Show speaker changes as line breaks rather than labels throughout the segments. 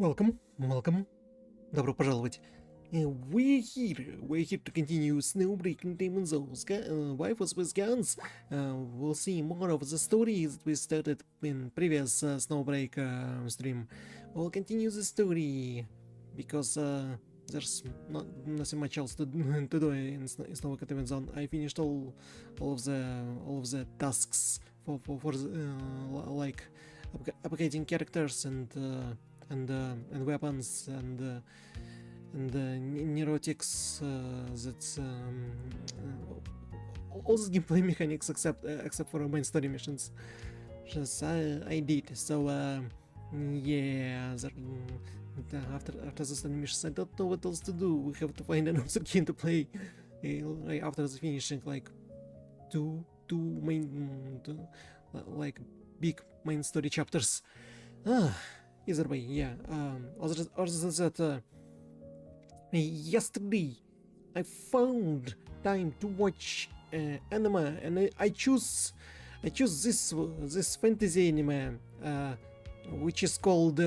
Welcome. Добро пожаловать. We're here to continue Snowbreak Containment zones. Rifles with guns. We'll see more of the stories that we started in previous Snowbreak stream. We'll continue the story because there's nothing much else to do in Snowbreak Containment zone. I finished all of the tasks for like upgrading characters and weapons and neurotics. That's all the gameplay mechanics except for main story missions. Yes, I did. So yeah, after the story missions, I don't know what else to do. We have to find another game to play after the finishing like two main like big main story chapters. Either way, yeah. Other than that, yesterday I found time to watch anime, and I choose this fantasy anime, which is called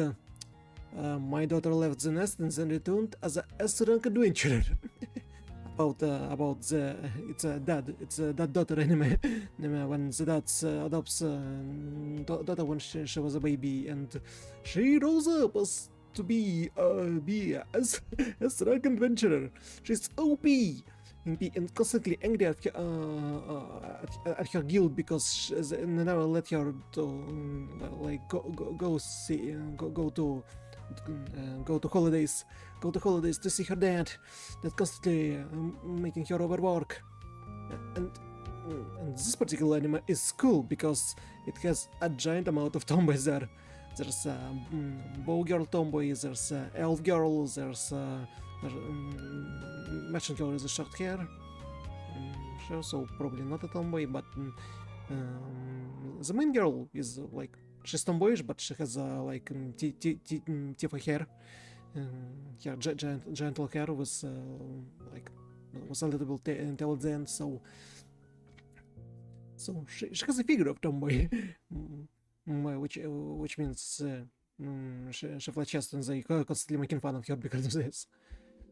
My Daughter Left the Nest and then Returned as a S-rank adventurer. about it's a dad-daughter anime when the dad adopts daughter when she was a baby, and she rose up as to be as rank adventurer. She's OP and constantly angry at her guild because they never let her to like go to holidays to see her dad, that constantly making her overwork. And this particular anime is cool because it has a giant amount of tomboys there. There's bow girl tomboy, there's elf girl, there's merchant girl with short hair. Sure, so probably not a tomboy, but the main girl is like, she's tomboyish, but she has like Tifa hair, her gentle hair with like was a little bit intelligent, so she has a figure of tomboy, which means she flashes and they constantly making fun of her because of this.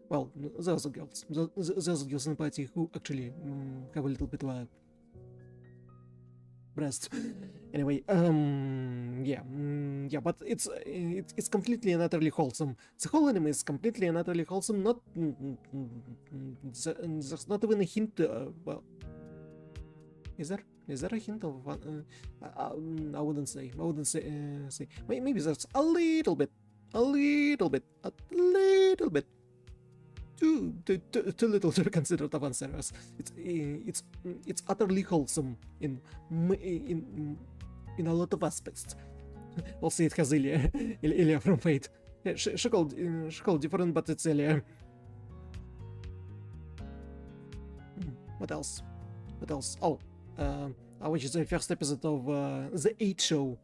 Well, those are girls. Those girls in the party who actually have a little bit of a breast. Anyway, yeah, but it's completely and utterly wholesome. The whole anime is completely and utterly wholesome. Not there's not even a hint. Well, is there a hint of? I wouldn't say. Say. Maybe there's a little bit. Too little to be considered a fan service. It's utterly wholesome in a lot of aspects. Also, it has Ilya from Fate. Yeah, she called different, but it's Ilya. What else? Oh, I watched the first episode of the 8 show,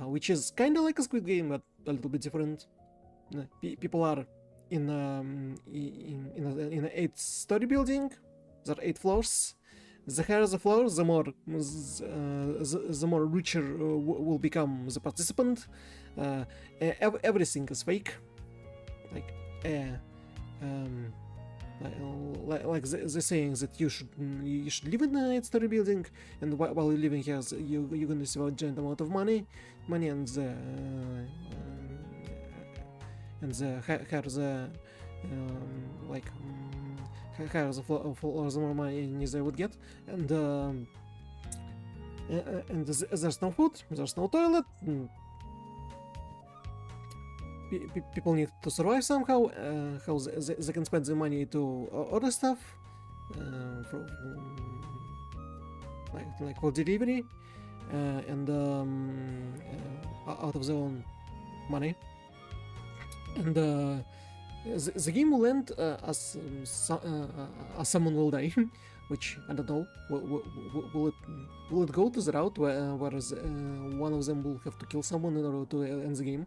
which is kind of like a Squid Game, but a little bit different. People are in an 8 story building. There are 8 floors. The higher the floor, the more richer will become the participant. Everything is fake, like the saying that you should live in a 8 story building, and while you're living here, you're gonna receive a giant amount of money, and higher the floor, the more money they would get, and there's no food, there's no toilet. People need to survive somehow. How they can spend the money to order stuff, like for delivery, and out of their own money. And the game will end as someone will die, which I don't know. Will it go to the route where one of them will have to kill someone in order to end the game?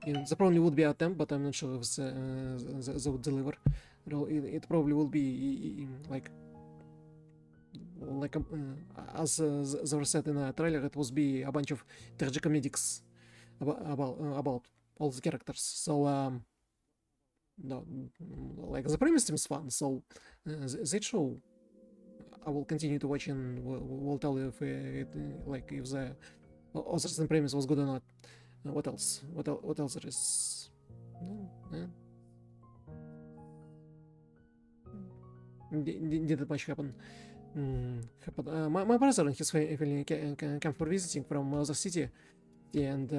There probably would be an attempt, but I'm not sure if they would deliver. It probably will be like as they were said in a trailer. It will be a bunch of tragicomedics about all the characters. So no, like the premise seems fun. So that show I will continue to watch and will tell you if like if the authors and premise was good or not. What else? What else there is? Didn't much happen. My brother and his family came for visiting from other city, and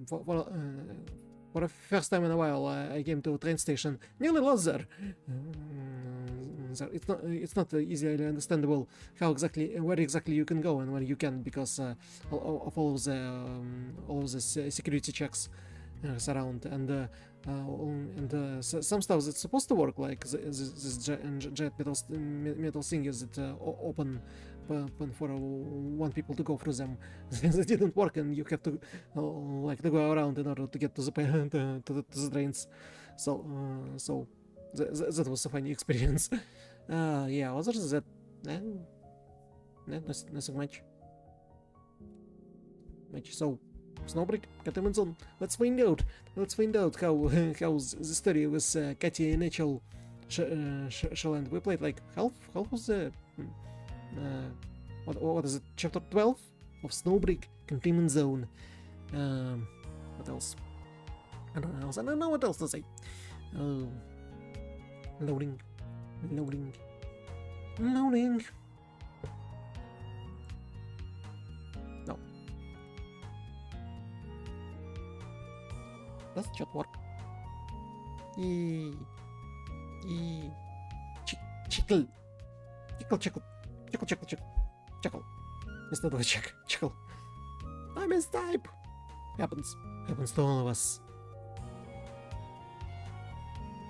for the first time in a while, I came to a train station. Nearly lost there. It's not easily understandable where exactly you can go and where you can because of all of the security checks around and some stuff that's supposed to work, like this giant metal things that open for one people to go through them. They didn't work, and you have to like to go around in order to get to the drains. So that was a funny experience. Yeah, other than that, nothing much. So, Snowbreak, Containment Zone. Let's find out. How the story with Katy and Rachel shall end. We played like half of the what is it? Chapter 12 of Snowbreak, Containment Zone. What else? I don't know what else to say. Loading. No. Does chat work? Chickle. Instead of a chickle. I mistype. Happens to all of us.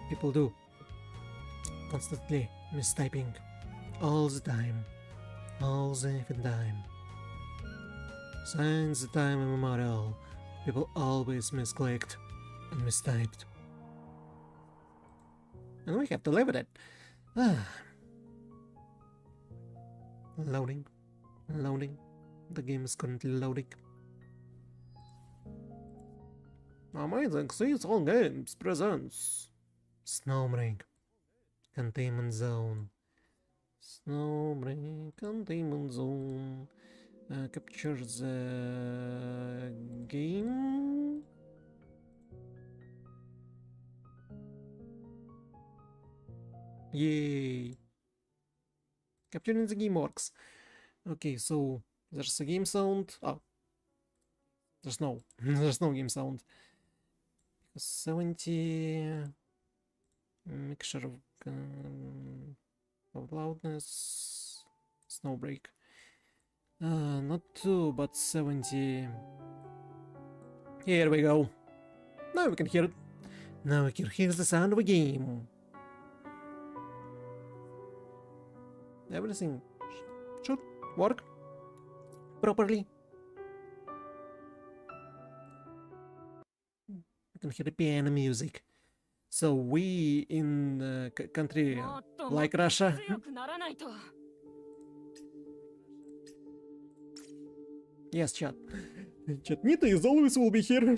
People do. Constantly mistyping. All the time. All the effing time. Since the time immemorial, people always misclicked and mistyped. And we have to live with it. Loading. The game is currently loading. Amazing Seasonal Games presents Snowbreak, Containment Zone. Snowbreak, Containment Zone. Capture the game. Yay! Capturing the game works. Okay, so there's a game sound. Oh, there's no game sound. 70 mixture of loudness. Snowbreak. Not 2, but 70. Here we go. Now we can hear it. Now we can hear the sound of a game. Everything should work properly. You can hear the piano music. So we in a country like Russia. Yes, chat. Chat, Nita is always will be here.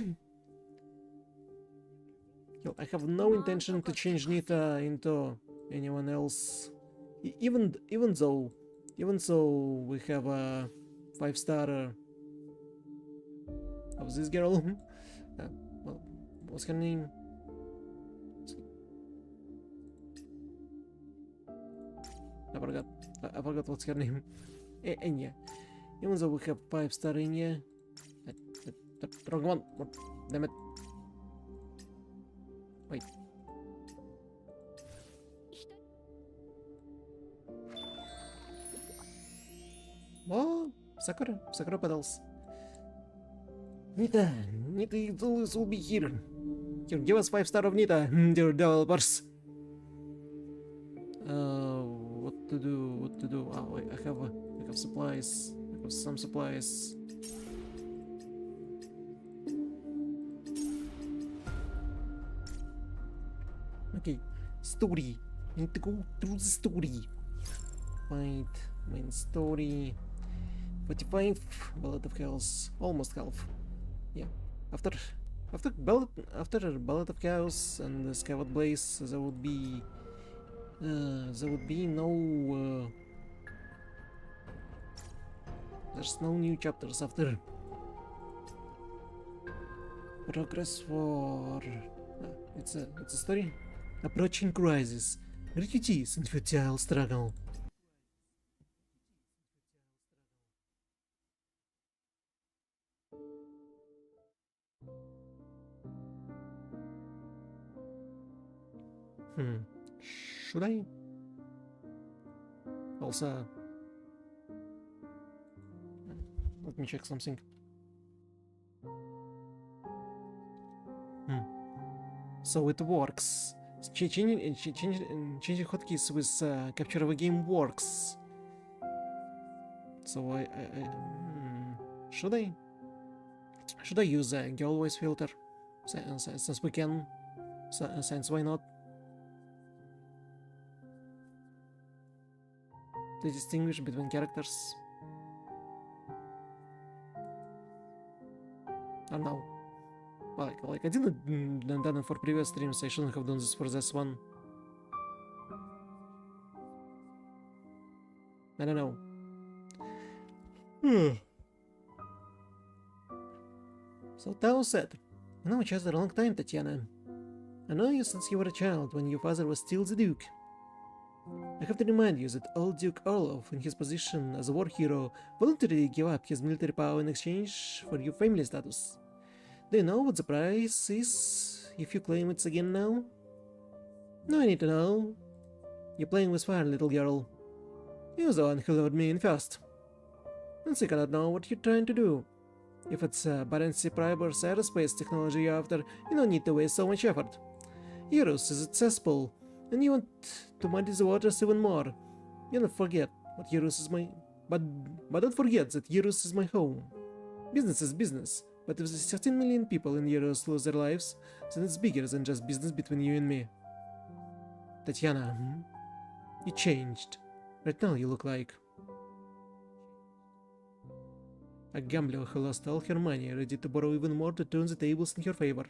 I have no intention to change Nita into anyone else. Even though we have a 5-star of this girl. Well, what's her name? I forgot what's her name. Enya. Even though we have 5-star Enya. Wrong one. Damn it. Wait. Oh, Sakura pedals. Nita will be here. Here, give us 5-star of Nita, dear developers. What to do? Oh, I have supplies. I have some supplies. Okay, story. I need to go through the story. Find main story. 45, Ballad of Hells, almost half. Yeah, after After Ballad of Chaos and the Skyward Blaze, there would be no there's no new chapters after. Progress for it's a story. Approaching crisis, refugees and futile struggle. Should I? Also, let me check something. So it works. Changing hotkeys with capture of a game works. So should I use a girl voice filter since we can? Since why not? To distinguish between characters. I don't know. Like I didn't done it for previous streams. I shouldn't have done this for this one. I don't know. So Tao said, "I know each other a long time, Tatiana. I know you since you were a child, when your father was still the Duke. I have to remind you that old Duke Orlov, in his position as a war hero, voluntarily gave up his military power in exchange for your family status. Do you know what the price is if you claim it again now? No, I need to know. You're playing with fire, little girl. You're the one who lured me in first. And so you cannot know what you're trying to do. If it's Barency Priber's aerospace technology you're after, you don't need to waste so much effort. Eurus is a cesspool, and you want to muddy the waters even more. You don't forget what Eurus is my... But don't forget that Eurus is my home. Business is business, but if the 13 million people in Eurus lose their lives, then it's bigger than just business between you and me. Tatiana, you changed. Right now you look like a gambler who lost all her money, ready to borrow even more to turn the tables in her favor.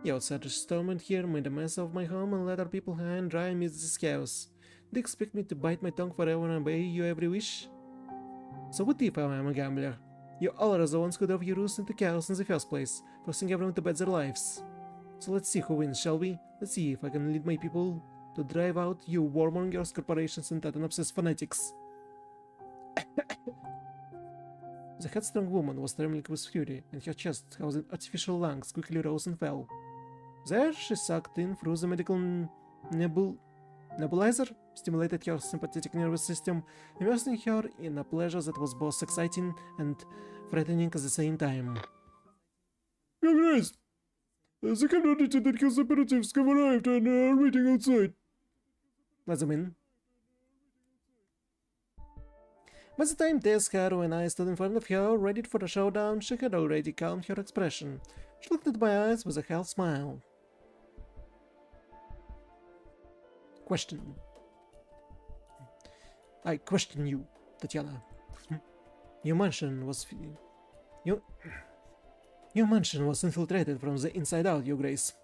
The outsiders stormed here, made a mess of my home, and let our people high and dry amidst this chaos. Do you expect me to bite my tongue forever and obey your every wish? So what if I am a gambler? You all are the ones who drove Eurus into chaos in the first place, forcing everyone to bet their lives. So let's see who wins, shall we? Let's see if I can lead my people to drive out you warmongers, corporations, and Titan-obsessed fanatics. The headstrong woman was trembling with fury, and her chest, housing artificial lungs, quickly rose and fell. There she sucked in through the medical nebulizer, stimulated her sympathetic nervous system, immersing her in a pleasure that was both exciting and threatening at the same time. Your Grace! The commodity that kills operatives have arrived and are waiting outside. Let them in. By the time Teskaru and I stood in front of her, ready for the showdown, she had already calmed her expression. She looked at my eyes with a half smile. Question. I question you, Tatiana. Your mansion was infiltrated from the inside out, Your Grace.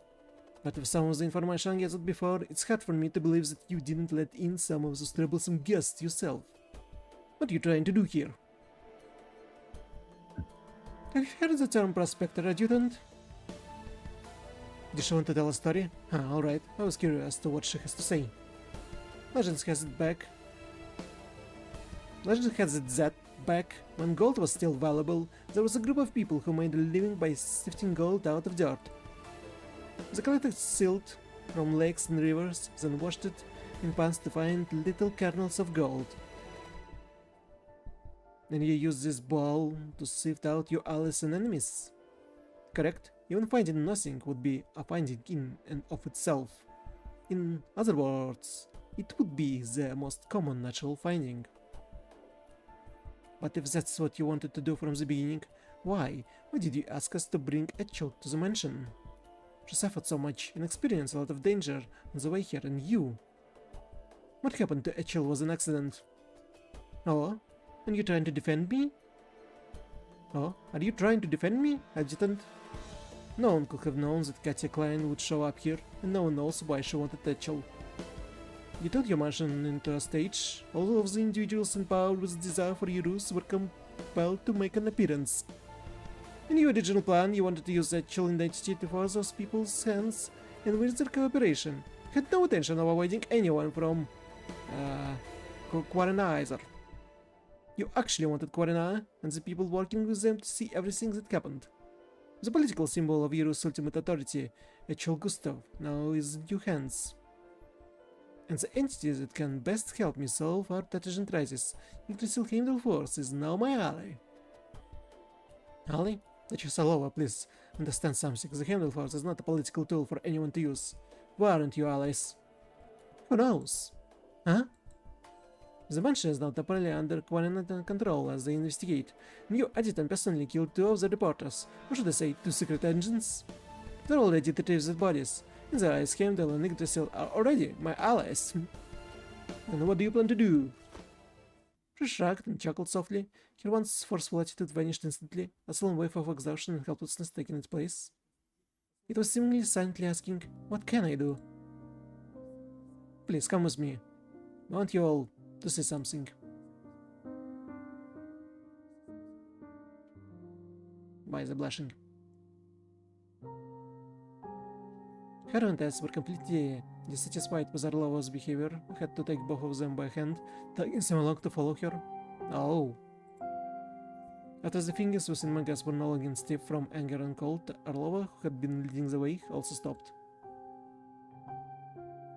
But with some of the information I gathered before, it's hard for me to believe that you didn't let in some of those troublesome guests yourself. What are you trying to do here? Have you heard the term Prospector Adjutant? Did she want to tell a story? Alright, I was curious as to what she has to say. Legend has it that back, when gold was still valuable, there was a group of people who made a living by sifting gold out of dirt. They collected silt from lakes and rivers, then washed it in pans to find little kernels of gold. Then you use this ball to sift out your allies and enemies. Correct? Even finding nothing would be a finding in and of itself. In other words, it would be the most common natural finding. But if that's what you wanted to do from the beginning, why did you ask us to bring Etchel to the mansion? She suffered so much and experienced a lot of danger on the way here, and you... What happened to Etchel was an accident. Oh? And you're trying to defend me? Oh, are you trying to defend me, Adjutant? No one could have known that Katya Klein would show up here, and no one knows why she wanted Tetchel. You turned your mansion into a stage. All of the individuals empowered with desire for Eurus were compelled to make an appearance. In your original plan, you wanted to use Tetchel identity to force those people's hands, and with their cooperation, had no intention of avoiding anyone from Quarana either. You actually wanted Quarana and the people working with them to see everything that happened. The political symbol of Euro's ultimate authority, Echel Gustav, now is in your hands. And the entity that can best help me solve our Tatarian crisis, Yggdrasil Heimdall Force, is now my ally. Ally? Let you Salova, please understand something. The Heimdall Force is not a political tool for anyone to use. Why aren't you allies? Who knows? Huh? The mansion is now temporarily under quarantine control as they investigate. New Adjutant personally killed 2 of the reporters, or should I say 2 secret agents. They're already retrieved their bodies. In their eyes, Heimdall and Yggdrasil are already my allies. And what do you plan to do? She shrugged and chuckled softly. Her once forceful attitude vanished instantly, a solemn wave of exhaustion and helplessness taking its place. It was seemingly silently asking, what can I do? Please, come with me. I want you all to say something. Why is it blushing? Her and Tess were completely dissatisfied with Orlova's behavior, who had to take both of them by hand, taking them along to follow her. Oh. After the fingers within Magas were no longer stiff from anger and cold, Orlova, who had been leading the way, also stopped.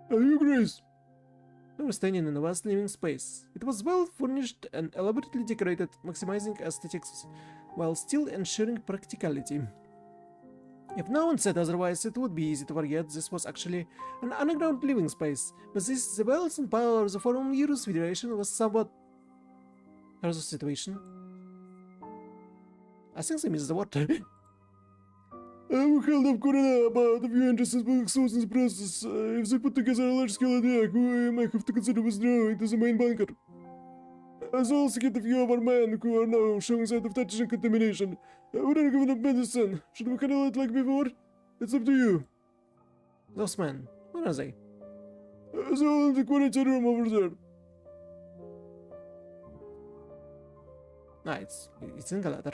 Are you Grace? They were standing in a vast living space. It was well furnished and elaborately decorated, maximizing aesthetics while still ensuring practicality. If no one said otherwise, it would be easy to forget this was actually an underground living space, but this, the wealth and power of the former Eurus Federation was somewhat... How's the situation? I think they missed the word.
We held up Corona about a few entrances will exhaust in the process. If they put together a large-scale attack, we might have to consider withdrawing to the main bunker. As well also get a few of our men who are now showing signs of touch and contamination. We're not giving up medicine. Should we handle it like before? It's up to you.
Those men, where are they?
They're all in the quarantine room over there.
Ah, it's in Galater.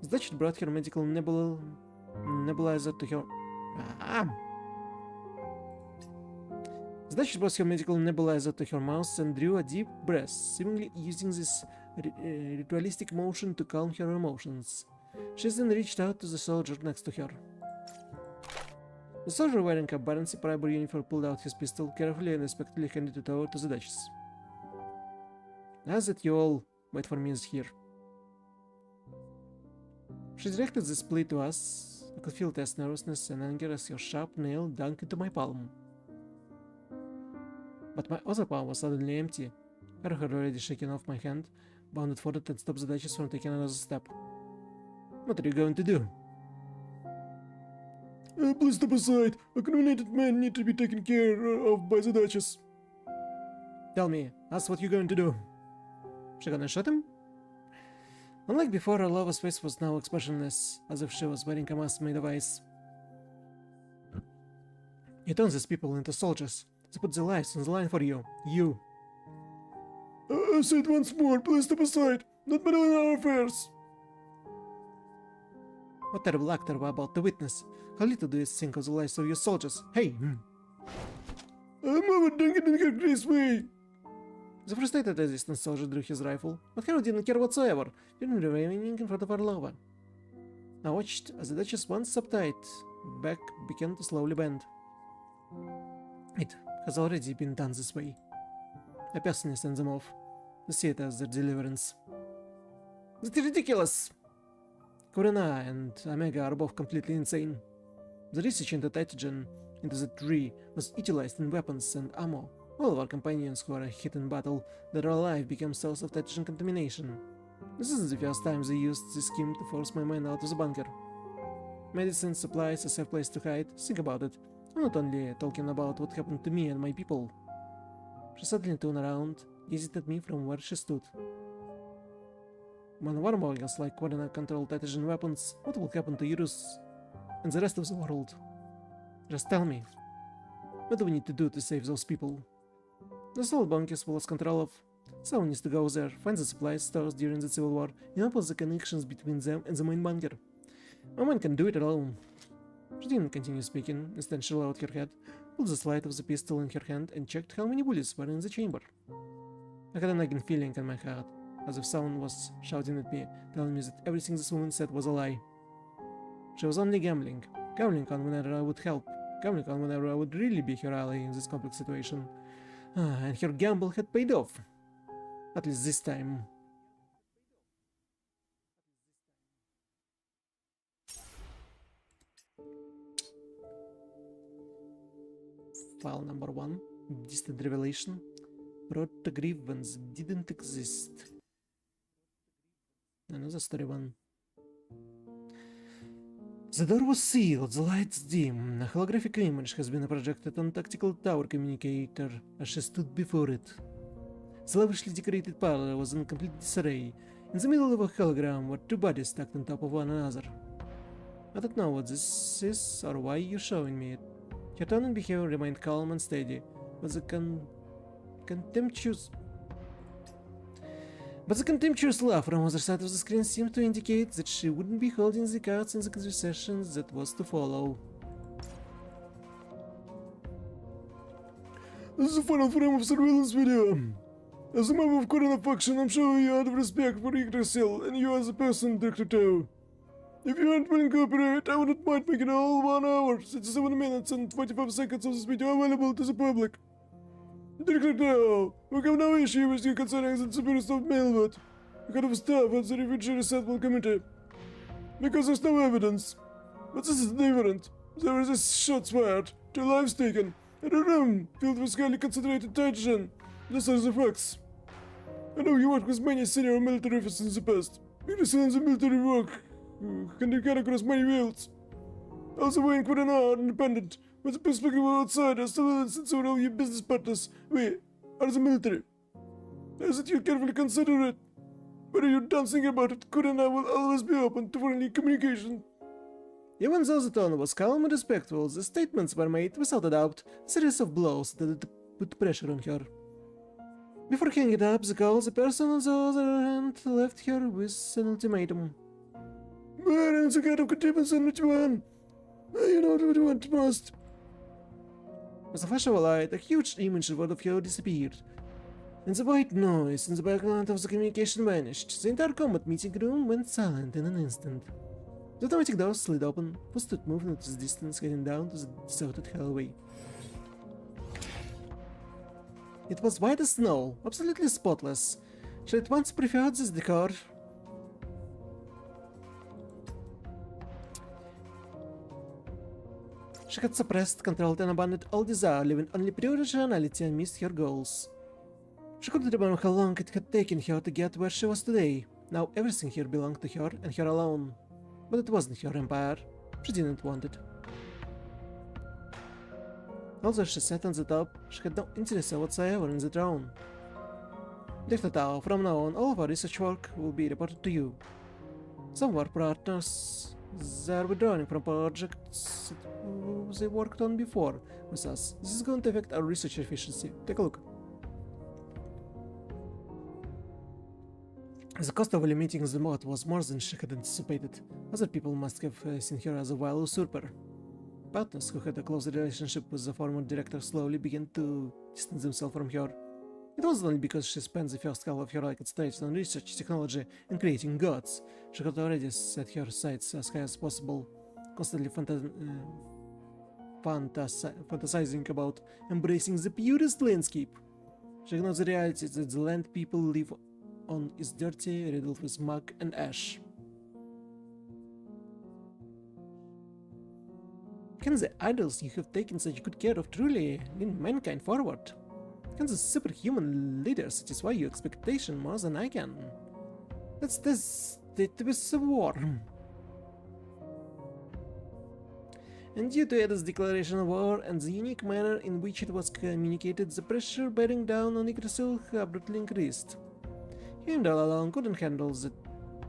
Значит, brought her medical nebulizer to her... Значит, brought her medical nebulizer to her mouth and drew a deep breath, seemingly using this ritualistic motion to calm her emotions. She then reached out to the soldier next to her. The soldier wearing a Barency Priber uniform pulled out his pistol, carefully and respectfully handed it over to the Duchess. Now that you all wait for me here. She directed this plea to us. I could feel Tess' nervousness and anger as your sharp nail dunk into my palm. But my other palm was suddenly empty. Her had already shaken off my hand, bounded forward and stopped the Duchess from taking another step. What are you going to do?
Please step aside. A contaminated man need to be taken care of by the Duchess.
Tell me, that's what you're going to do. She gonna shoot him? Unlike before, Orlova's face was now expressionless, as if she was wearing a mask made of ice. You turn these people into soldiers. They put their lives on the line for you. You.
I said once more, please step aside. Not meddle in our affairs.
What terrible act are we about to witness? How little do you think of the lives of your soldiers? Hey!
Mama, don't get in her Grace way.
The frustrated resistance soldier drew his rifle, but Harold didn't care whatsoever, even remaining in front of Orlova. I watched as the Duchess, once uptight, back began to slowly bend. It has already been done this way. I personally sent them off, to see it as their deliverance. That's ridiculous! Corina and Omega are both completely insane. The research into Titagen, into the tree, was utilized in weapons and ammo. All of our companions who are hit in battle that are alive became cells of Titagen contamination. This isn't the first time they used this scheme to force my men out of the bunker. Medicine, supplies, a safe place to hide, think about it. I'm not only talking about what happened to me and my people. She suddenly turned around, gazing at me from where she stood. When warmongers like Quadana control Titan weapons, what will happen to Eurus and the rest of the world? Just tell me. What do we need to do to save those people? The Soul Bunkers lost control of. Someone needs to go there, find the supply stores during the Civil War, and open the connections between them and the main bunker. No man can do it alone. She didn't continue speaking, instead she lowered her head, pulled the slide of the pistol in her hand, and checked how many bullets were in the chamber. I had a nagging feeling in my heart, as if someone was shouting at me, telling me that everything this woman said was a lie. She was only gambling on whenever I would help, gambling on whenever I would really be her ally in this complex situation. And her gamble had paid off. At least this time. File number 1. Distant revelation. Brought grievance didn't exist. Another story 1. The door was sealed, the lights dim. A holographic image has been projected on tactical tower communicator as she stood before it. The lavishly decorated parlor was in complete disarray. In the middle of a hologram were 2 bodies stacked on top of one another. I don't know what this is or why you're showing me it. Her tone and behavior remained calm and steady, but the contemptuous laugh from the other side of the screen seemed to indicate that she wouldn't be holding the cards in the conversation that was to follow.
This is a final frame of surveillance video. As a member of Corona faction, I'm showing you out of respect for Yggdrasil and you as a person, Dr. Tao. If you aren't willing to cooperate, I wouldn't mind making all 1 hour, 67 minutes and 25 seconds of this video available to the public. Dr. Tao, we have no issue with you concerning the disappearance of Melwood, head of staff at the Refugee Resettlement Committee, because there's no evidence. But this is different. There was a shots fired, 2 lives taken, and a room filled with highly concentrated hydrogen. Those are the facts. I know you worked with many senior military officers in the past. You're in the military work, can you carry across many fields. Also working for an hour independent, with the perspective of outsiders, surveillance and several of your business partners. We are the military. I ask that you carefully consider it. Whether you're done thinking about it, Kurana will always be open to friendly communication.
Even though the tone was calm and respectful, the statements were made without a doubt, a series of blows that put pressure on her. Before hanging up the call, the person on the other hand left her with an ultimatum.
We're in the kind of containment zone that you want. You know what you want most.
With a flash of a light, a huge image of her disappeared, and the white noise in the background of the communication vanished. The entire combat meeting room went silent in an instant. The automatic door slid open, footsteps moved into the distance, heading down to the deserted hallway. It was white as snow, absolutely spotless. She at once preferred this decor. She had suppressed, controlled, and abandoned all desire, leaving only pure rationality and missed her goals. She couldn't remember how long it had taken her to get where she was today. Now everything here belonged to her and her alone. But it wasn't her empire. She didn't want it. Although she sat on the top, she had no interest whatsoever in the throne. Dr. Tao, from now on, all of our research work will be reported to you. Some of our partners, they are withdrawing from projects they worked on before with us. This is going to affect our research efficiency. Take a look. The cost of eliminating the mod was more than she had anticipated. Other people must have seen her as a vile usurper. Partners who had a close relationship with the former director slowly began to distance themselves from her. It wasn't only because she spent the first half of her life at stage on research, technology, and creating gods. She had already set her sights as high as possible, constantly fantasizing about embracing the purest landscape. She ignored the reality that the land people live on is dirty, riddled with muck and ash. Can the idols you have taken such good care of truly lead mankind forward? Can the superhuman leader satisfy your expectation more than I can? Let's test it with a war. And due to Eda's declaration of war and the unique manner in which it was communicated, the pressure bearing down on Yggdrasil abruptly increased. Heimdall alone couldn't handle the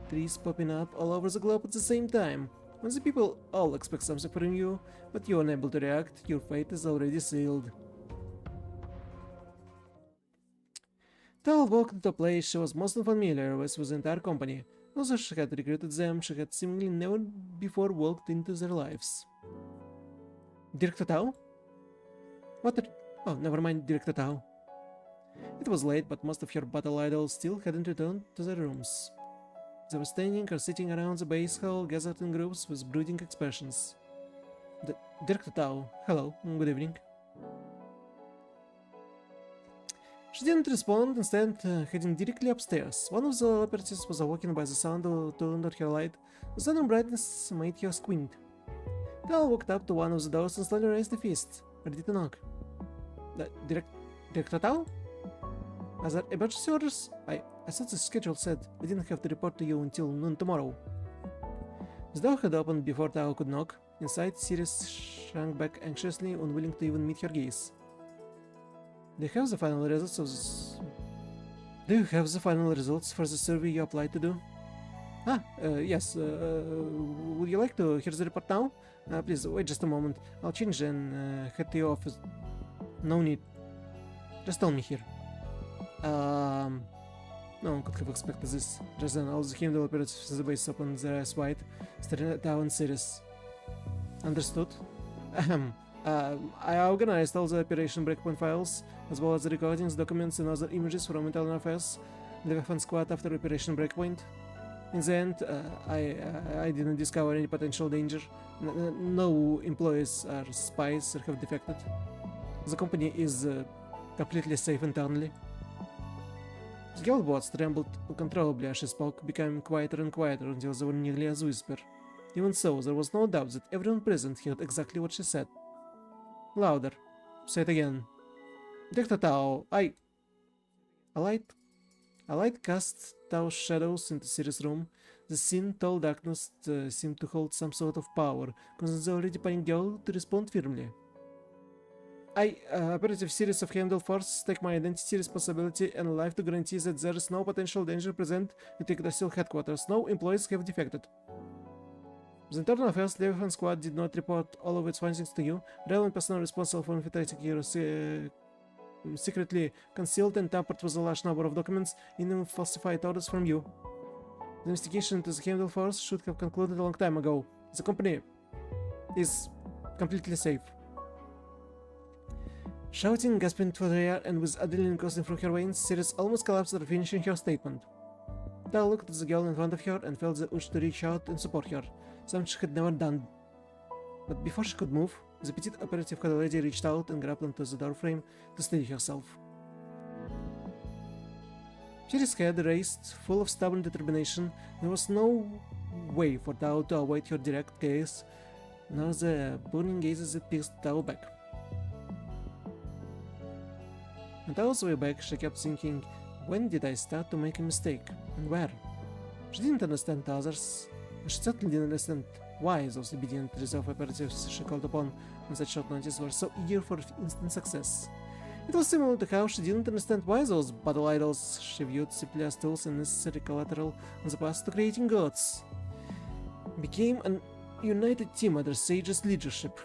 trees popping up all over the globe at the same time. When the people all expect something from you, but you're unable to react, your fate is already sealed. Tal walked into a place she was most unfamiliar with the entire company. Although she had recruited them, she had seemingly never before walked into their lives. Director Tao? Oh, never mind, Director Tao. It was late, but most of her battle idols still hadn't returned to their rooms. They were standing or sitting around the base hall, gathered in groups with brooding expressions. Director Tao, hello, good evening. She didn't respond, instead heading directly upstairs. One of the operatives was awoken by the sound turned on her light. The sudden brightness made her squint. Tal walked up to one of the doors and slowly raised a fist, ready to knock. Director Tao? Are there emergency orders? I thought the schedule said we didn't have to report to you until noon tomorrow. The door had opened before Tao could knock. Inside, Sirius shrank back anxiously, unwilling to even meet her gaze. Do you have the final results for the survey you applied to do? Yes. Would you like to hear the report now? Please, wait just a moment. I'll change and head to your office. No need. Just tell me here. No one could have expected this. Just then, all the Heimdall operatives in the base opened their eyes wide, staring at Tao and Sirius. Understood? I organized all the Operation Breakpoint files, as well as the recordings, documents, and other images from Internal Affairs, the Weapon Squad after Operation Breakpoint. In the end, I didn't discover any potential danger. No employees are spies or have defected. The company is completely safe internally. The Guildbots trembled uncontrollably as she spoke, becoming quieter and quieter until they were nearly a whisper. Even so, there was no doubt that everyone present heard exactly what she said. Louder. Say it again. Director Tao, A light cast Tao's shadows into Sirius' room. The thin, tall darkness seemed to hold some sort of power, causing the already panicked girl to respond firmly. Operative Sirius of Heimdall Force, take my identity, responsibility, and life to guarantee that there is no potential danger present at Yggdrasil headquarters. No employees have defected. The Internal Affairs Leviathan Squad did not report all of its findings to you. Relevant personnel responsible for infiltrating your secretly concealed and tampered with a large number of documents and even falsified orders from you. The investigation into the Heimdall Force should have concluded a long time ago. The company is completely safe. Shouting, gasping for the air, and with adrenaline coursing through her veins, Sirius almost collapsed after finishing her statement. Tao looked at the girl in front of her and felt the urge to reach out and support her, something she had never done. But before she could move, the petite operative had already reached out and grabbed onto the doorframe to steady herself. Sirius' head raised, full of stubborn determination. There was no way for Tao to avoid her direct gaze, nor the burning gazes that pierced Tao back. On Tao's way back, she kept thinking, when did I start to make a mistake, and where? She didn't understand others, and she certainly didn't understand why those obedient reserve operatives she called upon on such short notice were so eager for instant success. It was similar to how she didn't understand why those battle idols she viewed simply as tools and necessary collateral on the path to creating gods became an united team under Sajeas' leadership.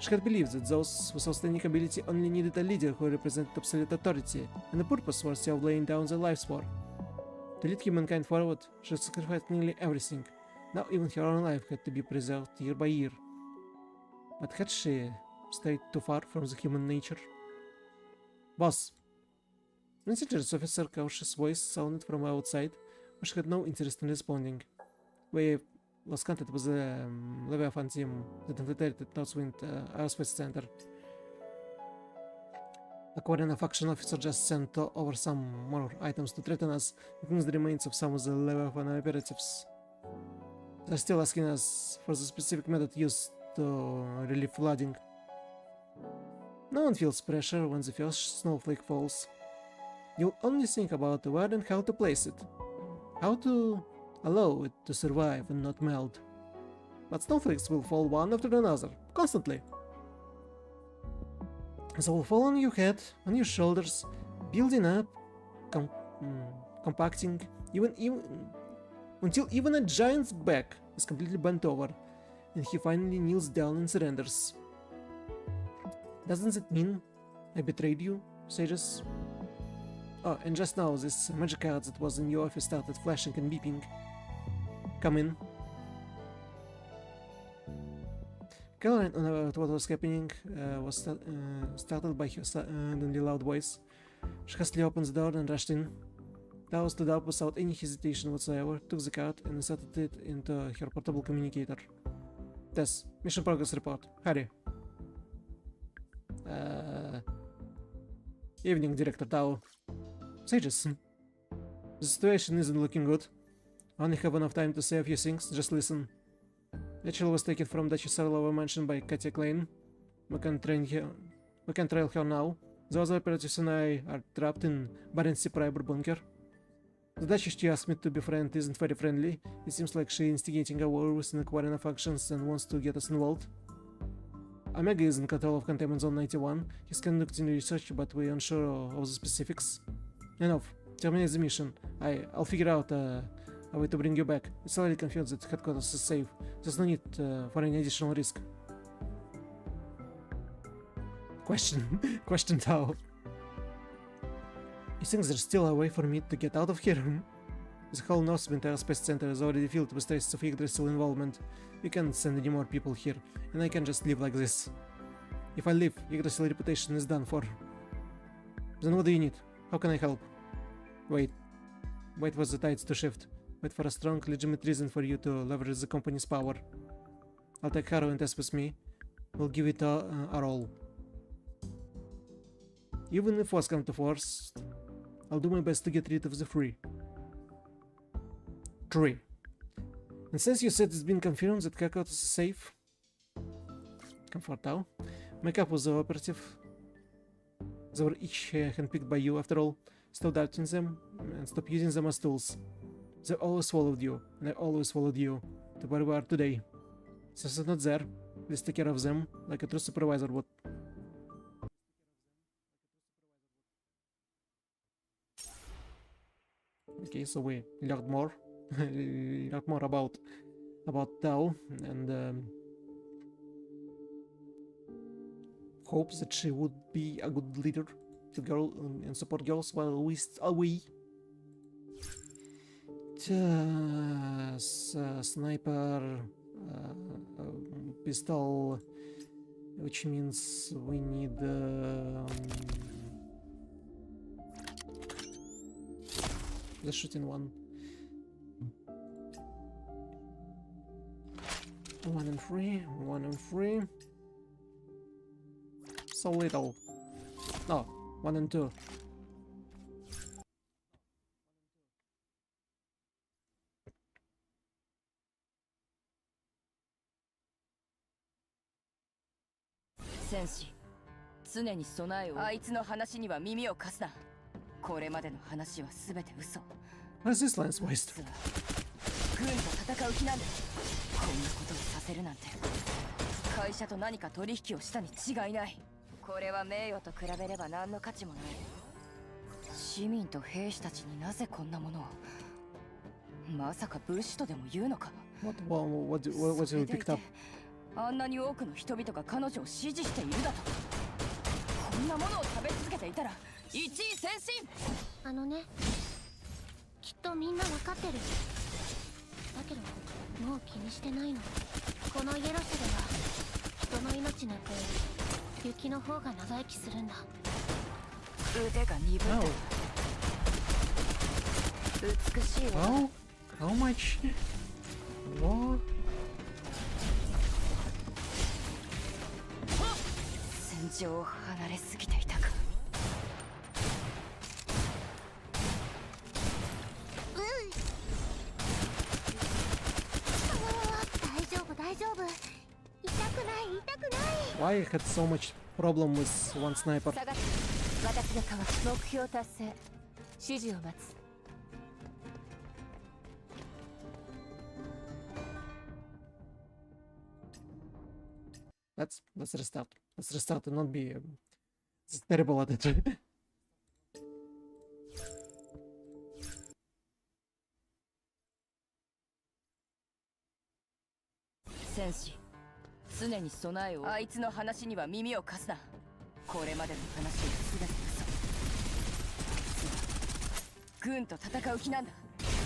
She had believed that those with outstanding ability only needed a leader who represented absolute authority, and the purpose was of laying down their lives for. To lead humankind forward, she had sacrificed nearly everything. Now even her own life had to be preserved year by year. But had she strayed too far from the human nature? Boss! Messenger's officer cautious voice sounded from outside, but she had no interest in responding. We lost contact with the Leviathan team that infiltrated Northwind Aerospace Center. A Korean faction officer just sent over some more items to threaten us, including the remains of some of the Leviathan operatives. They're still asking us for the specific method used to relieve flooding. No one feels pressure when the first snowflake falls. You'll only think about where and how to place it. How to allow it to survive and not melt. But snowflakes will fall one after another, constantly. They will fall on your head, on your shoulders, building up, compacting, until even a giant's back is completely bent over, and he finally kneels down and surrenders. Doesn't it mean I betrayed you, Sajeas? Oh, and just now this magic card that was in your office started flashing and beeping. Come in. Caroline, about what was happening, was startled by her suddenly loud voice. She hastily opened the door and rushed in. Tao stood up without any hesitation whatsoever, took the card and inserted it into her portable communicator. Tess, mission progress report. Hurry. Evening, Director Tao. Sajeas. The situation isn't looking good. Only have enough time to say a few things, just listen. Rachel was taken from Duchess Sarlova mansion by Katya Klein. We can trail her now. The other operatives and I are trapped in Barency Priber bunker. The Duchess she asked me to befriend isn't very friendly. It seems like she's instigating a war with inquiring functions and wants to get us involved. Omega is in control of Containment Zone 91. He's conducting research, but we're unsure of the specifics. Enough. Terminate the mission. I'll figure out a way to bring you back. It's already confirmed that headquarters is safe. There's no need for any additional risk. Question Tao. You think there's still a way for me to get out of here? The whole Northwind Aerospace Center is already filled with traces of Yggdrasil involvement. We can't send any more people here, and I can just live like this. If I leave, Yggdrasil reputation is done for. Then what do you need? How can I help? Wait for the tides to shift. Wait for a strong, legitimate reason for you to leverage the company's power. I'll take Harrow and Tess with me. We'll give it our all. Even if worse comes to worse, I'll do my best to get rid of the three. And since you said it's been confirmed that headquarters is safe, comfort Tao, make up with the operative. They were each handpicked by you after all. Stop doubting them and stop using them as tools. They always followed you, and I always followed you to where we are today. Since they're not there, please take care of them like a true supervisor would. Okay, so we learned more. Learned more about Tao, and hopes that she would be a good leader to girl and support girls while we away. Sniper, pistol, which means we need the shooting one. 1 and 3, 1 and 3. So little. No, 1 and 2.
Senshi, 常に備えを。あいつの話には耳を貸すな。これまでの話は全て嘘。
What is this lance waste?
軍と戦う気なんだ。こんなことをさせるなんて。会社と何か取引をしたに違いない。これは名誉と比べれば何の価値もない。市民と兵士たちになぜこんなものを。まさか武士とでも言うのか。
What you picked up?
あんなに多くの人々が彼女を支持しているだと。こんなものを食べ続けていたら一位先進。
あのね、きっとみんなわかってる。だけどもう気にしてないの。このイエロスでは人の命なく雪の方が長生きするんだ。
腕が鈍った。美しいわ。
How much? What?
戦場を離れすぎていたか。
大丈夫。痛くない痛くない。
Why I had so much problem with one sniper?
下がって。私が変わる。目標達成。指示を待つ。
Let's restart. Let's restart and not be terrible at it.
戦士、常に備えを。あいつの話には耳を貸すな。これまでの話は全て嘘。軍と戦う気なんだ。こんなこ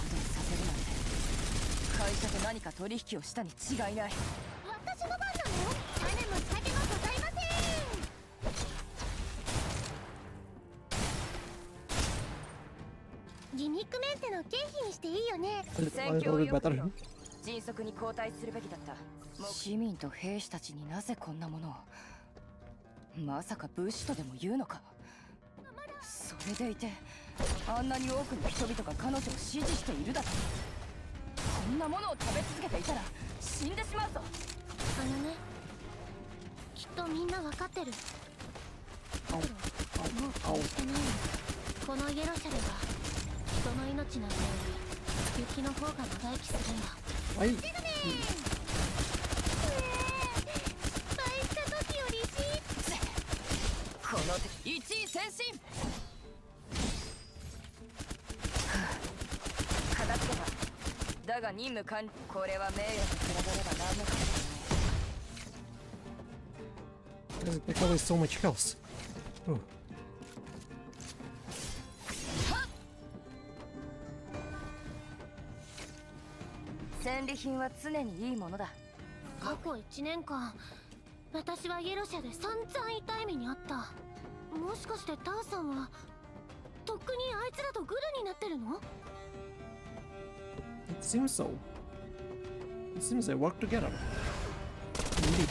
とをさせるなんて会社と何か取引をしたに違いない。
私の番なの？種も酒もございません。ギミックメンテの経費にしていいよね。
A little bit better.
迅速に交代するべきだった。市民と兵士たちになぜこんなものを。まさか武士とでも言うのか。それでいてあんなに多くの人々が彼女を支持しているだと。こんなものを食べ続けていたら死んでしまうぞ。
あのね、きっとみんなわかってる。だけどもう気にしてないの。このイエロ社では人の命なんてより雪の方が長生きするんだ。
はい。
失敗した時より
この敵一位先進。片付けた。だが任務完了。これは名誉と比べれば何の価値もない。
There's probably so much health. Oh.
戦利品は常にいいものだ。
過去1年間私はイエロ社で散々痛い目にあった。もしかしてターさんはとっくにあいつらとグルになってるの？
It seems so. It seems they work together. Indeed.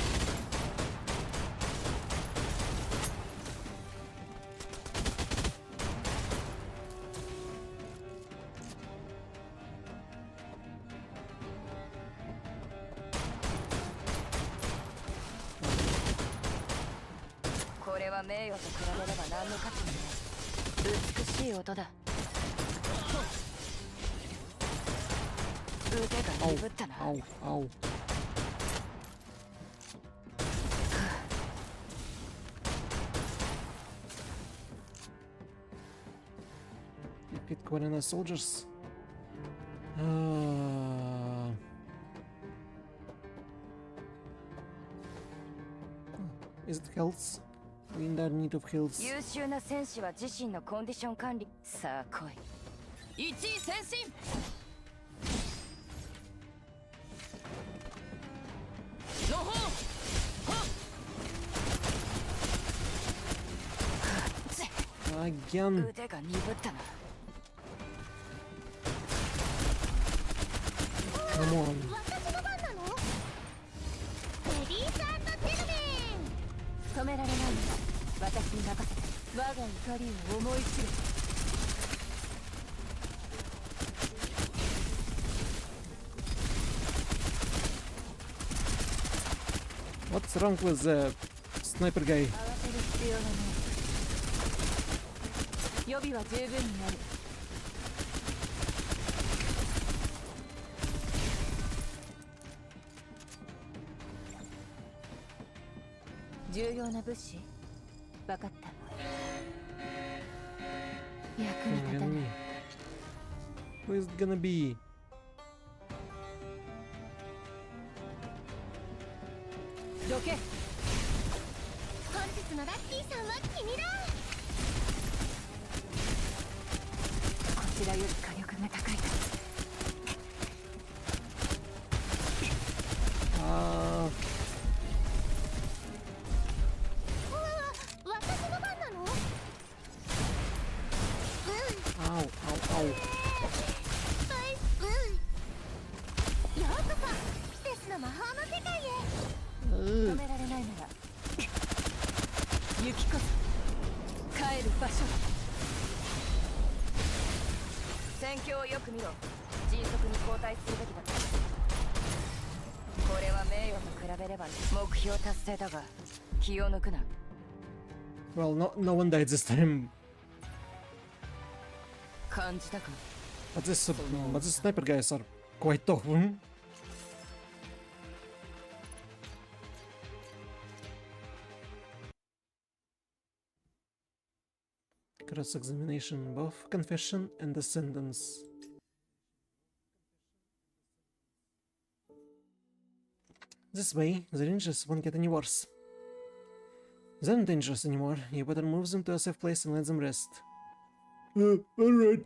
名誉と比べれば何の価値もない。美しい音だ。腕が鈍ったな。
Ow, ow. You hit quite enough soldiers. Is it health? We in need of heals.
優秀な戦士は自身のコンディション管理。さあ来い。一位先進。のほう。
Again.
腕が鈍ったな。
Come on.
私の番なの？レディース&ジェントルメン。
止められないのだ。私に任せて。我が怒りを思い知る。
What's wrong with the sniper guy?
慌てる必要がない。予備は十分になる。重要な物資？分かった。役に立たない。
Who is it gonna be?
どけ。
本日のラッキーさんは君だ。
こちらより火力が高い。私の番なの？Ow,
ow, ow.
ようこそ季節の魔法の世界へ。
止められないなら雪こそ帰る場所。戦況をよく見ろ。迅速に交代するべきだ。これは名誉と比べれば目標達成だが気を抜くな。
Well, no one died this time.
感じたか。
But these sniper guys are quite tough. Cross-examination, both confession and the sentence. This way, the rangers won't get any worse. They're not dangerous anymore. You better move them to a safe place and let them rest.
Alright.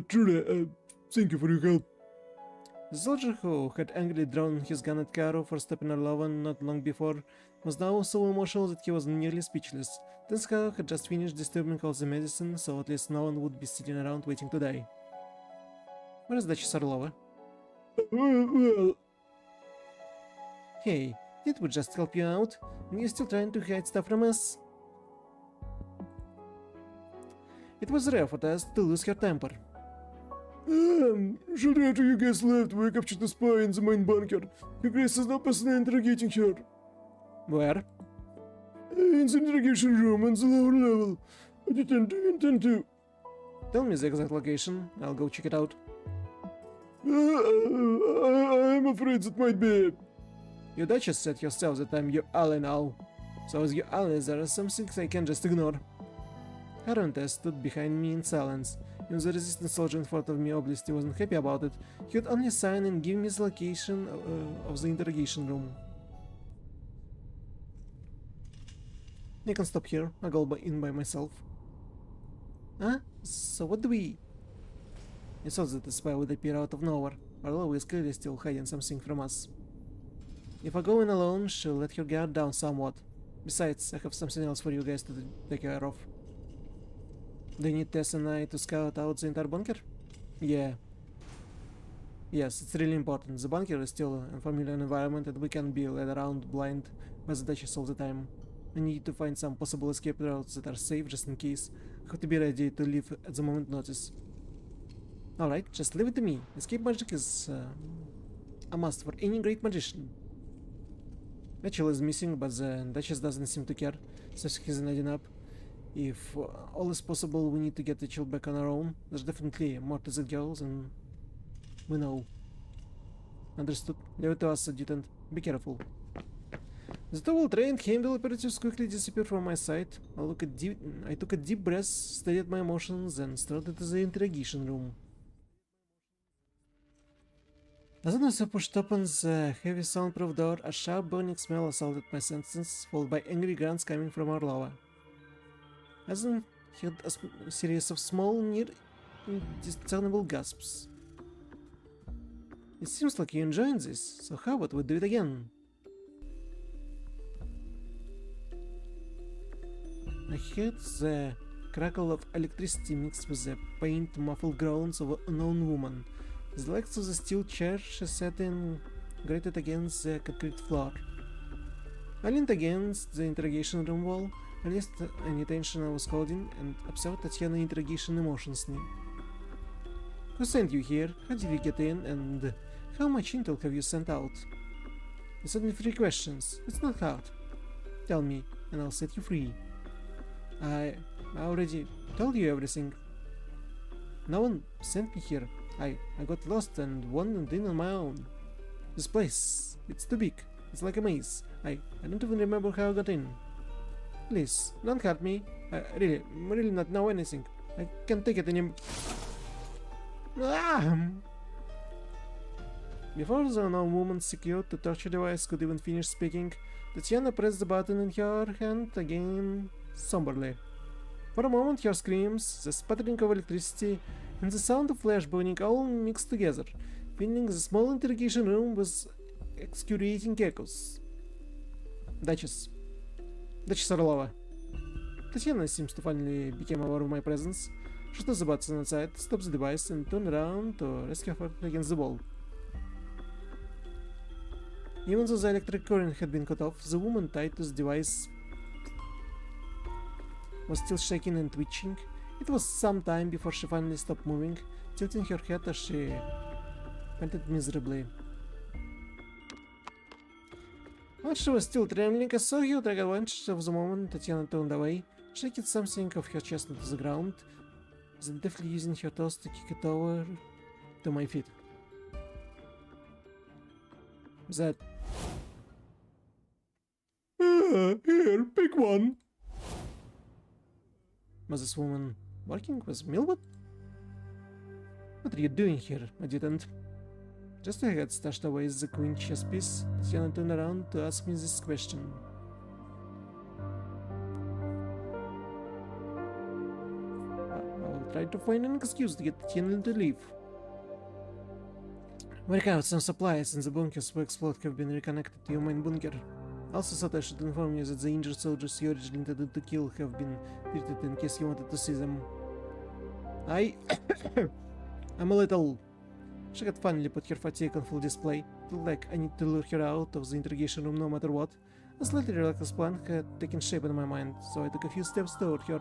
Truly, thank you for your help.
The soldier who had angrily drawn his gun at Caro for stopping Arlovan not long before was now so emotional that he was nearly speechless. Tenska had just finished disturbing all the medicine, so at least no one would be sitting around waiting to die. Where is Duchess Orlova?
Well,
Hey, did we just help you out? And you're still trying to hide stuff from us? It was rare for us to lose her temper.
shortly after you guys left, we captured the spy in the main bunker. Your Grace is now personally interrogating her.
Where?
In the interrogation room on the lower level. Do you intend to?
Tell me the exact location, I'll go check it out.
I'm afraid that might be.
Your Duchess said yourself that I'm your ally now. So as your ally, there are some things I can't just ignore. Haronte stood behind me in silence. Even the resistance soldier in front of me obviously wasn't happy about it. He would only sign and give me the location of the interrogation room. I can stop here. I'll go in by myself. Huh? So what do we... I thought that the spy would appear out of nowhere. Arlova is clearly still hiding something from us. If I go in alone, she'll let her guard down somewhat. Besides, I have something else for you guys to take care of. Do you need Tess and I to scout out the entire bunker? Yeah. Yes, it's really important. The bunker is still an unfamiliar environment and we can't be led around blind by the Duchess all the time. I need to find some possible escape routes that are safe just in case. I have to be ready to leave at the moment notice. Alright, just leave it to me. Escape magic is a must for any great magician. Mitchell is missing, but the Duchess doesn't seem to care, so he's adding up. If all is possible, we need to get the child back on our own. There's definitely more to the girls, and we know. Understood. Leave it to us, Adjutant. Be careful. The two well-trained Heimdall operatives quickly disappeared from my sight. I took a deep breath, studied my emotions, and started to the interrogation room. As soon as I pushed open the heavy soundproof door, a sharp burning smell assaulted my senses, followed by angry grunts coming from Orlova. Azan had a series of small, near indiscernible gasps. It seems like you're enjoying this, so how about we do it again? I heard the crackle of electricity mixed with the faint, muffled groans of an unknown woman. The legs of the steel chair she sat in grated against the concrete floor. I leaned against the interrogation room wall, released any tension I was holding, and observed Tatiana's interrogation emotionally. Who sent you here? How did you get in? And how much intel have you sent out? It's only 3 questions. It's not hard. Tell me, and I'll set you free. I already told you everything. No one sent me here. I got lost and wandered in on my own. This place, it's too big. It's like a maze. I don't even remember how I got in. Please, don't hurt me. I really not know anything. I can't take it anymore. Before the unknown woman secured the torture device could even finish speaking, Tatiana pressed the button in her hand again somberly. For a moment her screams, the sputtering of electricity, and the sound of flash burning all mixed together, filling the small interrogation room with excruciating echoes. Duchess Orlova. Tatiana seems to finally become aware of my presence. She does the button outside, stops the device, and turns around to rescue her against the wall. Even though the electric current had been cut off, the woman tied to the device was still shaking and twitching. It was some time before she finally stopped moving, tilting her head as she panted miserably. While she was still trembling, I saw her take advantage of the moment Tatiana turned away, shaking something of her chest into the ground, then deftly using her toes to kick it over to my feet. That...
Here, pick one.
Was this woman working with Milwood? What are you doing here, Adjutant? Just as I had stashed away the queen chess piece, Tatiana turned around to ask me this question. I'll try to find an excuse to get Tatiana to leave. Work out some supplies in the bunkers where explode have been reconnected to your main bunker. Also thought I should inform you that the injured soldiers you originally intended to kill have been treated in case you wanted to see them. I'm a little... She had finally put her fatigue on full display. Felt like I need to lure her out of the interrogation room no matter what. A slightly relaxed plan had taken shape in my mind, so I took a few steps toward her.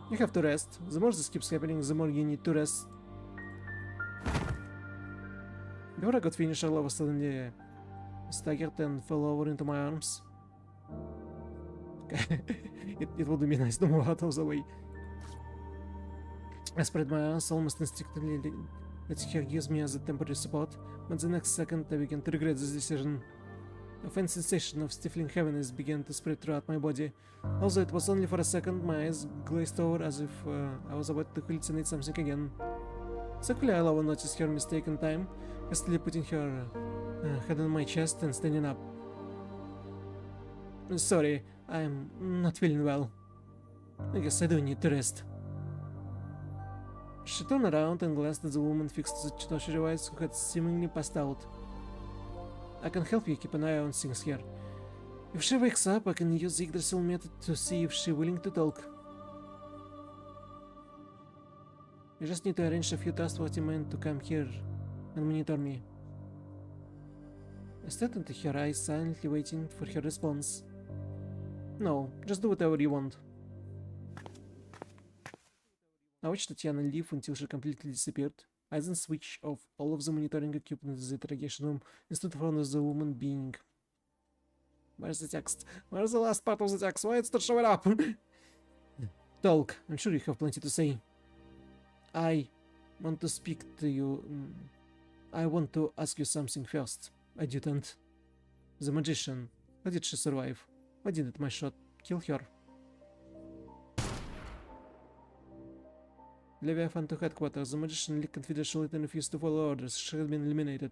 You have to rest. The more this keeps happening, the more you need to rest. Before I could finish, Arlova suddenly staggered and fell over into my arms. it would be nice to move out of the way. I spread my arms almost instinctively, letting her use me as a temporary support, but the next second I began to regret this decision. A faint sensation of stifling heaviness began to spread throughout my body. Although it was only for a second, my eyes glazed over as if I was about to hallucinate something again. Luckily, Arlova noticed her mistake in time, hastily putting her head on my chest and standing up. Sorry, I'm not feeling well. I guess I do need to rest. She turned around and glanced at the woman fixed to the Chitoshi device who had seemingly passed out. I can help you keep an eye on things here. If she wakes up, I can use the Yggdrasil method to see if she's willing to talk. You just need to arrange a few trustworthy men to come here and monitor me. I stared into her eyes, silently waiting for her response. No, just do whatever you want. I watched Tatiana leave until she completely disappeared. I then switched off all of the monitoring equipment in the interrogation room and stood in front of the woman being... Where's the text? Where's the last part of the text? Why it's not showing up? Talk. I'm sure you have plenty to say. I want to speak to you. I want to ask you something first, Adjutant. The magician. How did she survive? Why didn't my shot kill her? Leviathan to headquarters. The magician leaked confidentially and refused to follow orders. She had been eliminated.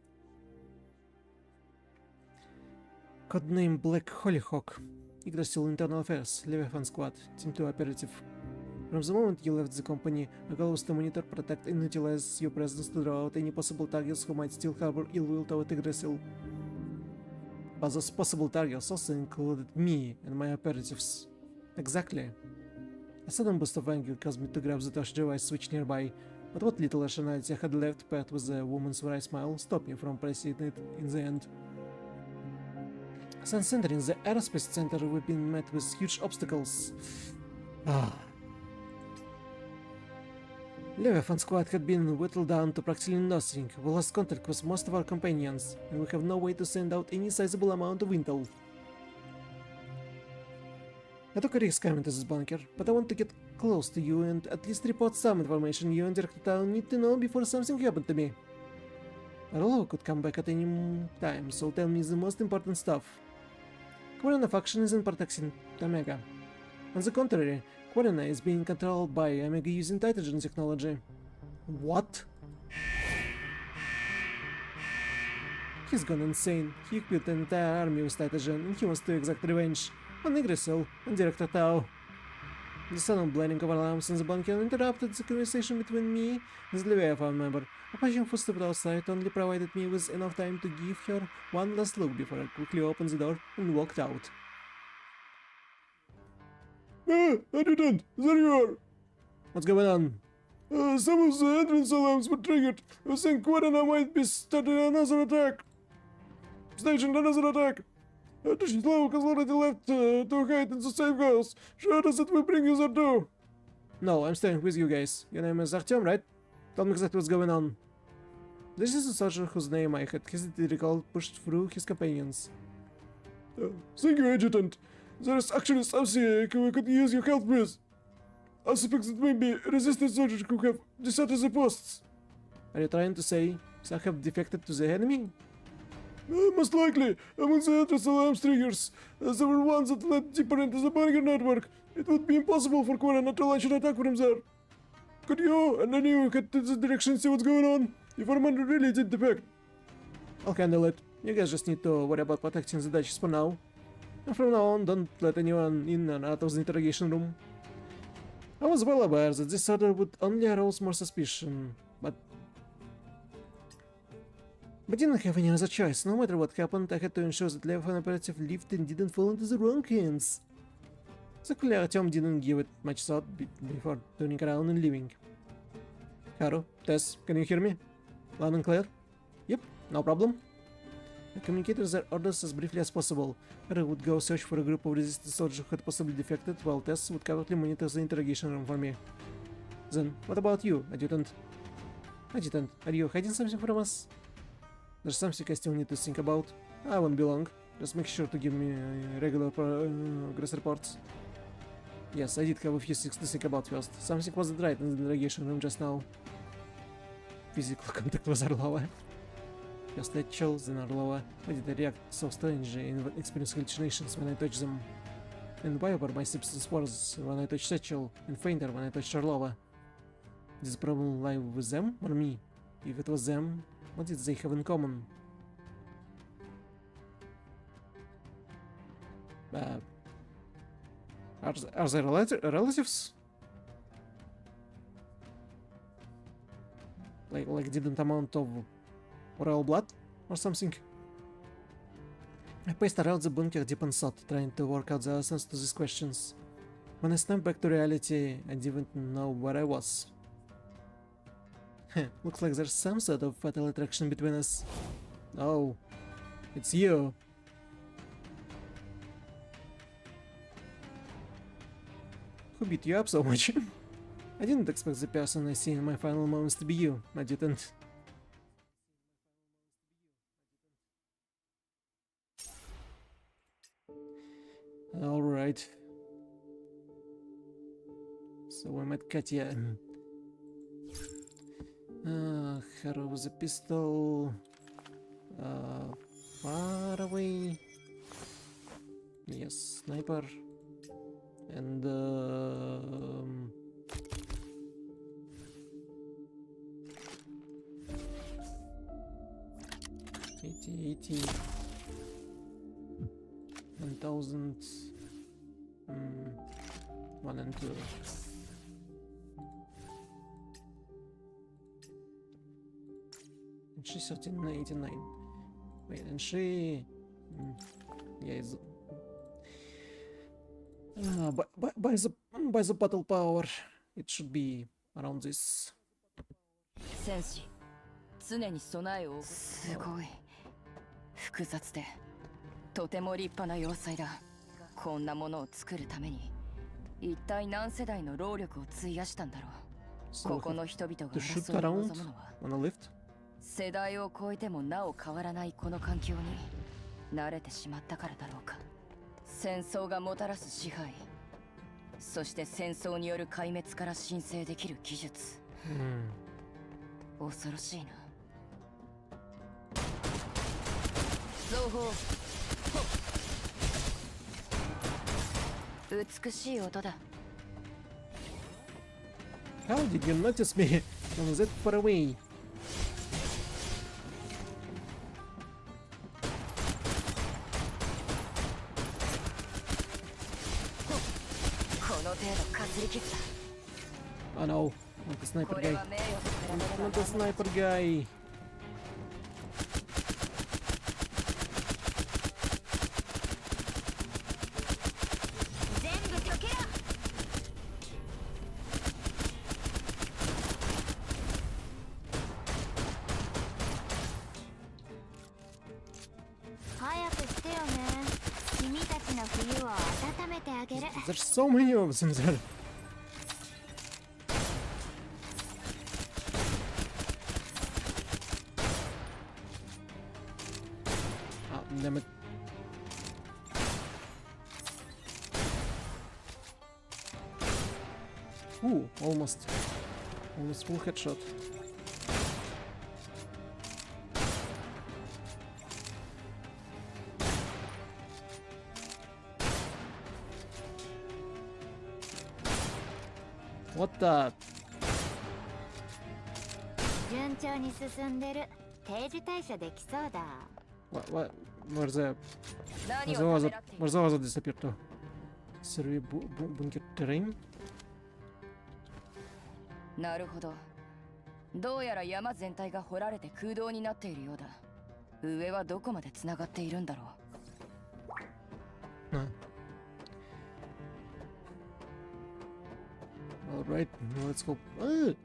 Codename Black Hollyhock. Yggdrasil Internal Affairs. Leviathan Squad. Team 2 Operative. From the moment you left the company, our goal was to monitor, protect, and utilize your presence to draw out any possible targets who might still harbor ill will toward Yggdrasil. But those possible targets also included me and my operatives. Exactly. A sudden burst of anger caused me to grab the touch device switch nearby, but what little rationality I had left, paired with a woman's wry smile, stopped me from pressing it in the end. Since entering the aerospace center, we've been met with huge obstacles. Leviathan Squad had been whittled down to practically nothing. We lost contact with most of our companions, and we have no way to send out any sizable amount of intel. I took a risk coming to this bunker, but I want to get close to you and at least report some information you and Director Town need to know before something happened to me. Arlova could come back at any time, so tell me the most important stuff. Quarian faction isn't protecting Omega. On the contrary, Quarian is being controlled by Omega using Titagen technology. What? He's gone insane. He equipped an entire army with Titagen and he wants to exact revenge on Yggdrasil and Director Tau. The sudden blending of alarms in the bunker interrupted the conversation between me and the Leviathan member. A pushing footstep outside only provided me with enough time to give her one last look before I quickly opened the door and walked out.
Adjutant, there you are!
What's going on?
Some of the entrance alarms were triggered. I think Quarian might be starting another attack. Staging another attack. Tishitlau has already left to hide in the safe house. Show us that we bring you there too.
No, I'm staying with you guys. Your name is Artyom, right? Tell me exactly what's going on. This is a soldier whose name I had hesitantly recalled pushed through his companions.
Thank you, Adjutant. There is actually something we could use your help with. I suspect that maybe resistance soldiers who have deserted the posts.
Are you trying to say some have defected to the enemy?
Most likely, among the entrance alarm triggers, there were ones that led deeper into the bunker network. It would be impossible for Quarian to launch an attack from there. Could you and then you get to the direction and see what's going on? If Armando really did the pact.
I'll handle it. You guys just need to worry about protecting the Duchess for now. And from now on, don't let anyone in and out of the interrogation room. I was well aware that this order would only arouse more suspicion, but didn't have any other choice. No matter what happened, I had to ensure that Leviathan operative lived and didn't fall into the wrong hands. So clearly Artyom didn't give it much thought before turning around and leaving. Haru, Tess, can you hear me? Loud and clear? Yep, no problem. I communicated their orders as briefly as possible. Haru would go search for a group of resistance soldiers who had possibly defected, while Tess would covertly monitor the interrogation room for me. Then, what about you, Adjutant? Adjutant, are you hiding something from us? There's something I still need to think about. I won't be long. Just make sure to give me regular progress reports. Yes, I did have a few things to think about first. Something wasn't right in the interrogation room just now. Physical contact with Orlova. First Letchel, then Orlova. Why did I react so strangely and experience hallucinations when I touched them? And why were my substance worse when I touched Letchel and fainter when I touched Orlova? Did the problem lie with them or me? If it was them, what did they have in common? Are they relatives? Like didn't amount of royal blood or something? I paced around the bunker deep in thought, trying to work out the answers to these questions. When I snapped back to reality, I didn't know where I was. Looks like there's some sort of fatal attraction between us. Oh, it's you. Who beat you up so much? I didn't expect the person I see in my final moments to be you, Adjutant. Alright. So we met Katya. Haru with a pistol. Far away. Yes, sniper. And 80, 1000, 1 and 2. And she's 1389. Wait, and she... yeah, it's... by the battle power, it should be around this.
戦士、常に備えを。すごい複雑でとても立派な要塞だ。こんなものを作るために一体何世代の労力を費やしたんだろう。ここの人々が争いを望むのは世代を超えてもなお変わらないこの環境に慣れてしまったからだろうか。戦争がもたらす支配、そして戦争による壊滅から申請できる技術、恐ろしいな。造法、美しい音だ。
How did you notice me from that far away? Oh no, not the sniper guy. Not the sniper guy. There's so many of them there. Oh, damn it. Ooh, almost full headshot. What the?
順調に進んでる。定時退社できそうだ。
What? Where's that?
何
Where's
を
the
ためら
Oza?
っている
Where's the Oza disappeared to? Survey bunker terrain?
なるほど。どうやら山全体が掘られて空洞になっているようだ。上はどこまでつながっているんだろう。
Huh. Alright, let's go. Not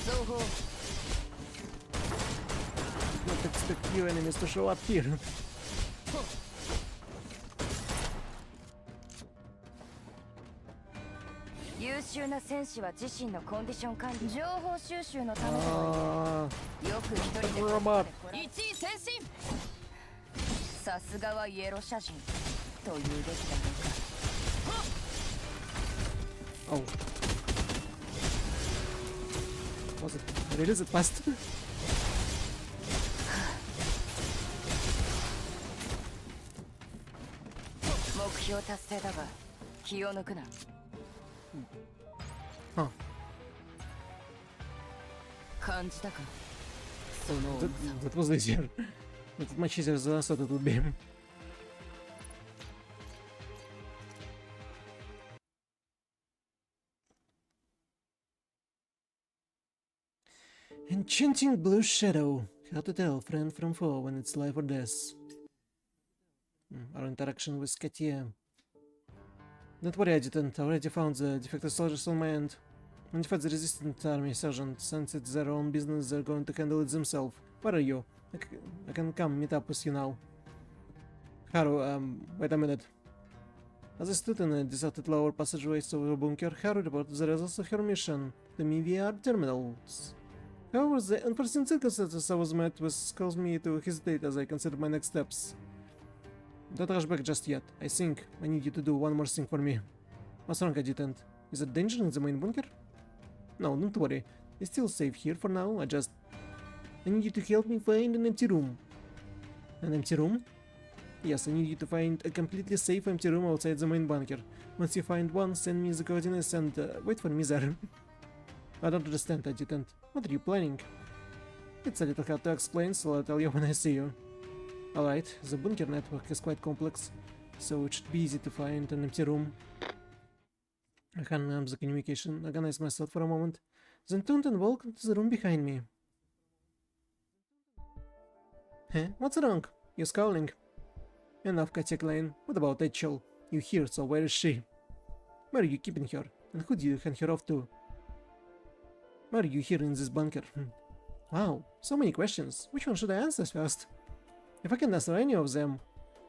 情報
expect you enemies to show up here.
優秀な戦士は自身のコンディション管理情報収集のために
Ah,
よく一人で
robot.
一位先進。さすがはイエロ写真と言うべきだろうか。
Oh. Was it? Really? Is it fast?
目標達成だが気を抜くな。
Huh.
感じたかその重
That,
さ。
that was easier. That's much easier than I thought it would be. Enchanting blue shadow. How to tell friend from foe when it's life or death. Our interaction with Katia. Don't worry, Adjutant. I already found the defective soldiers on my end. And if it's the resistant army, Sergeant, since it's their own business, they're going to handle it themselves. Where are you? I can come meet up with you now. Haru, wait a minute. As I stood in a deserted lower passageways of the bunker, Haru reported the results of her mission to me via terminals. However, the unforeseen circumstances I was met with caused me to hesitate as I considered my next steps. Don't rush back just yet. I think I need you to do one more thing for me. What's wrong, Adjutant? Is there danger in the main bunker? No, don't worry. It's still safe here for now. I need you to help me find an empty room. An empty room? Yes, I need you to find a completely safe empty room outside the main bunker. Once you find one, send me the coordinates and wait for me there. I don't understand, Adjutant. What are you planning? It's a little hard to explain, so I'll tell you when I see you. Alright, the bunker network is quite complex, so it should be easy to find an empty room. I can arm the communication, organize myself for a moment, then turned and walked into the room behind me. Huh? What's wrong? You're scowling. Enough, Katia Klein. What about Etchel? You here, so where is she? Where are you keeping her? And who do you hand her off to? Why are you here in this bunker? Wow, so many questions. Which one should I answer first? If I can answer any of them,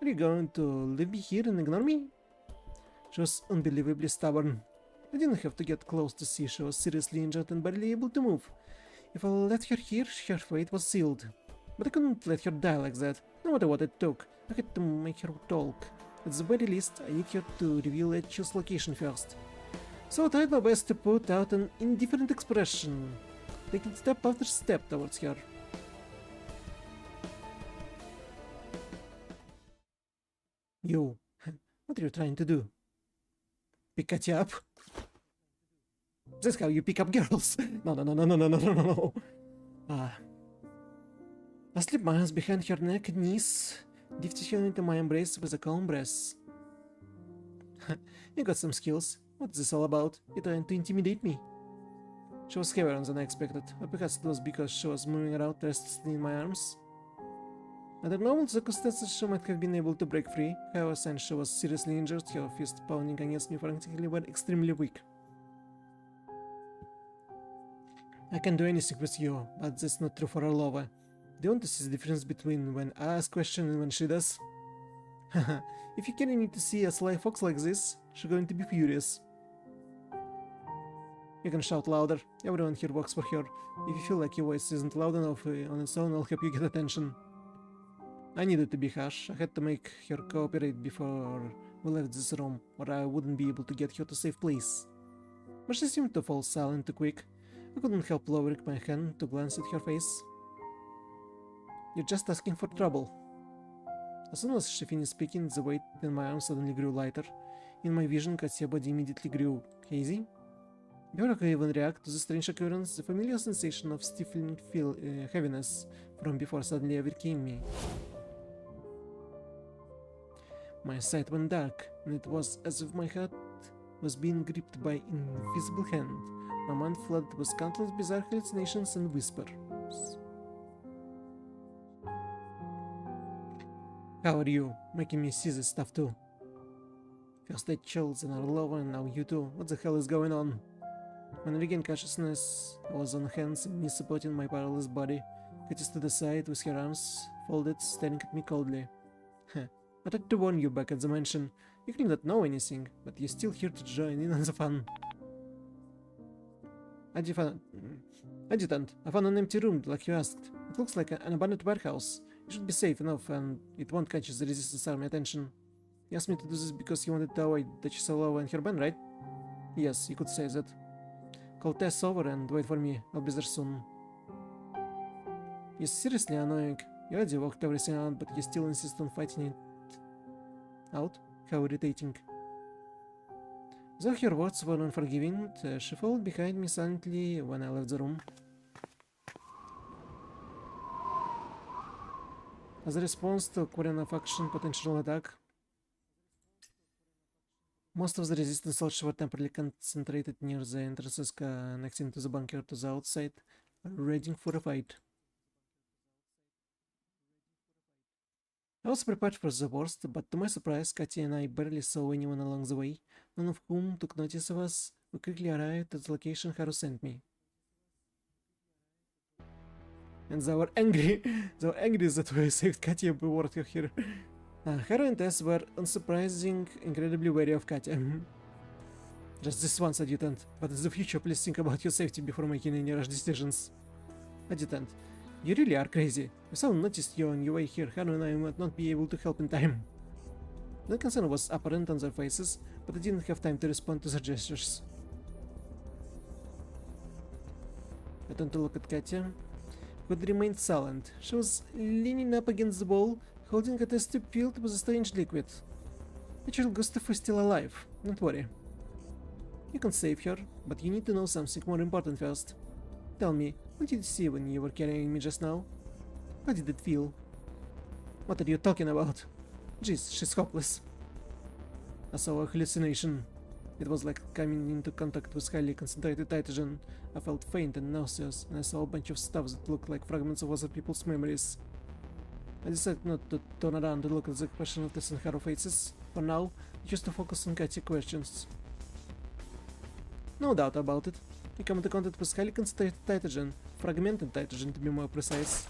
are you going to leave me here and ignore me? She was unbelievably stubborn. I didn't have to get close to see she was seriously injured and barely able to move. If I let her here, her fate was sealed. But I couldn't let her die like that, no matter what it took. I had to make her talk. At the very least, I need her to reveal Etchell's location first. So I tried my best to put out an indifferent expression, taking step after step towards her. You, what are you trying to do? Pick Katia up? That's how you pick up girls. No. I slipped my hands behind her neck and knees, lifted her into my embrace with a calm breath. You got some skills. What's this all about? You're trying to intimidate me. She was heavier than I expected, or perhaps it was because she was moving around restlessly in my arms. Under normal circumstances, she might have been able to break free. However, since she was seriously injured, her fist pounding against me frantically were extremely weak. I can do anything with you, but that's not true for our lover. Do you want to see the difference between when I ask questions and when she does? Haha, if you carry me to see a sly fox like this, she's going to be furious. You can shout louder. Everyone here works for her. If you feel like your voice isn't loud enough on its own, I'll help you get attention. I needed to be harsh. I had to make her cooperate before we left this room, or I wouldn't be able to get her to a safe place. But she seemed to fall silent too quick. I couldn't help lowering my hand to glance at her face. You're just asking for trouble. As soon as she finished speaking, the weight in my arms suddenly grew lighter. In my vision, Katia's body immediately grew hazy. Before I could even react to the strange occurrence, the familiar sensation of stifling heaviness from before suddenly overcame me. My sight went dark, and it was as if my heart was being gripped by an invisible hand. My mind flooded with countless bizarre hallucinations and whispers. How are you? Making me see this stuff too. First I chills and all and now you too. What the hell is going on? When I regained consciousness, I was on hands and knees supporting my paralyzed body. Katie stood aside with her arms folded, staring at me coldly. I tried to warn you back at the mansion. You did not know anything, but you're still here to join in on the fun. Adjutant, I found an empty room like you asked. It looks like an abandoned warehouse. It should be safe enough and it won't catch the resistance army attention. You asked me to do this because you wanted to avoid Duchess Alova and her band, right? Yes, you could say that. Call Tess over and wait for me. I'll be there soon. You're seriously annoying. You already worked everything out, but you still insist on fighting it out? How irritating. Though her words were unforgiving, she followed behind me silently when I left the room. As a response to a Korean faction potential attack, most of the resistance soldiers were temporarily concentrated near the entrances connecting to the bunker to the outside, ready for a fight. I was prepared for the worst, but to my surprise, Katia and I barely saw anyone along the way, none of whom took notice of us. We quickly arrived at the location Haru sent me. And they were angry. They were angry that we saved Katia before here. Haru and Tess were, unsurprising, incredibly wary of Katia. Just this once, Adjutant, but in the future please think about your safety before making any rash decisions. Adjutant, you really are crazy. If someone noticed you on your way here, Haru and I might not be able to help in time. The concern was apparent on their faces, but I didn't have time to respond to their gestures. I turned to look at Katia, who had remained silent. She was leaning up against the wall, holding a test tube filled with a strange liquid. Natural Gustav is still alive, don't worry. You can save her, but you need to know something more important first. Tell me, what did you see when you were carrying me just now? How did it feel? What are you talking about? Jeez, she's hopeless. I saw a hallucination. It was like coming into contact with highly concentrated nitrogen. I felt faint and nauseous, and I saw a bunch of stuff that looked like fragments of other people's memories. I decided not to turn around to look at the expression of Tess and Haru faces. For now, just to focus on Katia questions. No doubt about it. You come into contact with highly concentrated nitrogen, fragmented nitrogen to be more precise.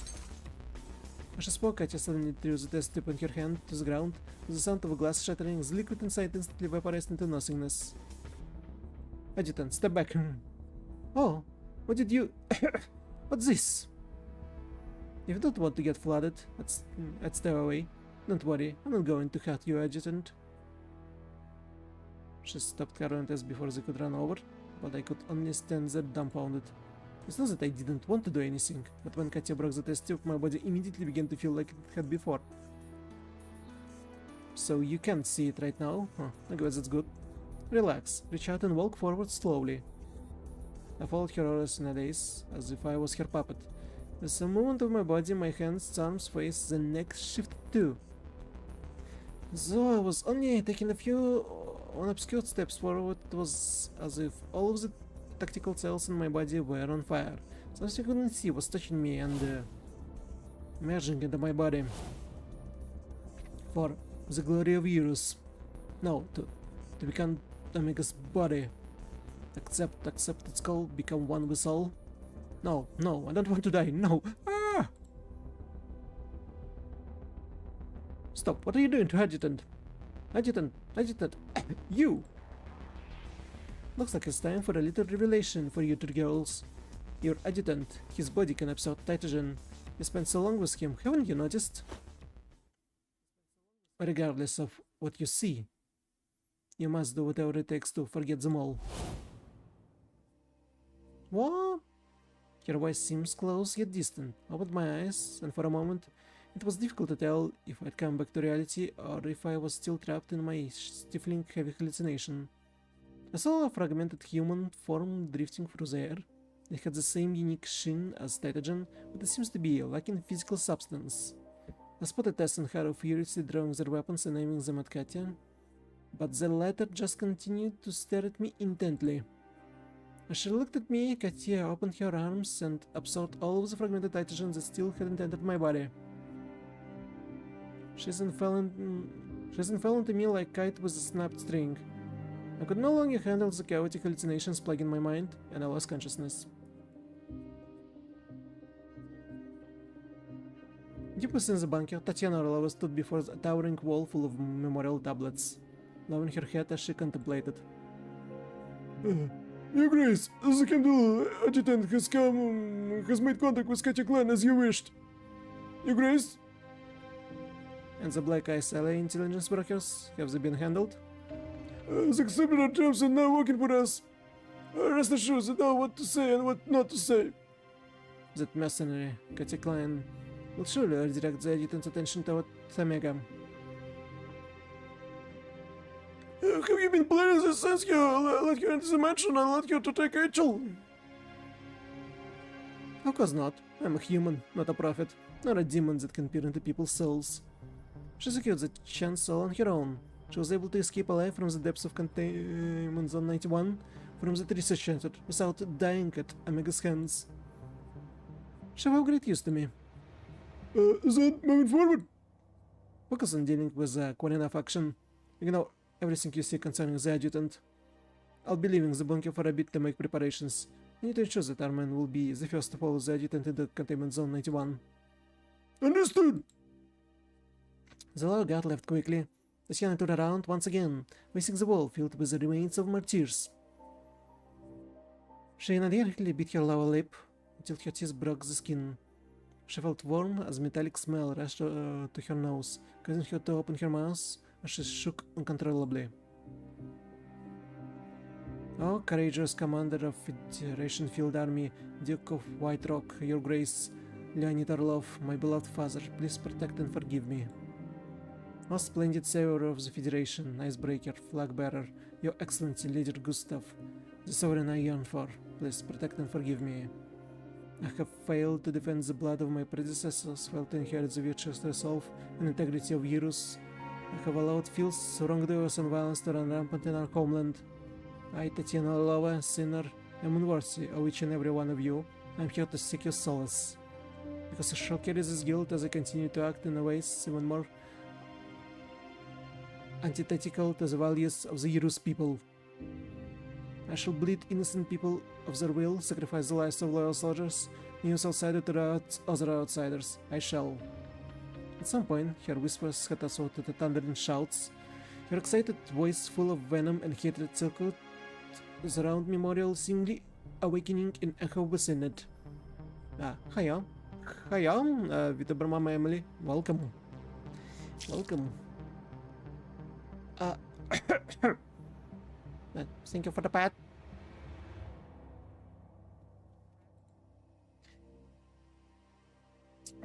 As she spoke, Katia suddenly threw the test tube in her hand to the ground. With the sound of a glass shattering, the liquid inside instantly vaporized into nothingness. Adjutant, step back. Oh, what did you... What's this? If you don't want to get flooded, let's stay away. Don't worry, I'm not going to hurt you, Adjutant. She stopped Haru and Tess before they could run over, but I could only stand there dumbfounded. It's not that I didn't want to do anything, but when Katia broke the test tube, my body immediately began to feel like it had before. So you can't see it right now? Huh, I guess that's good. Relax, reach out and walk forward slowly. I followed her orders in a daze, as if I was her puppet. With a movement of my body, my hands, arms, face, the neck shifted too. Though I was only taking a few unobscured steps forward, it was as if all of the tactical cells in my body were on fire. Something I couldn't see was touching me and merging into my body. For the glory of Eurus. No, to become Omega's body. Accept its call, become one with all. No, I don't want to die, no! Ah! Stop, what are you doing to Adjutant? Adjutant, you! Looks like it's time for a little revelation for you two girls. Your Adjutant, his body can absorb nitrogen. You spent so long with him, haven't you noticed? Regardless of what you see, you must do whatever it takes to forget them all. What? Her voice seems close yet distant. I opened my eyes, and for a moment it was difficult to tell if I'd come back to reality or if I was still trapped in my stifling heavy hallucination. I saw a fragmented human form drifting through the air. It had the same unique sheen as Titagen, but it seems to be lacking physical substance. I spotted Tess and Haru furiously drawing their weapons and aiming them at Katya, but the latter just continued to stare at me intently. As she looked at me, Katya opened her arms and absorbed all of the fragmented Titagen that still hadn't entered my body. She then fell into me like a kite with a snapped string. I could no longer handle the chaotic hallucinations plaguing my mind, and I lost consciousness. Deep within the bunker, Tatiana Orlova stood before a towering wall full of memorial tablets, lowering her head as she contemplated.
Your Grace, the Candle Adjutant has made contact with Katya Clan as you wished. Your Grace?
And the Black Eyes LA intelligence workers, have they been handled?
The accepted our terms are now working for us. Rest assured they know what to say and what not to say.
That mercenary, Katya Klein, will surely redirect the adjutant's attention toward Omega.
Have you been planning this since you let her into the mansion and let her to take Rachel?
Of course not. I'm a human, not a prophet, nor a demon that can peer into people's souls. She secured the chance all on her own. She was able to escape alive from the depths of Containment Zone 91 from the research center without dying at Omega's hands. She was of great use to me.
Then, moving forward.
Focus on dealing with the Quarina faction. Ignore everything you see concerning the adjutant. I'll be leaving the bunker for a bit to make preparations. I need to ensure that our men will be the first to follow the adjutant into Containment Zone 91.
Understood.
The lower guard left quickly. Tatiana turned around once again, facing the wall filled with the remains of martyrs. She inadvertently bit her lower lip until her teeth broke the skin. She felt warm as a metallic smell rushed to her nose, causing her to open her mouth as she shook uncontrollably. Oh, courageous commander of Federation Field Army, Duke of White Rock, Your Grace, Leonid Orlov, my beloved father, please protect and forgive me. Most splendid savior of the Federation, icebreaker, flag bearer, Your Excellency, Leader Gustav, the sovereign I yearn for, please protect and forgive me. I have failed to defend the blood of my predecessors, failed to inherit the virtuous resolve and integrity of Eurus. I have allowed filth, wrongdoers, and violence to run rampant in our homeland. I, Tatiana Orlova, sinner, am unworthy of each and every one of you. I am here to seek your solace, because I shall carry this guilt as I continue to act in ways even more antithetical to the values of the Eurus people. I shall bleed innocent people of their will, sacrifice the lives of loyal soldiers, and use outsider to rout other outsiders. I shall. At some point, her whispers had also to the thundering shouts. Her excited voice, full of venom and hatred, circled the round memorial, seemingly awakening an echo within it. Hiya. Hiya, Vtuber Mama Emily. Welcome. Welcome. Thank you for the pat.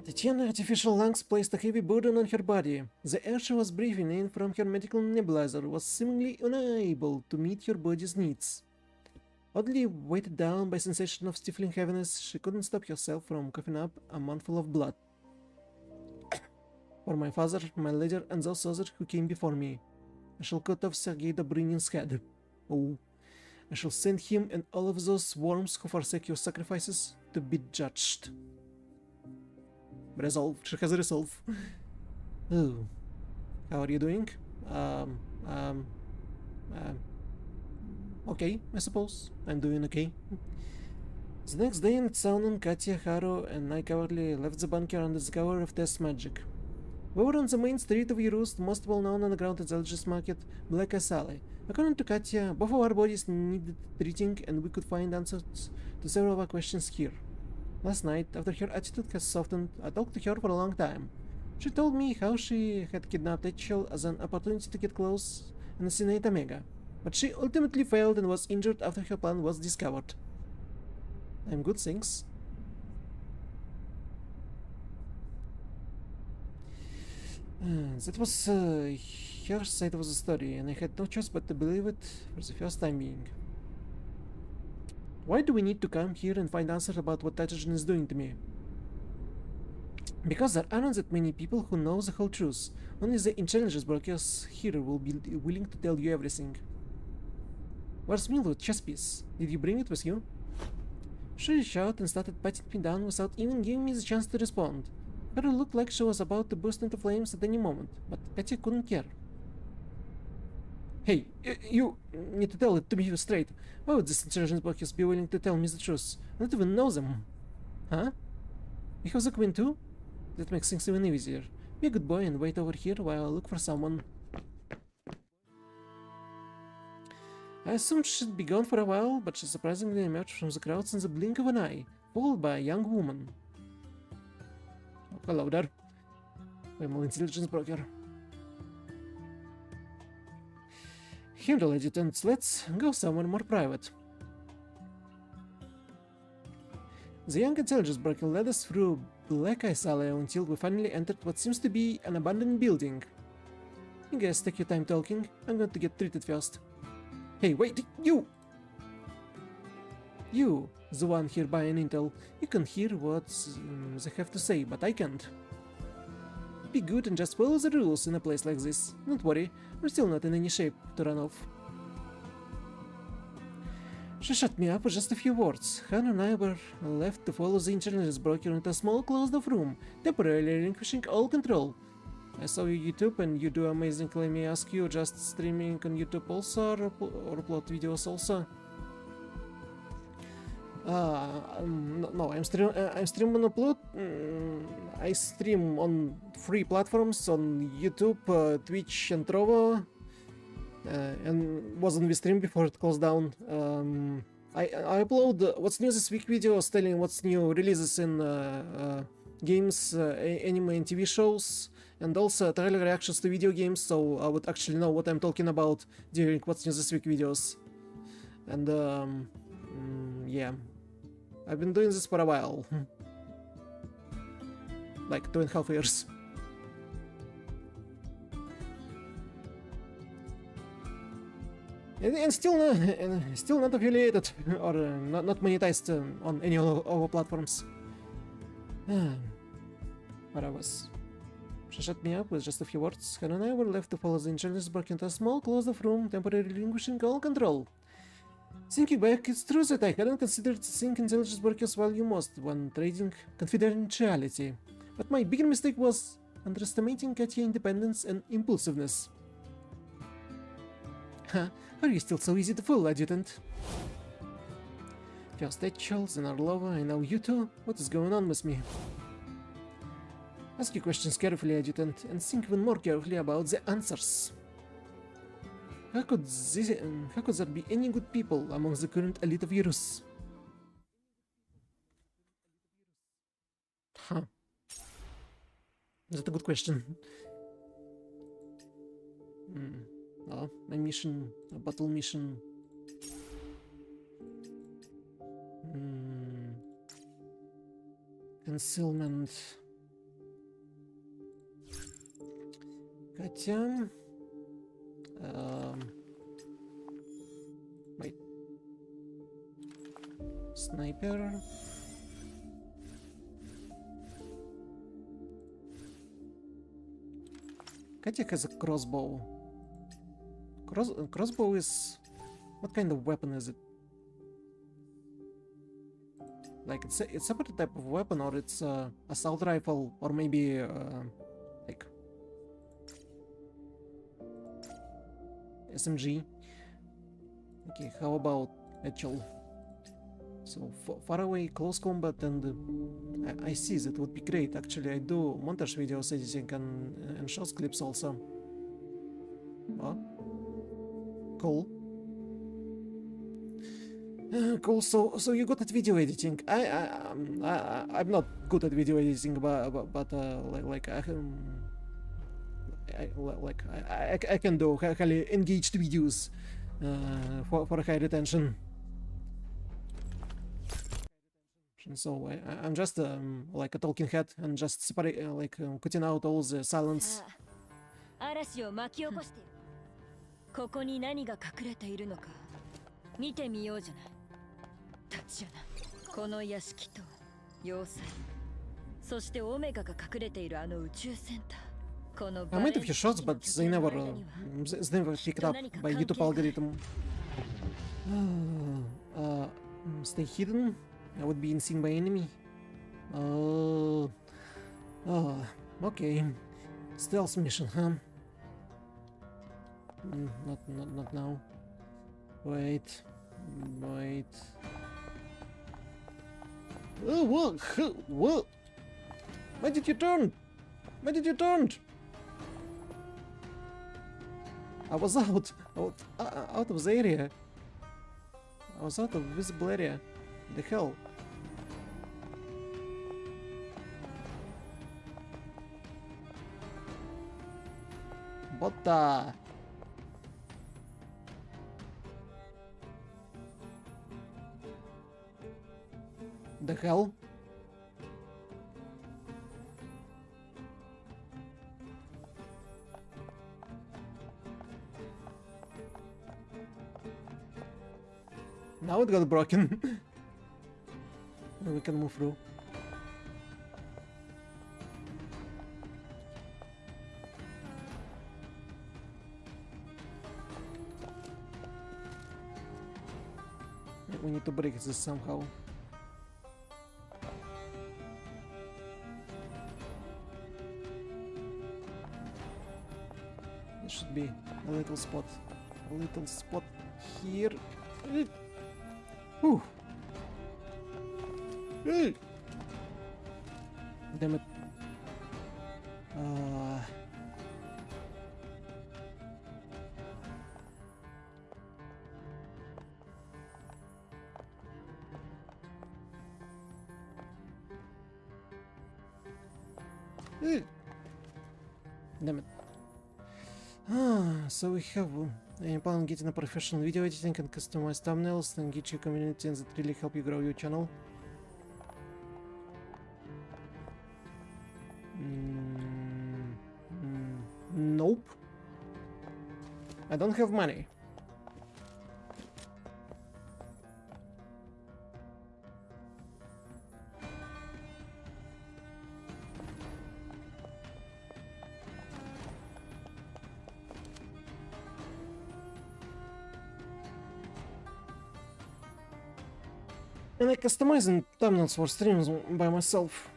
Tatiana's artificial lungs placed a heavy burden on her body. The air she was breathing in from her medical nebulizer was seemingly unable to meet her body's needs. Oddly weighted down by a sensation of stifling heaviness, she couldn't stop herself from coughing up a mouthful of blood. For my father, my leader, and those others who came before me, I shall cut off Sergei Dobrynnin's head. Oh, I shall send him and all of those worms who forsake your sacrifices to be judged. Resolve. She has a resolve. Oh. How are you doing? Okay, I suppose. I'm doing okay. The next day in Tsaunan, Katya, Haru, and I cowardly left the bunker under the cover of test magic. We were on the main street of Yerust, most well-known underground intelligence market, Black Ice Alley. According to Katya, both of our bodies needed treating, and we could find answers to several of our questions here. Last night, after her attitude had softened, I talked to her for a long time. She told me how she had kidnapped Rachel as an opportunity to get close and assassinate Omega, but she ultimately failed and was injured after her plan was discovered. I'm good, thanks. That was her side of the story, and I had no choice but to believe it for the first time being. Why do we need to come here and find answers about what nitrogen is doing to me? Because there aren't that many people who know the whole truth. Only the intelligence brokers here will be willing to tell you everything. Where's Milo, chess piece? Did you bring it with you? She reached out and started patting me down without even giving me the chance to respond. Her looked like she was about to burst into flames at any moment, but Katia couldn't care. Hey, you need to tell it to me straight. Why would this intelligence brokers be willing to tell me the truth? I don't even know them. Huh? You have the queen too? That makes things even easier. Be a good boy and wait over here while I look for someone. I assumed she'd be gone for a while, but she surprisingly emerged from the crowds in the blink of an eye, followed by a young woman. Oh, hello there. I'm an intelligence broker. Handle, adjutant. Let's go somewhere more private. The young intelligence broker led us through Black Ice Alley until we finally entered what seems to be an abandoned building. You guys take your time talking. I'm going to get treated first. Hey, wait, you! You, the one here buying intel, you can hear what they have to say, but I can't. Be good and just follow the rules in a place like this. Don't worry, we're still not in any shape to run off. She shut me up with just a few words. Han and I were left to follow the intelligence broker into a small closed-off room, temporarily relinquishing all control. I saw you YouTube and you do amazing. Let me ask you, just streaming on YouTube also or upload videos also? No, I'm stream on upload. I stream on 3 platforms on YouTube, Twitch, and Trovo. And was on Vstream before it closed down. I upload what's new this week videos telling what's new releases in games, anime, and TV shows, and also trailer reactions to video games, so I would actually know what I'm talking about during what's new this week videos. And yeah, I've been doing this for a while, like 2.5 years. And still not affiliated or not monetized on any of our platforms. Where I was. She shut me up with just a few words. Her and I were left to follow the intelligence broker into a small closed-off room, temporarily relinquishing all control. Thinking back, it's true that I hadn't considered seeing intelligence brokers value most when trading confidentiality. But my bigger mistake was underestimating Katya's independence and impulsiveness. Huh? Are you still so easy to fool, adjutant? First Etchels, then Orlova, and now you two? What is going on with me? Ask your questions carefully, adjutant, and think even more carefully about the answers. How could there be any good people amongst the current elite of Eurus? Huh. That's a good question. A mission, a battle mission. Concealment. Katya. Wait. Sniper. Katya has a crossbow. Crossbow is... What kind of weapon is it? Like, it's a separate type of weapon, or it's assault rifle, or maybe like SMG. Okay, how about Etchel? So far away, close combat, and I see that would be great. Actually, I do montage videos editing and shots clips also. Oh. Cool. Cool. So you good at video editing? I'm not good at video editing, but I can do highly engaged videos for high retention. So I'm just like a talking head and just separate, cutting out all the silence.
嵐を巻き起こしている。ここに何が隠れているのか見てみようじゃない。タチアナ、この屋敷と要塞、そしてオメガが隠れているあの宇宙センター。この
I made a few shots, but they never picked up by YouTube algorithm. Stay hidden. I would be seen by enemy. Okay. Stealth mission, huh? Not now. Wait. Oh, what? Why did you turn? I was out of the area. I was out of visible area. The hell? What the hell? Now it got broken. We can move through. We need to break this somehow. There should be a little spot here. Whew. Damn it. Damn it. So we have upon getting a professional video editing and customized thumbnails and get your community and that really help you grow your channel. Nope. I don't have money. And I customizing thumbnails for streams by myself.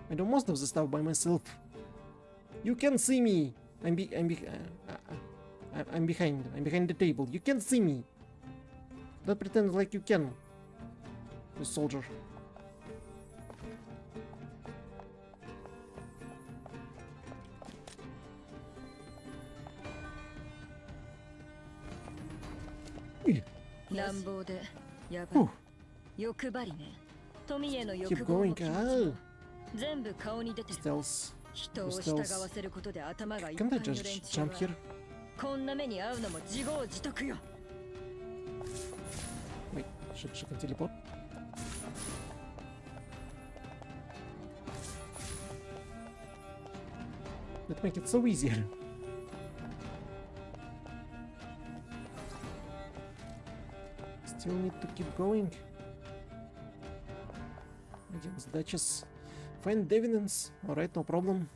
I do most of the stuff by myself. You can see me. I'm behind the table. You can see me. Don't pretend like you can, you soldier. Whew. Keep going. Stealth. Can't I just jump here? Wait, she can teleport? That make it so easier. Still need to keep going. Against Duchess. Find evidence. Alright, no problem.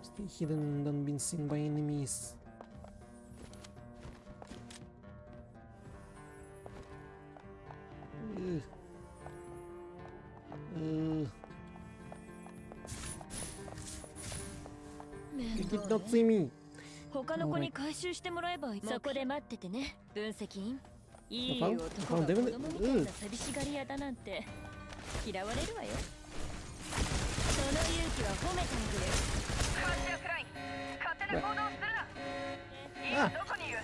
Stay hidden and don't be seen by enemies. You did not see me.
他の子に回収してもらえばいい。そこで待っててね、分析員。いい男が子供みたいな寂しがり屋だなんて嫌われるわよ。その勇気は褒めてあげる。ハッシュクライン、勝手な行動するな。今どこにいる？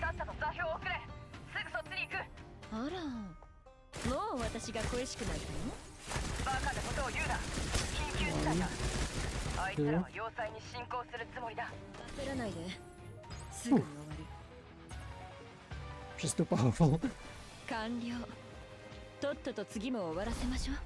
さっさと座標を送れ。すぐそっちに行く。あら、もう私が恋しくなったの？バカなことを言うな。緊急事態だ。あいつらは要塞に侵攻するつもりだ。焦らないで。すぐに終わる。
She's too powerful.
完了。とっとと次も終わらせましょう。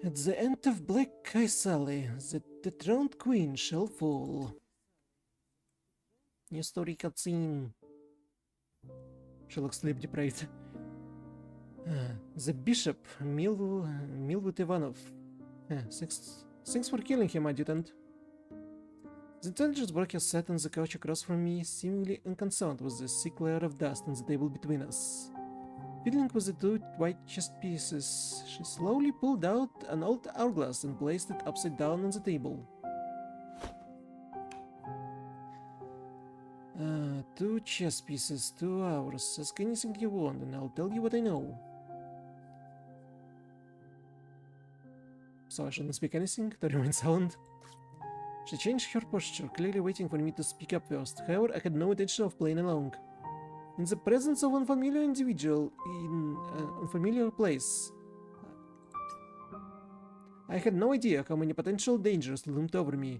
At the end of Black Kaisali, the dethroned queen shall fall. New story cutscene. She looks sleep deprived. The bishop, Milvut Ivanov. Thanks for killing him, adjutant. The intelligence broker sat on the couch across from me, seemingly unconcerned with the thick layer of dust on the table between us. Fiddling with the two white chess pieces, she slowly pulled out an old hourglass and placed it upside down on the table. 2 chess pieces, 2 hours. Ask anything you want and I'll tell you what I know. So I shouldn't speak anything to remain silent? She changed her posture, clearly waiting for me to speak up first. However, I had no intention of playing along. In the presence of unfamiliar individual in an unfamiliar place, I had no idea how many potential dangers loomed over me.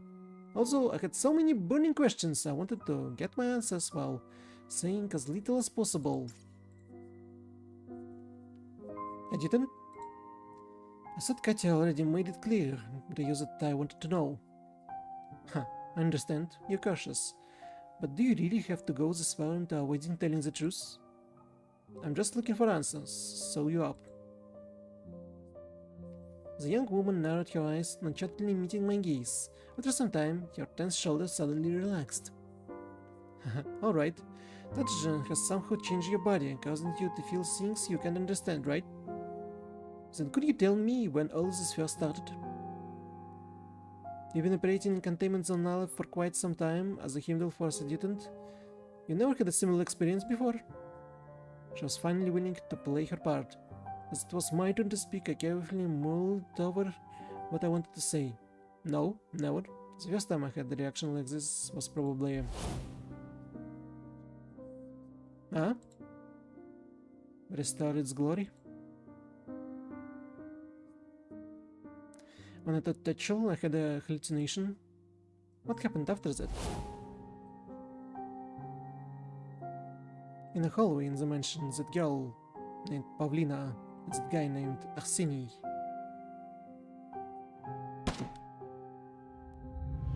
Also, I had so many burning questions I wanted to get my answers while saying as little as possible. Adjutant? I thought Katya already made it clear the use that I wanted to know. Huh, I understand, you're cautious. But do you really have to go this far into avoiding telling the truth? I'm just looking for answers, so you up. The young woman narrowed her eyes, nonchalantly meeting my gaze. After some time, her tense shoulders suddenly relaxed. Alright, that gene has somehow changed your body, causing you to feel things you can't understand, right? Then could you tell me when all this first started? You've been operating in Containment Zone now for quite some time as a Himdall Force adjutant. You never had a similar experience before? She was finally willing to play her part. As it was my turn to speak, I carefully mulled over what I wanted to say. No, never. The first time I had a reaction like this was probably... Huh? Restore its glory? When I touched Tetchel, I had a hallucination. What happened after that? In a hallway in the mansion, that girl named Pavlina and that guy named Arseny.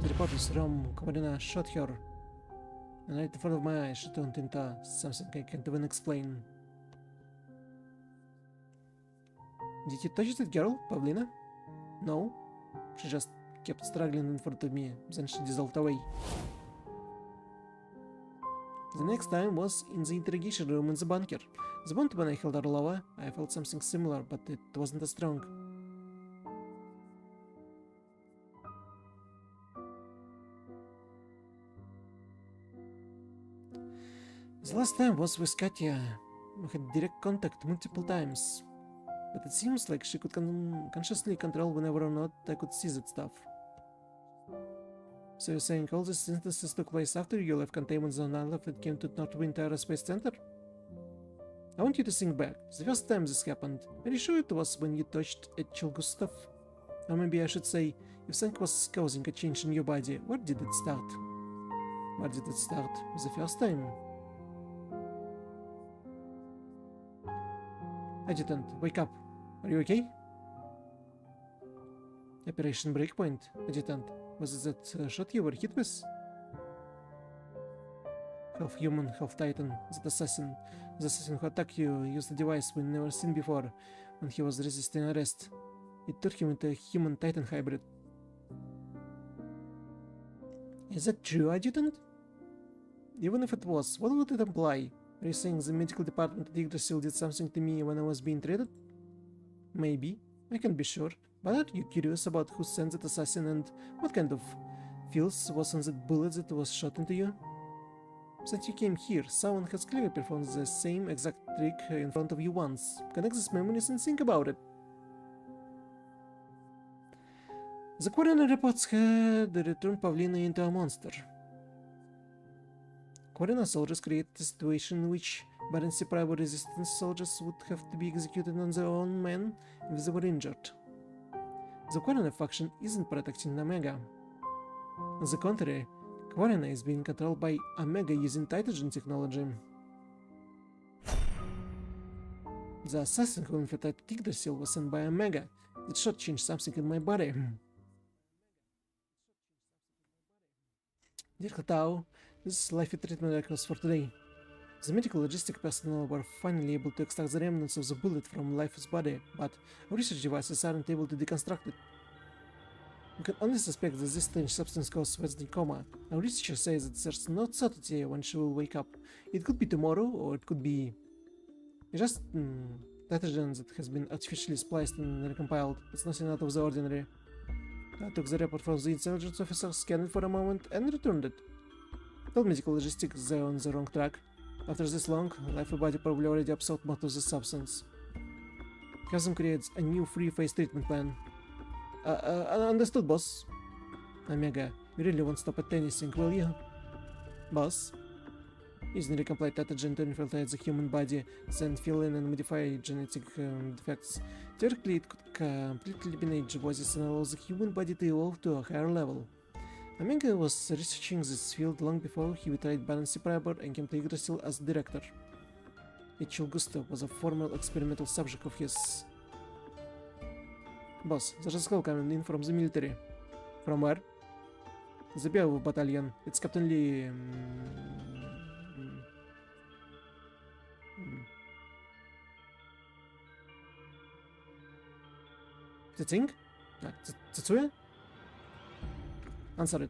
The reporter's room, Kamarina shot her, and right in front of my eyes she turned into something I can't even explain. Did you touch that girl, Pavlina? No, she just kept struggling in front of me, then she dissolved away. The next time was in the interrogation room in the bunker. The moment when I held Orlova, I felt something similar, but it wasn't as strong. The last time was with Katya. We had direct contact multiple times. But it seems like she could consciously control whenever or not I could see that stuff. So you're saying all these instances took place after you left Containment Zone and it came to Northwind Aerospace Center? I want you to think back. The first time this happened, are you sure it was when you touched Etchel Gustav? Or maybe I should say, if something was causing a change in your body, where did it start? Where did it start the first time? Adjutant, wake up. Are you okay? Operation Breakpoint, Adjutant. Was it that shot you were hit with? Half human, half titan, that assassin. The assassin who attacked you used a device we've never seen before when he was resisting arrest. It turned him into a human-titan hybrid. Is that true, Adjutant? Even if it was, what would it imply? Are you saying the medical department at Yggdrasil did something to me when I was being treated? Maybe. I can't be sure. But are you curious about who sent that assassin and what kind of feels was on that bullet that was shot into you? Since you came here, someone has clearly performed the same exact trick in front of you once. Connect these memories and think about it. The coroner reports had returned Pavlina into a monster. Coroner soldiers create a situation in which Barency Private resistance soldiers would have to be executed on their own men if they were injured. The Coroner faction isn't protecting Omega. On the contrary, Coroner is being controlled by Omega using Titogen technology. The assassin who infiltrated Yggdrasil was sent by Omega. It should change something in my body. Dear Tao, this is life treatment records for today. The medical logistic personnel were finally able to extract the remnants of the bullet from Life's body, but our research devices aren't able to deconstruct it. We can only suspect that this strange substance caused Wednesday coma. Our researchers say that there's no certainty when she will wake up. It could be tomorrow, or it could be just Titogen that has been artificially spliced and recompiled. It's nothing out of the ordinary. I took the report from the intelligence officer, scanned it for a moment, and returned it. Told medical logistics they're on the wrong track. After this long, Life body probably already absorbed most of the substance. Custom creates a new free-phase treatment plan. Understood, boss. Omega, you really won't stop at anything, will you? Boss? Using recompiled Titogen to infiltrate the human body, then fill in and modify genetic defects. Theoretically, it could completely eliminate Sajeas and allow the human body to evolve to a higher level. Omega was researching this field long before he betrayed Barency Private and came to Yggdrasil as director. H.L. Gustav was a former experimental subject of his. Boss, there's a call coming in from the military. From where? The Beowulf battalion. It's Captain Lee. The thing? Tetsuya? Answer it.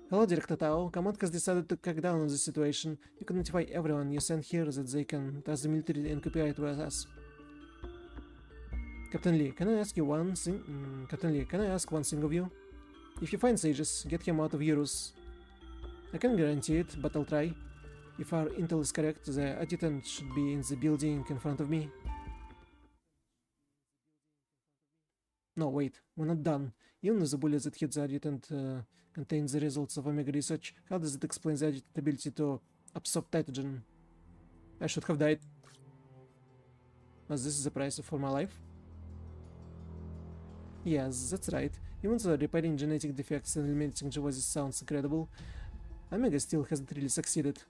Hello, Director Tao. Command has decided to crack down on the situation. You can notify everyone you send here that they can trust the military and cooperate with us. Captain Lee, can I ask you one thing? Captain Lee, can I ask one thing of you? If you find Sajeas, get him out of Eurus. I can't guarantee it, but I'll try. If our intel is correct, the adjutant should be in the building in front of me. No, wait, we're not done. Even if the bullet that hit the adjutant contains the results of Omega research, how does it explain the adjutant's ability to absorb Titogen? I should have died. As this is the price for my life? Yes, that's right. Even though repairing genetic defects and eliminating Sajeas sounds incredible, Omega still hasn't really succeeded.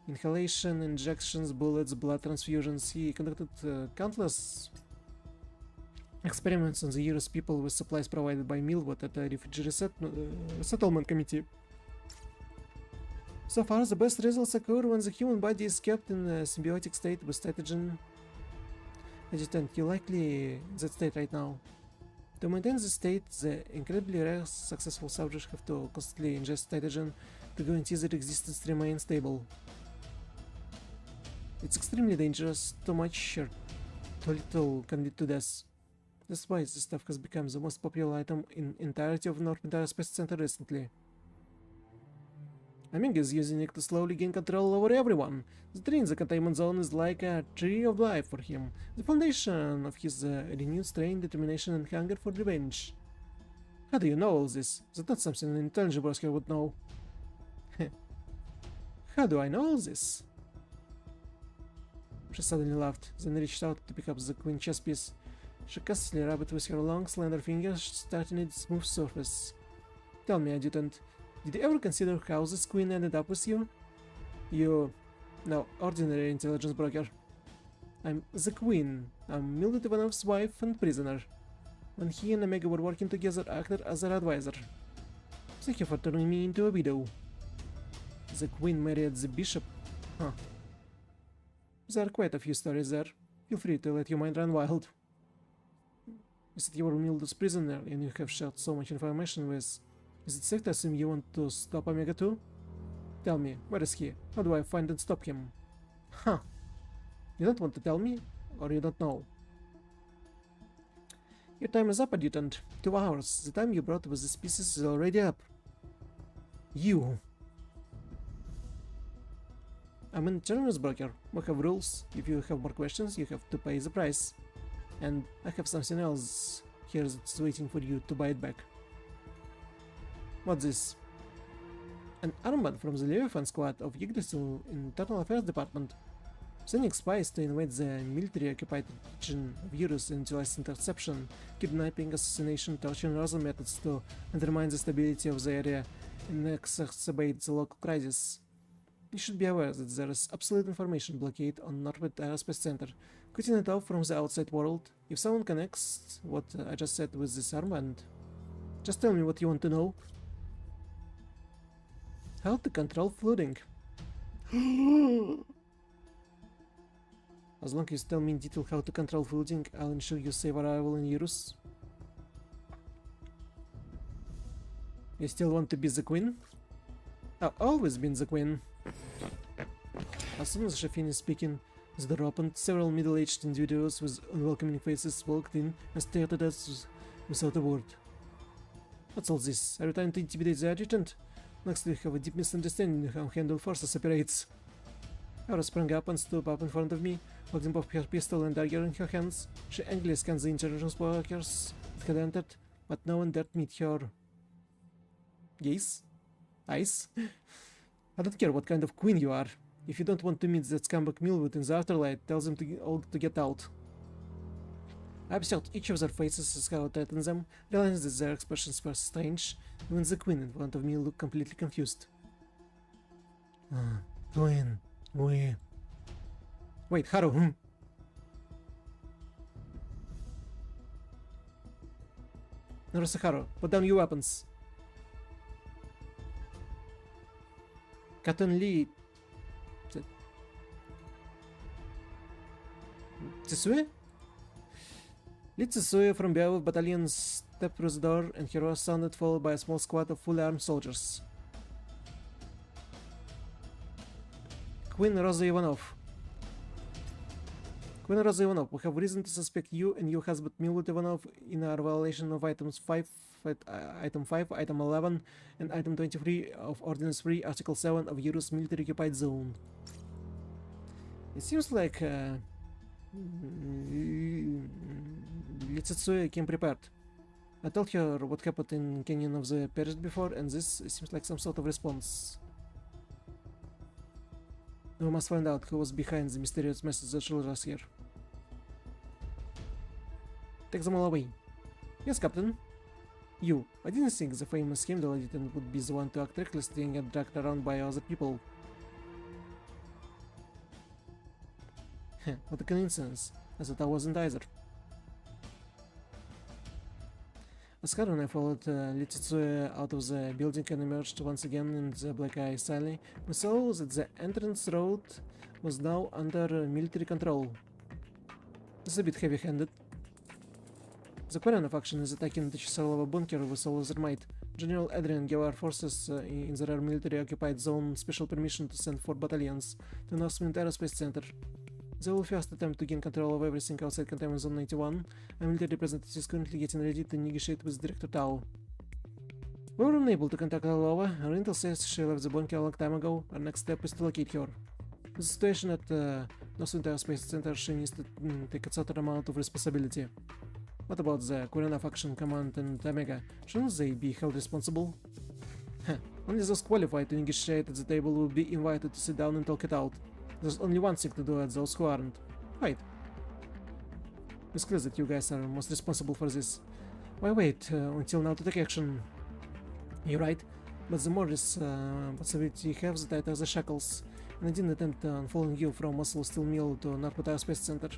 Inhalation, injections, bullets, blood transfusions. He conducted countless experiments on the Eurus people with supplies provided by Milwaukee at the refugee settlement committee. So far, the best results occur when the human body is kept in a symbiotic state with Titogen. Adjutant, you're likely in that state right now. To maintain this state, the incredibly rare successful subjects have to constantly ingest Titogen to guarantee their existence remains stable. It's extremely dangerous. Too much or too little can lead to death. That's why this stuff has become the most popular item in entirety of North Midara Space Center recently. Omega is using it to slowly gain control over everyone. The tree in the containment zone is like a tree of life for him, the foundation of his renewed strength, determination and hunger for revenge. How do you know all this? That's not something an intelligent broker would know. How do I know all this? She suddenly laughed, then reached out to pick up the queen chess piece. She casually rubbed it with her long, slender fingers, starting its smooth surface. Tell me, Adjutant, did you ever consider how this queen ended up with you? You... no, ordinary intelligence broker. I'm the queen. I'm Mildred Ivanov's wife and prisoner. When he and Omega were working together, I acted as her advisor. Thank you for turning me into a widow. The queen married the bishop? Huh. There are quite a few stories there. Feel free to let your mind run wild. You said you were Mildred's prisoner and you have shared so much information with... Is it safe to assume you want to stop Omega too? Tell me, where is he? How do I find and stop him? Huh. You don't want to tell me? Or you don't know? Your time is up, Adjutant. 2 hours. The time you brought with these pieces is already up. You. I'm an intelligence broker. We have rules. If you have more questions, you have to pay the price. And I have something else here that's waiting for you to buy it back. What's this? An armband from the Leviathan squad of Yggdrasil Internal Affairs Department. Sending spies to invade the military-occupied region of Eurus and utilize interception, kidnapping, assassination, torture and other methods to undermine the stability of the area and exacerbate the local crisis. You should be aware that there is absolute information blockade on Northwood Aerospace Center, cutting it off from the outside world. If someone connects what I just said with this armband, just tell me what you want to know. How to control flooding. As long as you tell me in detail how to control flooding, I'll ensure you safe arrival in Eurus. You still want to be the queen? I've always been the queen. As soon as she finished speaking, the door opened. Several middle-aged individuals with unwelcoming faces walked in and stared at us without a word. What's all this? Are you trying to intimidate the adjutant? Next, we have a deep misunderstanding of how handled forces operates. Aura sprang up and stood up in front of me, holding both her pistol and dagger in her hands. She angrily scanned the intelligence workers that had entered, but no one dared meet her gaze? Eyes? I don't care what kind of queen you are. If you don't want to meet that scumbag Millwood in the afterlife, tell them all to get out. I observed each of their faces as how I threatened them, realizing that their expressions were strange. Even the queen in front of me looked completely confused. Queen, we... Wait, Haru, Narusaharu, put down your weapons. Captain Lee... Tsusue? Lee Tsusue from Beowulf Battalion stepped through the door and her voice sounded, followed by a small squad of fully armed soldiers. Queen Rosa Ivanov. Queen Rosa Ivanov, we have reason to suspect you and your husband Milwood Ivanov in our violation of items 5, item 5, item 11, and item 23 of Ordinance 3, Article 7 of Eurus Military Occupied Zone. It seems like Litsutsuya came prepared. I told her what happened in Canyon of the Perished before, and this seems like some sort of response. We must find out who was behind the mysterious message that showed us here. Take them all away. Yes, Captain. You. I didn't think the famous Heimdall Editant would be the one to act recklessly and get dragged around by other people. What a coincidence. I thought I wasn't either. As Haru and I followed Litsutsuya out of the building and emerged once again in the Black Ice Alley, we saw that the entrance road was now under military control. This is a bit heavy-handed. The Korean faction is attacking the Chisalova bunker with all their might. General Adrian gave our forces in the rare military-occupied zone special permission to send 4 battalions to Northwind Aerospace Center. They will first attempt to gain control of everything outside Containment Zone 91, and military representative is currently getting ready to negotiate with Director Tao. We were unable to contact Alova. Our intel says she left the bunker a long time ago. Our next step is to locate her. The situation at Northwind Aerospace Center, she needs to take a certain amount of responsibility. What about the Korean faction command and Omega? Shouldn't they be held responsible? Only those qualified to negotiate at the table will be invited to sit down and talk it out. There's only one thing to do at those who aren't. Wait. It's clear that you guys are most responsible for this. Why wait until now to take action? You're right, but the more possibility you have, the tighter the shackles. And I didn't intend on following you from Muscle Steel Mill to Narpota Space Center.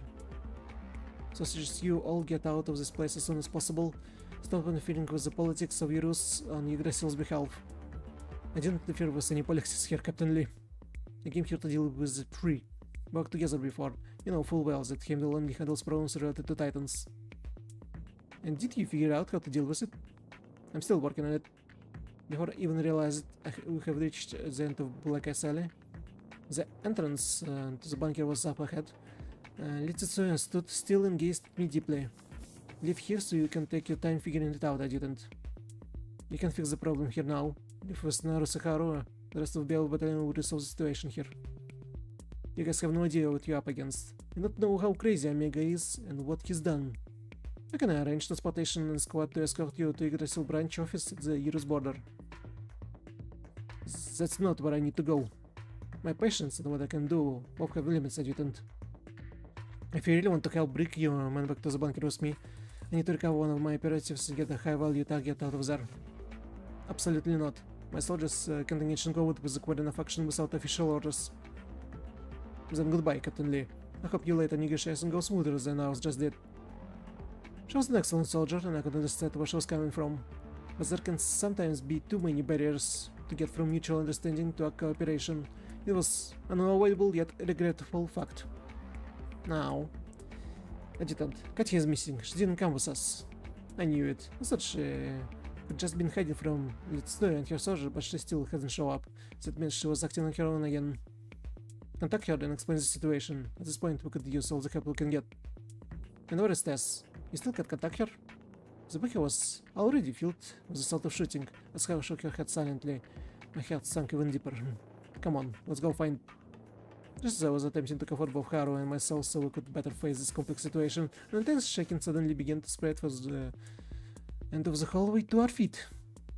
So I suggest you all get out of this place as soon as possible. Stop interfering with the politics of Eurus on Yggdrasil's behalf. I didn't interfere with any politics here, Captain Lee. I came here to deal with the tree. Worked together before. You know full well that Heimdall only handles problems related to Titans. And did you figure out how to deal with it? I'm still working on it. Before I even realized we have reached the end of Black Ice Alley. The entrance to the bunker was up ahead. Litsutsuya stood still and gazed at me deeply. Leave here so you can take your time figuring it out, Adjutant. You can fix the problem here now. If with Narusaharu, the rest of the Beowulf Battalion will resolve the situation here. You guys have no idea what you're up against. You don't know how crazy Omega is and what he's done. I can arrange transportation and squad to escort you to Yggdrasil branch office at the Eurus border. That's not where I need to go. My patience and what I can do both have limits, Adjutant. If you really want to help bring your man back to the bunker with me, I need to recover one of my operatives and get a high-value target out of there. Absolutely not. My soldiers can't engage in combat with the Quadrina faction without official orders. Then goodbye, Captain Lee. I hope you later negotiation goes smoother than ours just did. She was an excellent soldier, and I could understand where she was coming from. But there can sometimes be too many barriers to get from mutual understanding to a cooperation. It was an unavoidable yet regretful fact. Now, Adjutant, Katya is missing. She didn't come with us. I knew it. I thought she had just been hiding from Snowy and her soldier, but she still hasn't shown up. That means she was acting on her own again. Contact her and explain the situation. At this point, we could use all the help we can get. And where is Tess? You still can't contact her? The bunker was already filled with the sort of shooting. As Haru shook her head silently, my heart sank even deeper. Come on, let's go find... Just as I was attempting to comfort both Haru and myself so we could better face this complex situation, an intense shaking suddenly began to spread from the end of the hallway to our feet.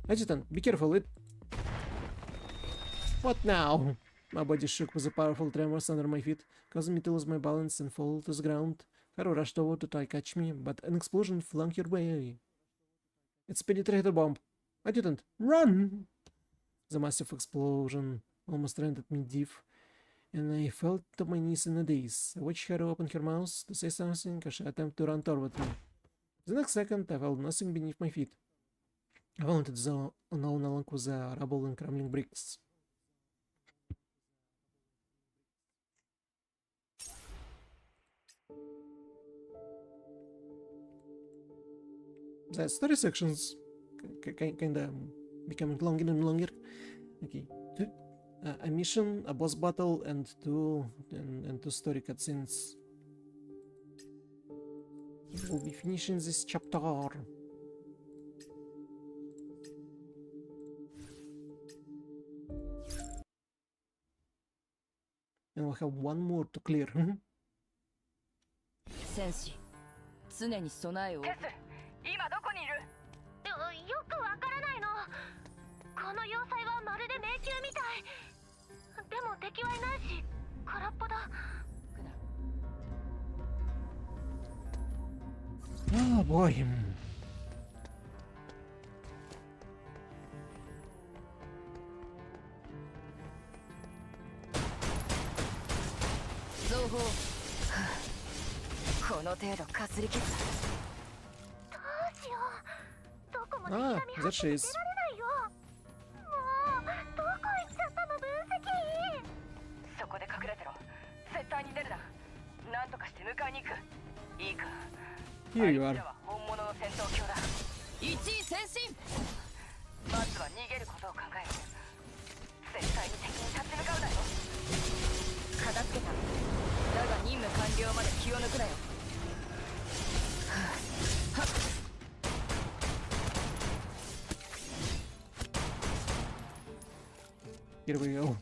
Adjutant, be careful, it... What now? My body shook with the powerful tremors under my feet, causing me to lose my balance and fall to the ground. Haru rushed over to try to catch me, but an explosion flung her way. It's a penetrator bomb. Adjutant, run! The massive explosion almost rendered me deaf, and I fell to my knees in a daze. I watched Haru open her mouth to say something as she attempted to run toward me. The next second, I felt nothing beneath my feet. I fell into the unknown along with the rubble and crumbling bricks. The story sections kinda becoming longer and longer. Okay, a mission, a boss battle, and two story cutscenes. We'll be finishing this chapter. And we'll have one more to clear.
戦士、常に備えを。テス、今どこにいる？
よくわからないの。この要塞はまるで迷宮みたい。でも敵はいないし、空っぽだ。
Oh boy.
情報。この程度かすり傷だ。
どうしよう。どこまで下に入って出られないよ。もうどこ行っちゃったの分析。
そこで隠れてろ。絶対に出るな。なんとかして迎えに行く。いいか。
Here you are.
本物の戦闘狂だ。一位先進。まずは逃げることを考える。絶対に敵に立ち向かうなよ。片付けた。だが任務完了まで気を抜くなよ。
Here we go.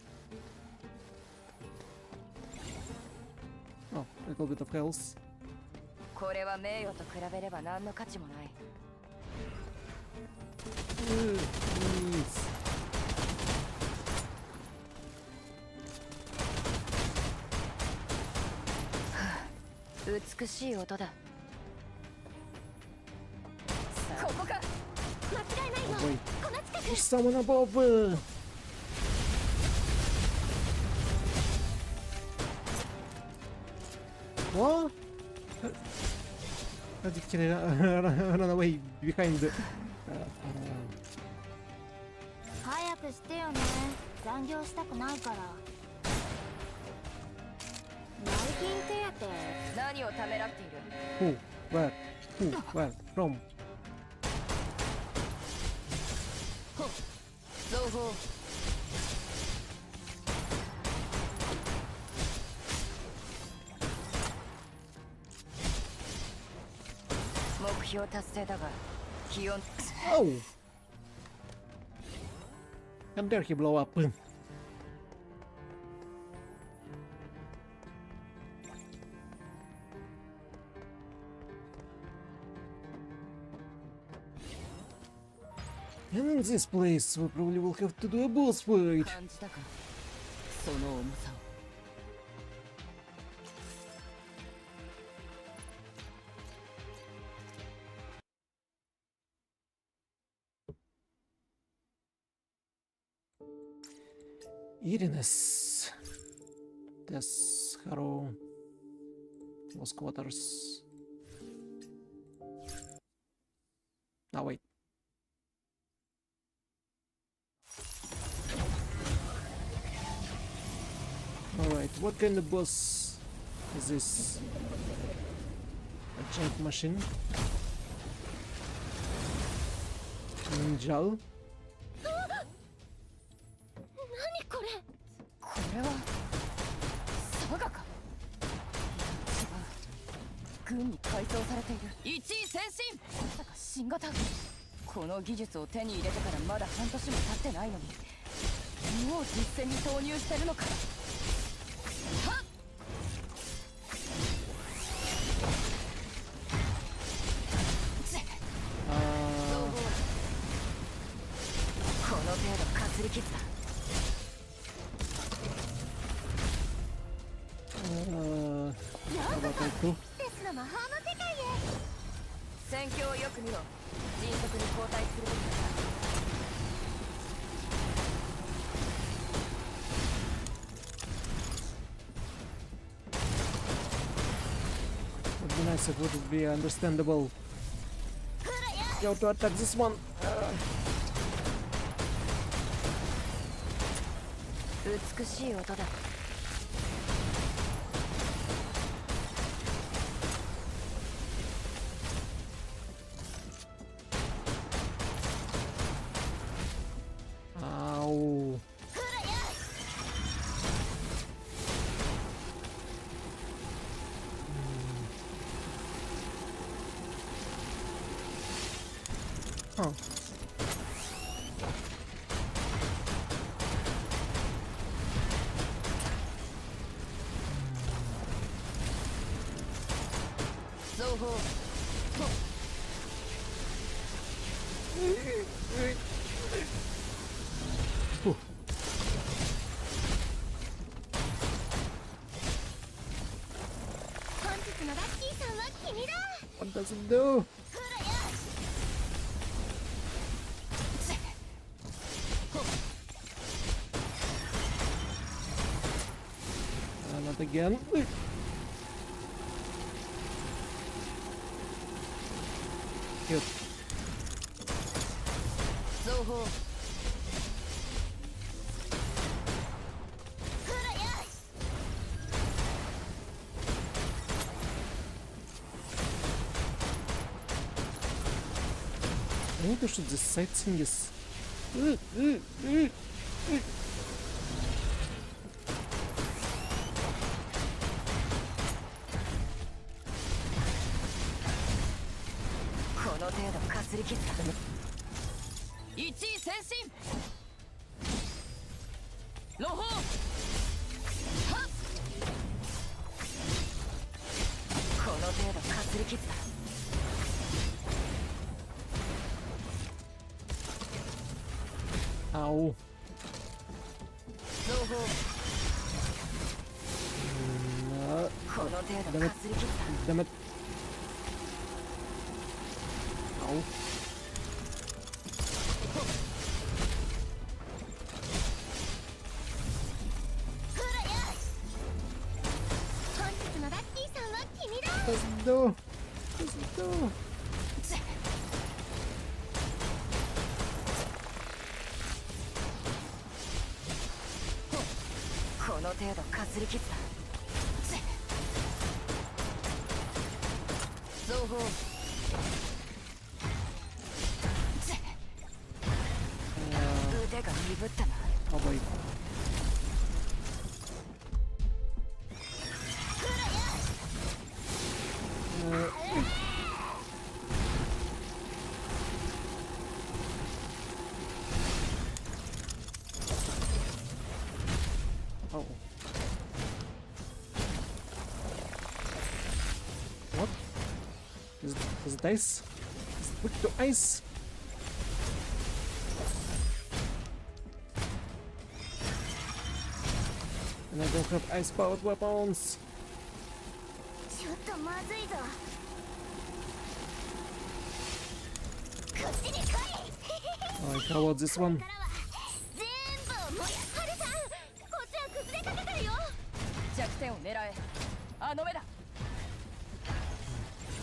Oh, a little bit of health.
これは名誉と比べれば何の価値もない。美しい音だ。ここか。間違いないよ。この近く。
There's someone above. What? How did he run away behind the...
早くしてよね。残業したくないから。内勤手当。
何をためらっている？
Who? Where? Who? Where? From?
情報。目標達成だが気温。
Oh! How dare he blow up? And in this place, we probably will have to do a boss fight.
感じたかその重さを。
Irenes. Des Harrow. Lost Quarters. Oh, wait. Alright, what kind of boss is this? A giant machine? Ninja?
何これ。
これはサガか。違う、軍に改装されている一位先進。まさか新型。この技術を手に入れてからまだ半年も経ってないのにもう実戦に投入してるのか。はっこの程度かすり傷だ。
デスの魔法の世界へ。
戦況をよく見ろ。迅速に交代するべきだ。
Would be nice if it would be understandable. Go to attack this one.
美しい音だ。
Ow. Huh. Oh.
本日のラッキーさんは君だ。
What does it do? Not again. Cute.
情報
I need to shoot this side thingies.
この程度かすり傷だ。一位先進。露砲。はっこの程度かすり傷だ。
Ow.
情報。この程度かすり傷だ。
Damn it. Ow.
本日のラッキーさんは君だ。
Doesn't do. Doesn't do.
この程度かすり傷だ。情報。腕が鈍ったな。
Oh boy. Oh. What? Is it ice? Is it weak to ice? And I don't have ice-powered weapons.
ちょっとまずいぞ。こっちに来い。
Alright, how about this one?
全部もやはるさん、こっちは崩れかけてるよ。
弱点を狙え。あの目だ。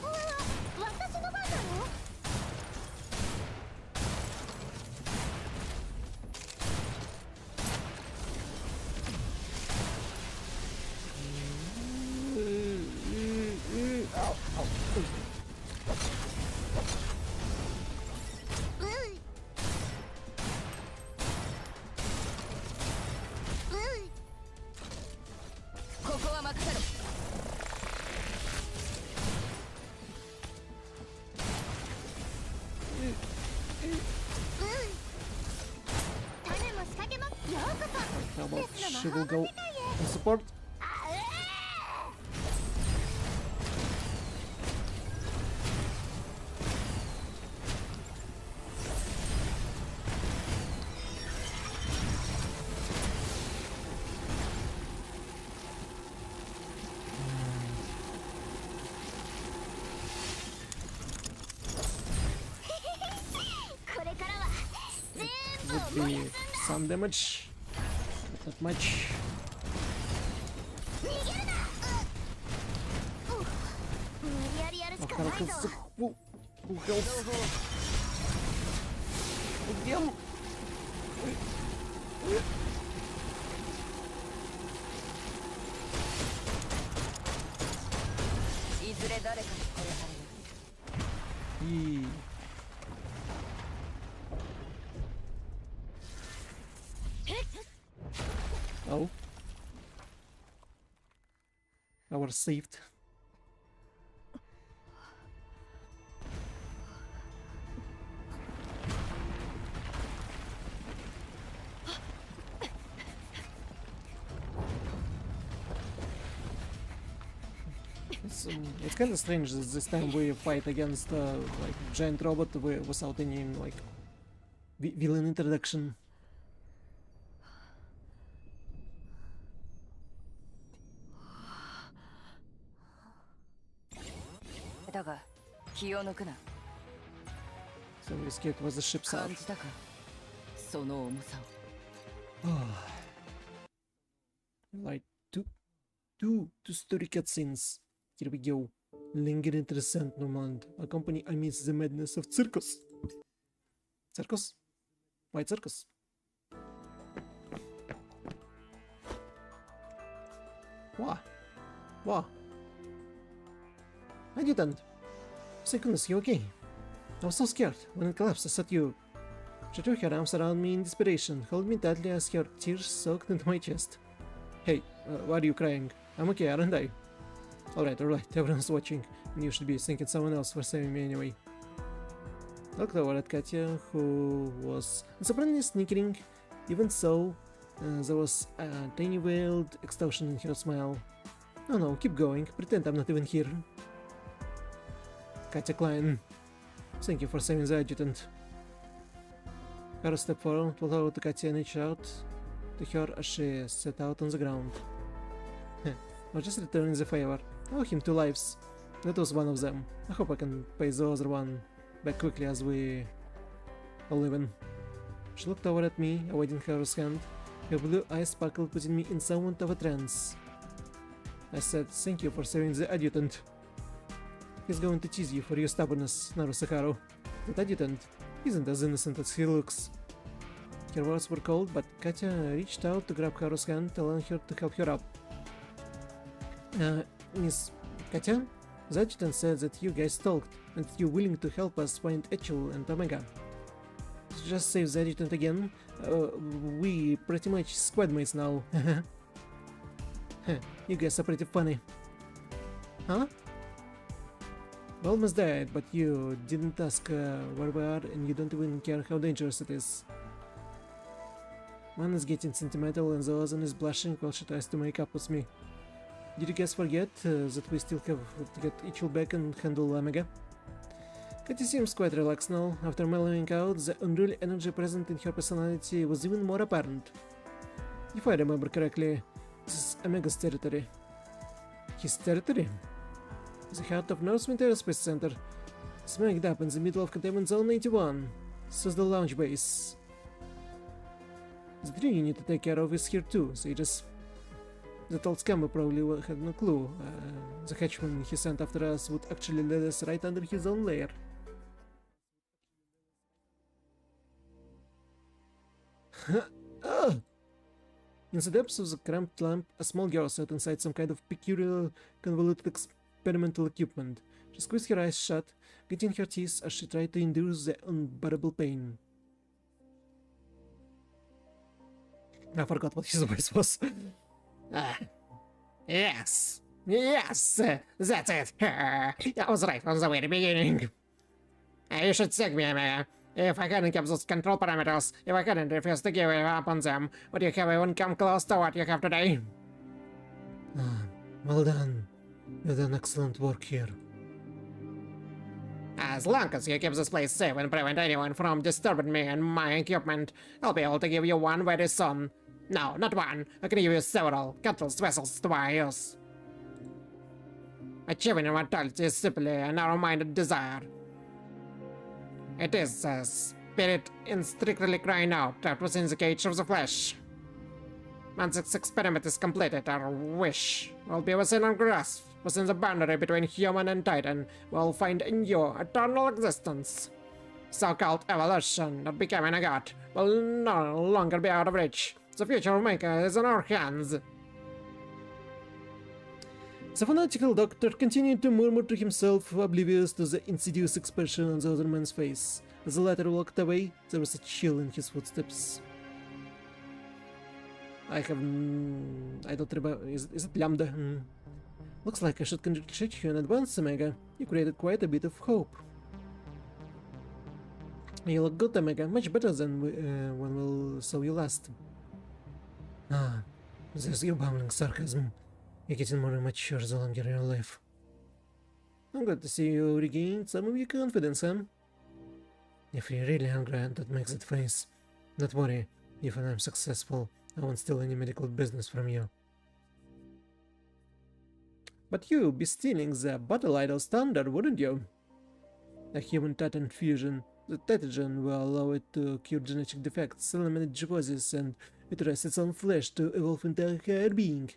うわ、私の番だろ。
ここは任せろ。
種も仕掛けます。ようこそ。
How about
鉄の
she
魔
will
法
go
の世界へ。
and support?
これからは全部
Would
燃や
be
すんだ。
some damage. Not much.
逃げるな。無理やりやるし
Oh,
かない
Karakul
ぞ。
Full health. Damn.
いずれ誰かに殺される。
Yee. Oh. I was saved. It's kind of strange that this time we fight against like giant robot without any like villain introduction.
だが気を抜くな。
So we escaped with the ship's out.
感じたか。その重さを。
Like two story cutscenes. Here we go. Linger interessant moment. Accompany amidst the madness of circus. Circus? Why circus? What? Adjutant. Secondus, you okay? I was so scared. When it collapsed, I thought you... She threw her arms around me in desperation, held me tightly as her tears soaked into my chest. Hey, why are you crying? I'm okay, aren't I? Alright, everyone's watching, and you should be thanking someone else for saving me anyway. Looked over at Katya, who was surprisingly snickering. Even so, there was a tiny veiled extortion in her smile. Oh no, keep going, pretend I'm not even here. Katya Klein. Thank you for saving the adjutant. Kara stepped forward, pulled out to Katya and reached out to her as she sat out on the ground. I was just returning the favor. I owe him 2 lives. That was one of them. I hope I can pay the other one back quickly as we all live in. She looked over at me, awaiting Kara's hand. Her blue eyes sparkled, putting me in somewhat of a trance. I said, thank you for saving the adjutant. He's going to tease you for your stubbornness, Narusakaru. That adjutant isn't as innocent as he looks. Her words were cold, but Katya reached out to grab Haru's hand, allowing her to help her up. Miss Katya? The adjutant said that you guys talked, and that you're willing to help us find Echel and Omega. Just save the adjutant again. We pretty much squadmates now. You guys are pretty funny. Huh? We almost died, but you didn't ask where we are, and you don't even care how dangerous it is. One is getting sentimental and the other is blushing while she tries to make up with me. Did you guys forget that we still have to get Ichil back and handle Omega? Katy seems quite relaxed now. After mellowing out, the unruly energy present in her personality was even more apparent. If I remember correctly, This is Omega's territory. His territory? The heart of Northwind Aerospace Center. Smack dab in the middle of Containment Zone 81. This is the launch base. The tree you need to take care of is here too, Sajeas. That old scammer probably had no clue. The henchman he sent after us would actually lead us right under his own lair. In the depths of the cramped lamp, a small girl sat inside some kind of peculiar convoluted experimental equipment. She squeezed her eyes shut, gritting her teeth as she tried to endure the unbearable pain. I forgot what his voice was. Yes, that's it. I was right from the very beginning. You should thank me, Omega. If I hadn't kept those control parameters, if I hadn't refused to give up on them, would you have even come close to what you have today? Well done. You've done excellent work here. As long as you keep this place safe and prevent anyone from disturbing me and my equipment, I'll be able to give you one very soon. No, not one. I can give you several control vessels to my use. Achieving immortality is simply a narrow-minded desire. It is a spirit instinctively crying out, trapped within the cage of the flesh. Once this experiment is completed, our wish will be within our grasp, within the boundary between human and Titan. We'll find in you eternal existence. So-called evolution, not becoming a god, will no longer be out of reach. The future of Maker is in our hands. The fanatical doctor continued to murmur to himself, oblivious to the insidious expression on the other man's face. As the latter walked away, there was a chill in his footsteps. I don't remember. Is it Lambda? Looks like I should congratulate you in advance, Omega. You created quite a bit of hope. You look good, Omega. Much better than when we saw you last. There's your bounding sarcasm. You're getting more mature the longer you live. I'm glad to see you regain some of your confidence, huh? If you're really hungry, that makes it face. Don't worry, if I'm successful, I won't steal any medical business from you. But you'd be stealing the battle idol standard, wouldn't you? A human-titan fusion. The Titagen will allow it to cure genetic defects, eliminate diseases, and utilize its own flesh to evolve into a higher being.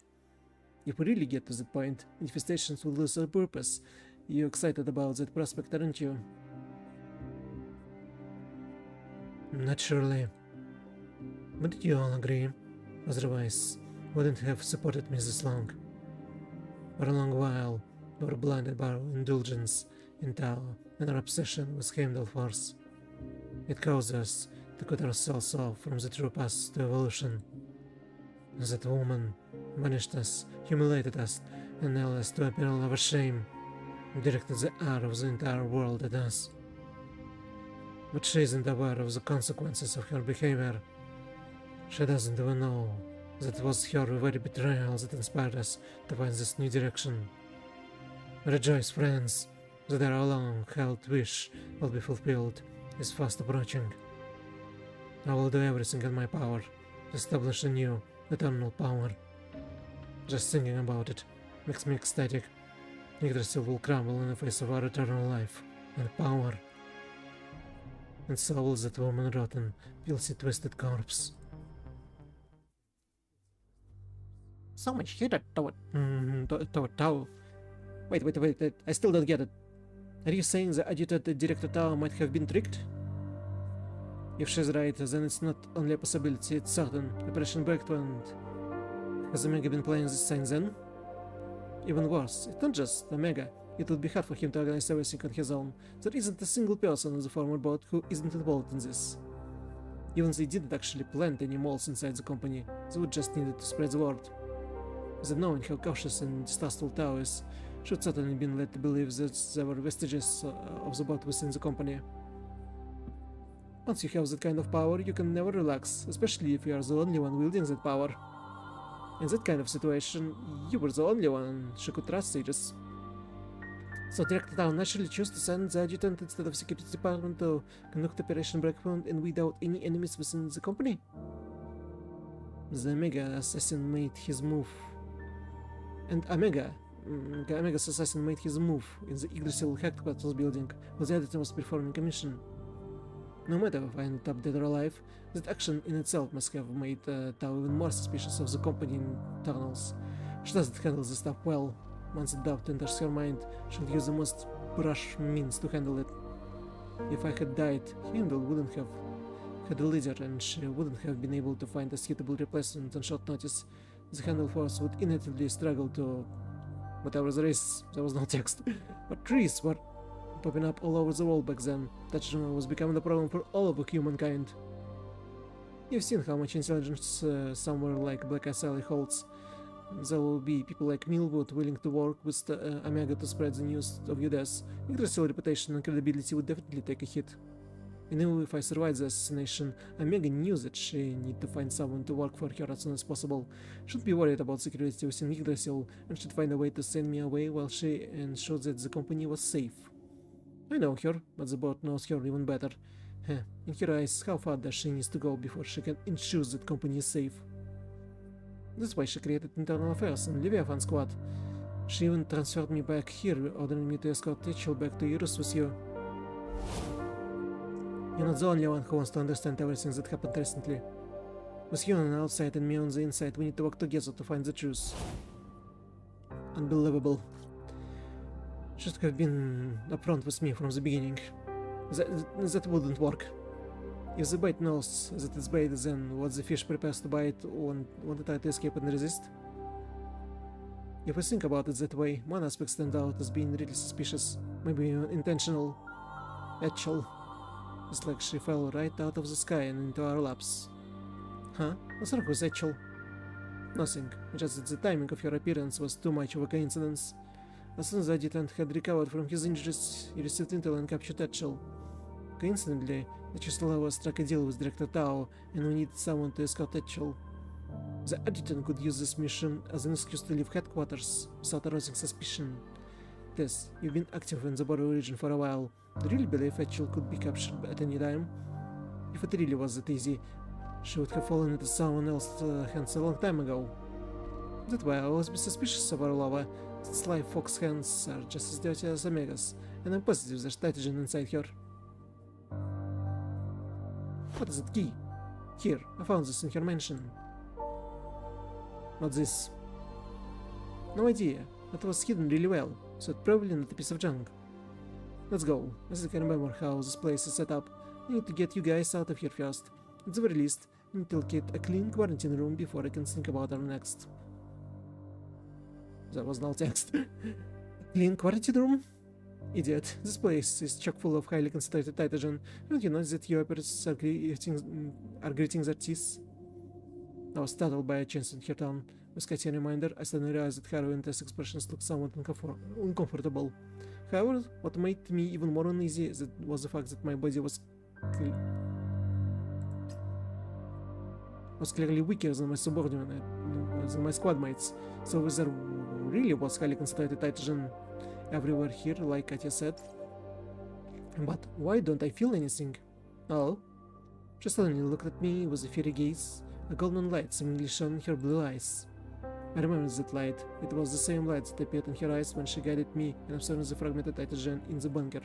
If we really get to the point, infestations will lose their purpose. You're excited about that prospect, aren't you? Naturally. But you all agree? Otherwise, wouldn't have supported me this long. For a long while, we were blinded by our indulgence in Tao and our obsession with Heimdall Force. It caused us to cut ourselves off from the true path to evolution. That woman banished us, humiliated us, and nailed us to a peril of shame, directed the ire of the entire world at us. But she isn't aware of the consequences of her behavior. She doesn't even know that it was her very betrayal that inspired us to find this new direction. Rejoice, friends, that our long-held wish will be fulfilled is fast approaching. I will do everything in my power to establish a new, eternal power. Just thinking about it makes me ecstatic. Yggdrasil will crumble in the face of our eternal life and power. And so will that woman rotten, filthy, twisted corpse. So much hatred toward Tao. Wait, I still don't get it. Are you saying the adjutant Director Tao might have been tricked? If she's right, then it's not only a possibility, it's certain. Operation Breakpoint. Has Omega been playing this sign then? Even worse, it's not just Omega. It would be hard for him to organize everything on his own. There isn't a single person on the former board who isn't involved in this. Even if they didn't actually plant any moles inside the company, they would just needed to spread the word. That knowing how cautious and distrustful Tao is, should certainly been led to believe that there were vestiges of the bot within the company. Once you have that kind of power, you can never relax, especially if you are the only one wielding that power. In that kind of situation, you were the only one she could trust, Sajeas. So Director Tao naturally chose to send the adjutant instead of security department to conduct Operation Breakpoint and weed out any enemies within the company. The Omega assassin made his move. And Omega's assassin made his move in the Yggdrasil headquarters building while the editor was performing a mission. No matter if I ended up dead or alive, that action in itself must have made Tao even more suspicious of the company internals. She doesn't handle the stuff well. Once a doubt enters her mind, she'll use the most brash means to handle it. If I had died, Heimdall wouldn't have had a leader, and she wouldn't have been able to find a suitable replacement on short notice. The Handle force would inevitably struggle to... Whatever there is, there was no text. But trees were popping up all over the world back then. That was becoming a problem for all of humankind. You've seen how much intelligence somewhere like Black Ice Alley holds. There will be people like Millwood willing to work with Omega to spread the news of your death. Yggdrasil reputation and credibility would definitely take a hit. And even if I survived the assassination, Omega knew that she needed to find someone to work for her as soon as possible. She'd be worried about security within Yggdrasil, and she'd find a way to send me away while she ensured that the company was safe. I know her, but the board knows her even better. In her eyes, how far does she need to go before she can ensure that company is safe? That's why she created Internal Affairs and Leviathan Squad. She even transferred me back here, ordering me to escort Rachel back to Eurus with you. You're not the only one who wants to understand everything that happened recently. With you on the outside and me on the inside, we need to work together to find the truth. Unbelievable. Should have been upfront with me from the beginning. That wouldn't work. If the bait knows that it's bait, then what the fish prepares to bite when they try to escape and resist? If we think about it that way, one aspect stands out as being really suspicious, maybe even intentional. Etchel. It's like she fell right out of the sky and into our laps. Huh? What's wrong with Etchel? Nothing, just that the timing of her appearance was too much of a coincidence. As soon as the adjutant had recovered from his injuries, he received intel and captured Etchel. Coincidentally, the Cheslava struck a deal with Director Tao, and we needed someone to escort Etchel. The adjutant could use this mission as an excuse to leave headquarters without arousing suspicion. Tess, you've been active in the border region for a while. Do you really believe Etchel could be captured at any time? If it really was that easy, she would have fallen into someone else's hands a long time ago. That way, I always be suspicious of Orlova. That sly fox hands are just as dirty as Omega's, and I'm positive there's nitrogen inside her. What is that key? Here, I found this in her mansion. Not this. No idea, but it was hidden really well, so it's probably not a piece of junk. Let's go. I think I remember how this place is set up. I need to get you guys out of here first. At the very least, I need to get a clean quarantine room before I can think about our next. That was no text. Clean quarantine room? Idiot. This place is chock full of highly concentrated nitrogen. Don't you know that your operators are gritting their teeth? I was startled by a change in her tone. With Katya a reminder, I suddenly realized that her and Tess' expressions looked somewhat uncomfortable. However, what made me even more uneasy was the fact that my body was clearly weaker than my subordinate, than my squad mates. So there really was highly concentrated nitrogen everywhere here, like Katya said. But why don't I feel anything? Oh? She suddenly looked at me with a fiery gaze, a golden light seemingly shone in her blue eyes. I remember that light. It was the same light that appeared in her eyes when she guided me and observed the fragmented nitrogen in the bunker.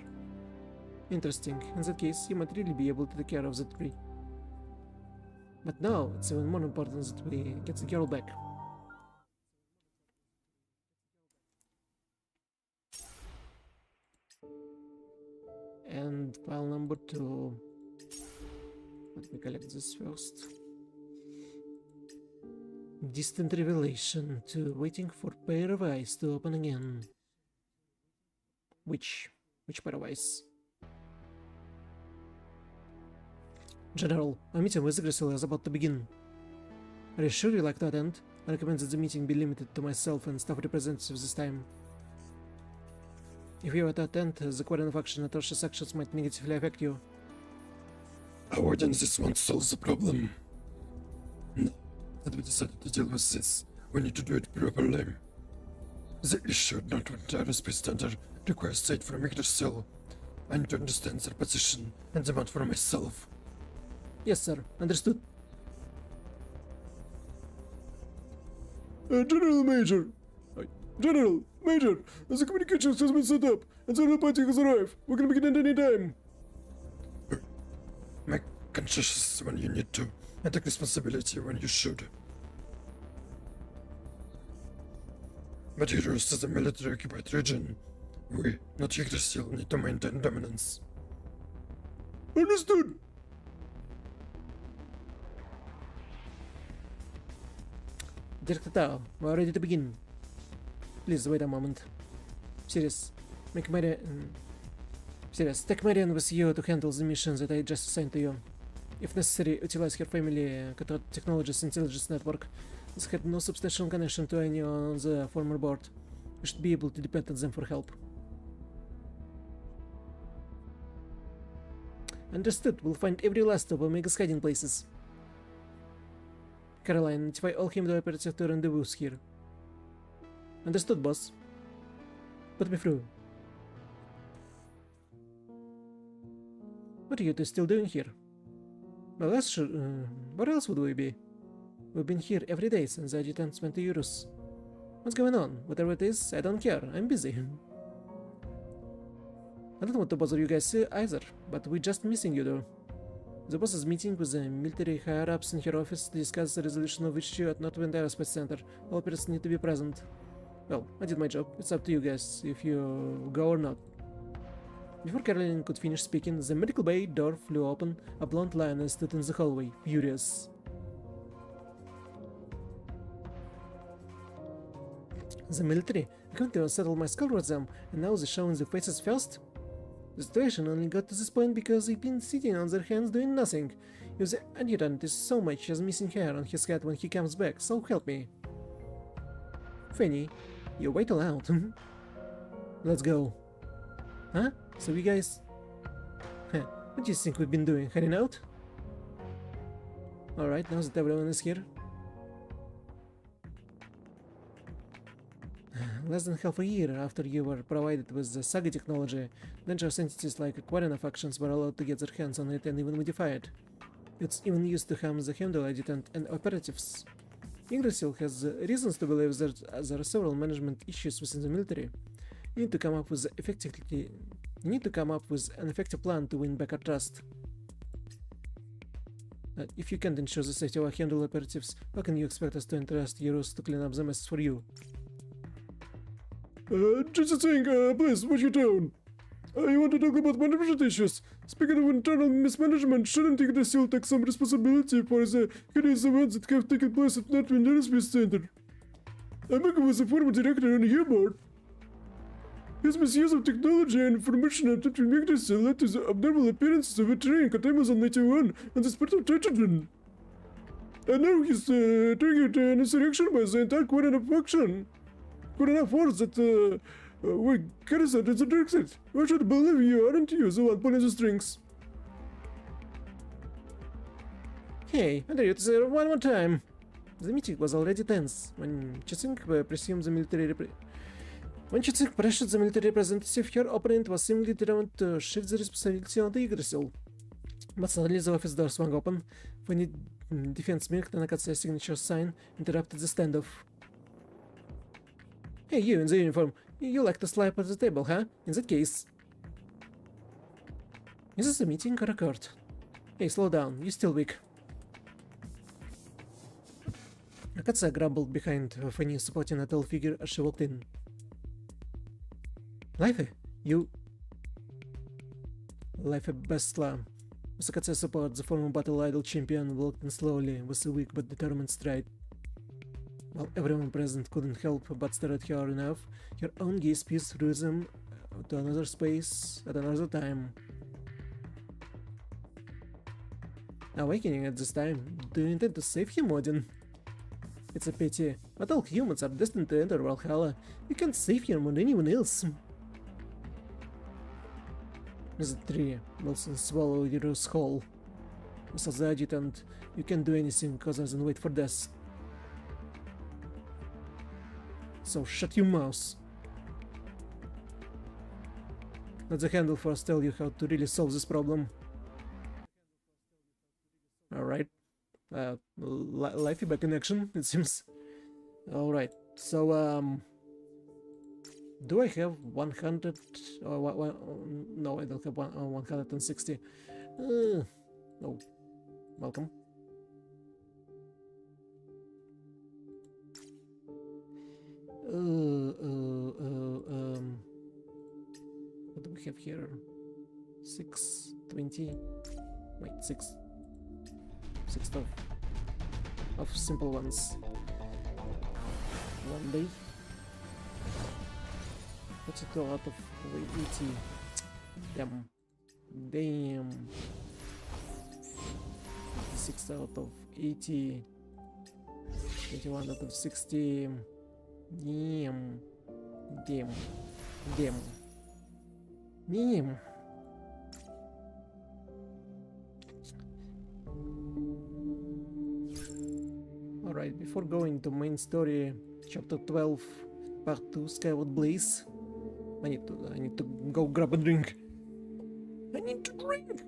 Interesting. In that case, you might really be able to take care of that tree. But now, it's even more important that we get the girl back. And file number 2. Let me collect this first. Distant revelation to waiting for pair of eyes to open again. Which pair of eyes? General, a meeting with Yggdrasil is about to begin. Are you sure you'd like to attend? I recommend that the meeting be limited to myself and staff representatives this time. If you were to attend, the quarantine of action and atrocious actions might negatively affect you.
Our this won't solve the problem. No, that we decided to deal with this. We need to do it properly. The issue, not with aerospace standard, requires aid from Yggdrasil. I need to understand their position and demand for myself.
Yes, sir. Understood.
General Major! General! Major! The communications has been set up, and the real party has arrived. We can begin at any time.
Make conscious when you need to, and take responsibility when you should. Materials is a military occupied region. We, not Yggdrasil, need to maintain dominance.
Understood!
Director Tao, we're ready to begin. Please wait a moment. Serious, Serious, take Marian with you to handle the missions that I just assigned to you. If necessary, utilize her family technologies intelligence network. This had no substantial connection to any on the former board. We should be able to depend on them for help. Understood. We'll find every last of Omega's hiding places. Caroline, notify all Himdo operatives to rendezvous here. Understood, boss. Put me through. What are you two still doing here? Well, where else would we be? We've been here every day since the adjutant went to Eurus. What's going on? Whatever it is, I don't care. I'm busy. I don't want to bother you guys either, but we're just missing you though. The boss is meeting with the military higher-ups in her office to discuss the resolution of issue at Northwind Aerospace Center. All operatives need to be present. Well, I did my job. It's up to you guys if you go or not. Before Caroline could finish speaking, the medical bay door flew open. A blonde lioness stood in the hallway, furious. The military? I couldn't even settle my score with them, and now they're showing the faces first? The situation only got to this point because they've been sitting on their hands doing nothing. If the adjutant is so much as missing hair on his head when he comes back, so help me. Fanny, you wait aloud. Let's go. Huh? So you guys... what do you think we've been doing? Heading out? Alright, now that everyone is here. Less than half a year after you were provided with the Saga technology, dangerous entities like Aquarian factions were allowed to get their hands on it and even modify it. It's even used to harm the Heimdall adjutant and operatives. Yggdrasil has reasons to believe that there are several management issues within the military. You need to come up with an effective plan to win back our trust. If you can't ensure the safety of our Heimdall operatives, how can you expect us to entrust Eurus to clean up the mess for you?
Just a thing, please, watch your tone. You want to talk about management issues? Speaking of internal mismanagement, shouldn't Yggdrasil take some responsibility for the hideous events that have taken place at Northwind Aerospace Center? Omega was a former director on your board. His misuse of technology and information at Northwind Yggdrasil led to the abnormal appearances of a train at Amazon 91 and the spread of nitrogen. And now he's triggered an insurrection by the entire Quarian faction. Good enough force that we garrisoned in the dark side. We should believe you, aren't you, the one pulling the strings?
Hey, I dare you to say one more time. The meeting was already tense. When Chitsing pressumed the military pressured the military representative, her opponent was seemingly determined to shift the responsibility on the Yggdrasil. But suddenly the office door swung open. When the defense milk Tanakatsu's signature sign interrupted the standoff. Hey, you in the uniform. You like to slap at the table, huh? In that case... Is this a meeting or a court? Hey, slow down. You're still weak. Akatsa grumbled behind Fanny, supporting a tall figure as she walked in. Life, you... Life Bestla. As Akatsa support, the former battle idol champion walked in slowly, with a weak but determined stride. While everyone present couldn't help but stare at her enough, her own gaze pierced through them to another space at another time. Awakening at this time, do you intend to save him, Odin? It's a pity, but all humans are destined to enter Valhalla. You can't save him or anyone else. As a tree, Wilson swallowed your skull. As the adjutant, you can't do anything other than wait for death. So shut your mouth. Let the handle force tell you how to really solve this problem. Alright. Lifey back in action, it seems. All right. So do I have 100 or no, I don't have 160. No. Welcome. What do we have here? 620. Wait, six of simple ones. 1 day. That's a lot of 80. Damn. 6 out of 80. 21 out of 60. Damn. Alright, before going to main story, chapter 12, part 2, Skyward Blaze. I need to go grab a drink. I need to drink.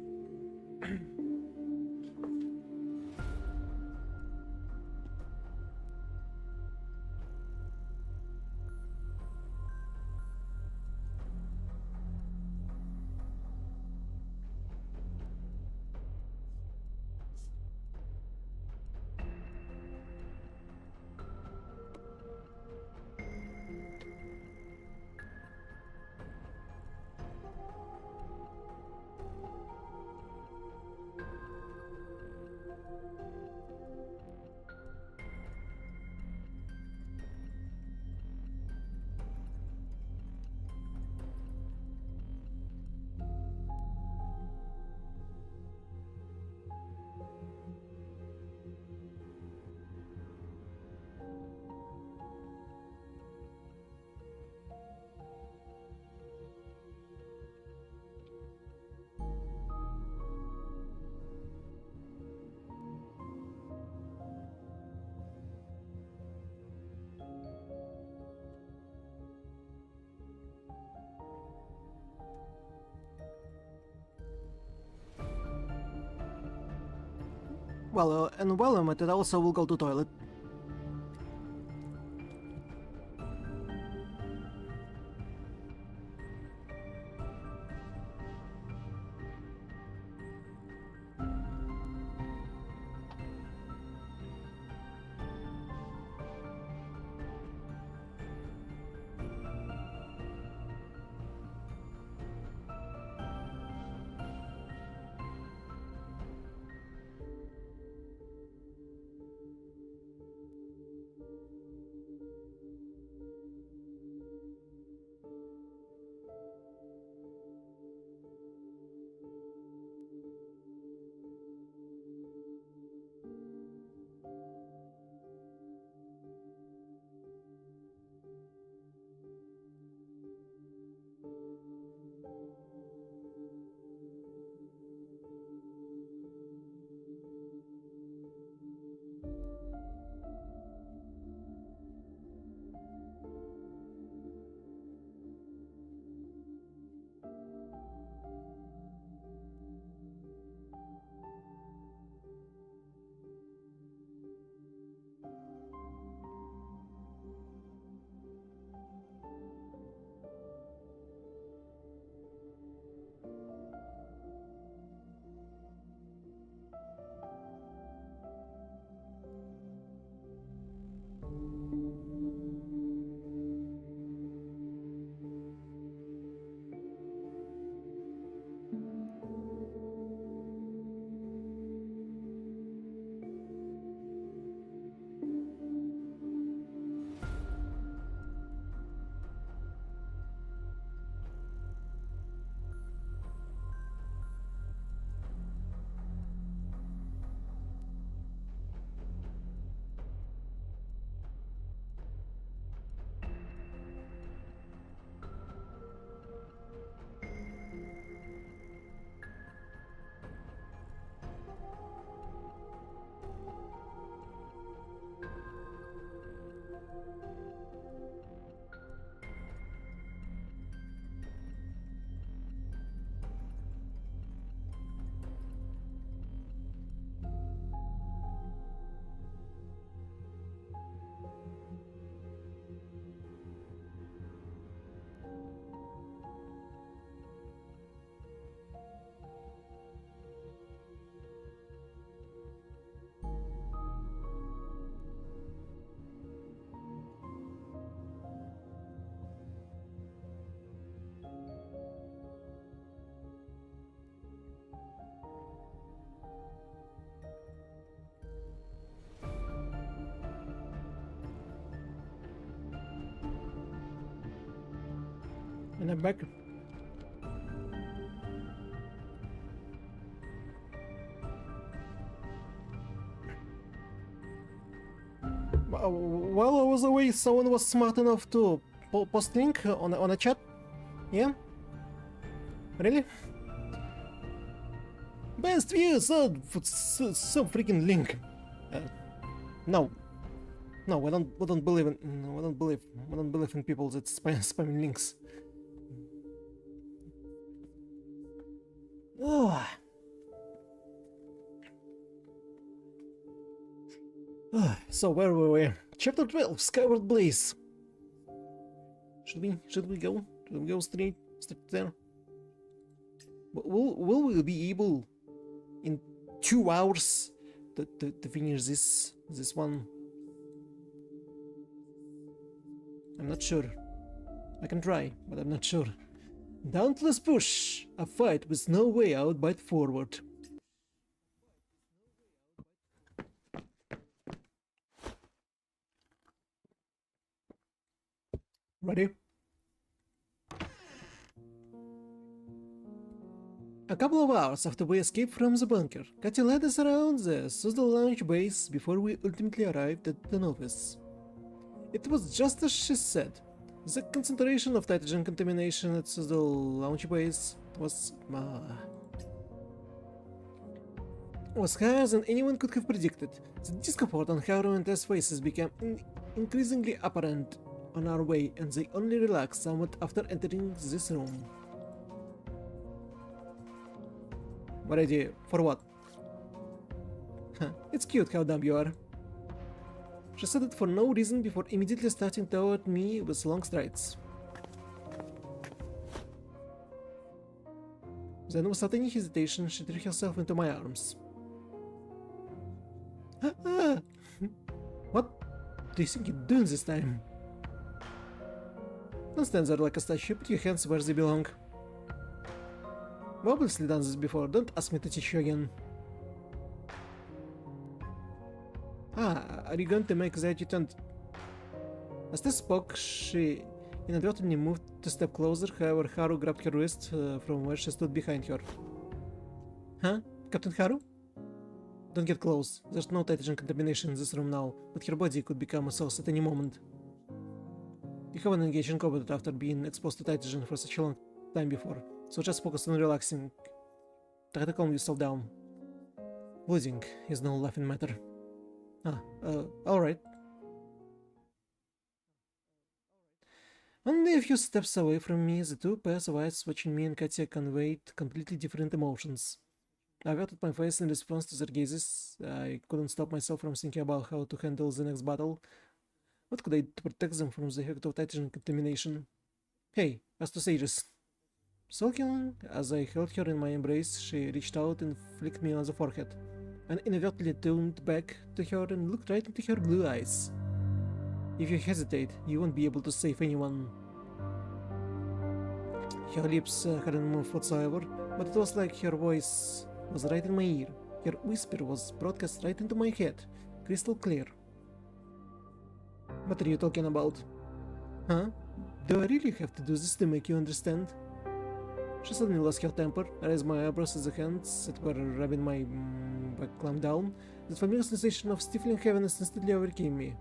Well, and while I'm at it, I also will go to toilet. And I'm back. While I was away, someone was smart enough to post link on a chat. Yeah? Really? Best views! Some freaking link. No. No, we don't believe in people that spamming links. Oh. So where were we? Chapter 12, Skyward Blaze. Should we go? Should we go straight there? Will we be able in 2 hours to finish this one? I'm not sure. I can try, but I'm not sure. Dauntless push, a fight with no way out but forward. Ready? A couple of hours after we escaped from the bunker, Katy led us around the Suzdal launch base before we ultimately arrived at the novice. It was just as she said. The concentration of nitrogen contamination at Suzdal launch base was higher than anyone could have predicted. The discomfort on Haru and Tess faces became increasingly apparent on our way, and they only relaxed somewhat after entering this room. Ready for what? It's cute how dumb you are. She said it for no reason before immediately starting toward me with long strides. Then, without any hesitation, she threw herself into my arms. What do you think you're doing this time? Don't stand there like a statue, put your hands where they belong. I've obviously done this before, don't ask me to teach you again. Are you going to make the adjutant? As Tess spoke, she inadvertently moved a step closer, however Haru grabbed her wrist from where she stood behind her. Huh? Captain Haru? Don't get close. There's no nitrogen contamination in this room now, but her body could become a source at any moment. You haven't engaged in combat after being exposed to nitrogen for such a long time before, so just focus on relaxing. Try to calm yourself down. Losing is no laughing matter. Alright. Only a few steps away from me, the two pairs of eyes watching me and Katya conveyed completely different emotions. I averted my face in response to their gazes. I couldn't stop myself from thinking about how to handle the next battle. What could I do to protect them from the effect of nitrogen contamination? Hey, as to Sajeas. Sulking as I held her in my embrace, she reached out and flicked me on the forehead. And inadvertently turned back to her and looked right into her blue eyes. If you hesitate, you won't be able to save anyone. Her lips hadn't moved whatsoever, but it was like her voice was right in my ear. Her whisper was broadcast right into my head, crystal clear. What are you talking about? Huh? Do I really have to do this to make you understand? She suddenly lost her temper. I raised my eyebrows as the hands that were rubbing my back clamped down. The familiar sensation of stifling heaviness instantly overcame me.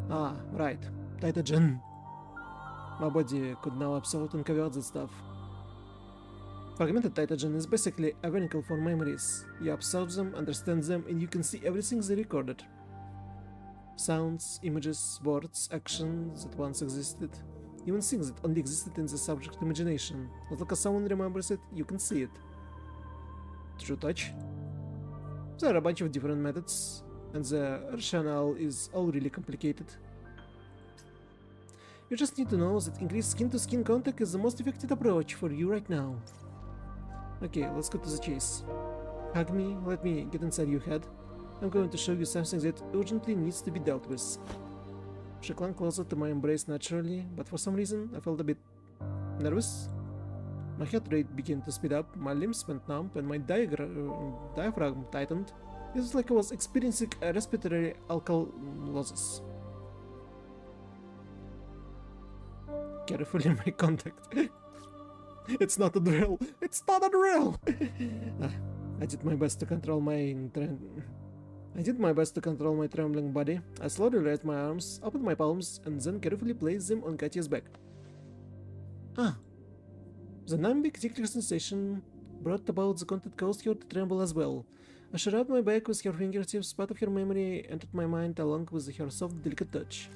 Ah, right. Nitrogen. My body could now absorb and convert that stuff. Fragmented nitrogen is basically a vehicle for memories. You absorb them, understand them, and you can see everything they recorded. Sounds, images, words, actions that once existed. Even things that only existed in the subject imagination. As long as someone remembers it, you can see it. True touch? There are a bunch of different methods, and the rationale is all really complicated. You just need to know that increased skin-to-skin contact is the most effective approach for you right now. Okay, let's go to the chase. Hug me, let me get inside your head. I'm going to show you something that urgently needs to be dealt with. She clung closer to my embrace naturally, but for some reason I felt a bit nervous. My heart rate began to speed up, my limbs went numb, and my diaphragm tightened. It was like I was experiencing a respiratory alkalosis. carefully make contact. It's not a drill. It's not a drill. I did my best to control my trembling body. I slowly raised my arms, opened my palms, and then carefully placed them on Katya's back. Ah. The numbing tickling sensation brought about the contact caused her to tremble as well. As she rubbed my back with her fingertips, part of her memory entered my mind along with her soft, delicate touch.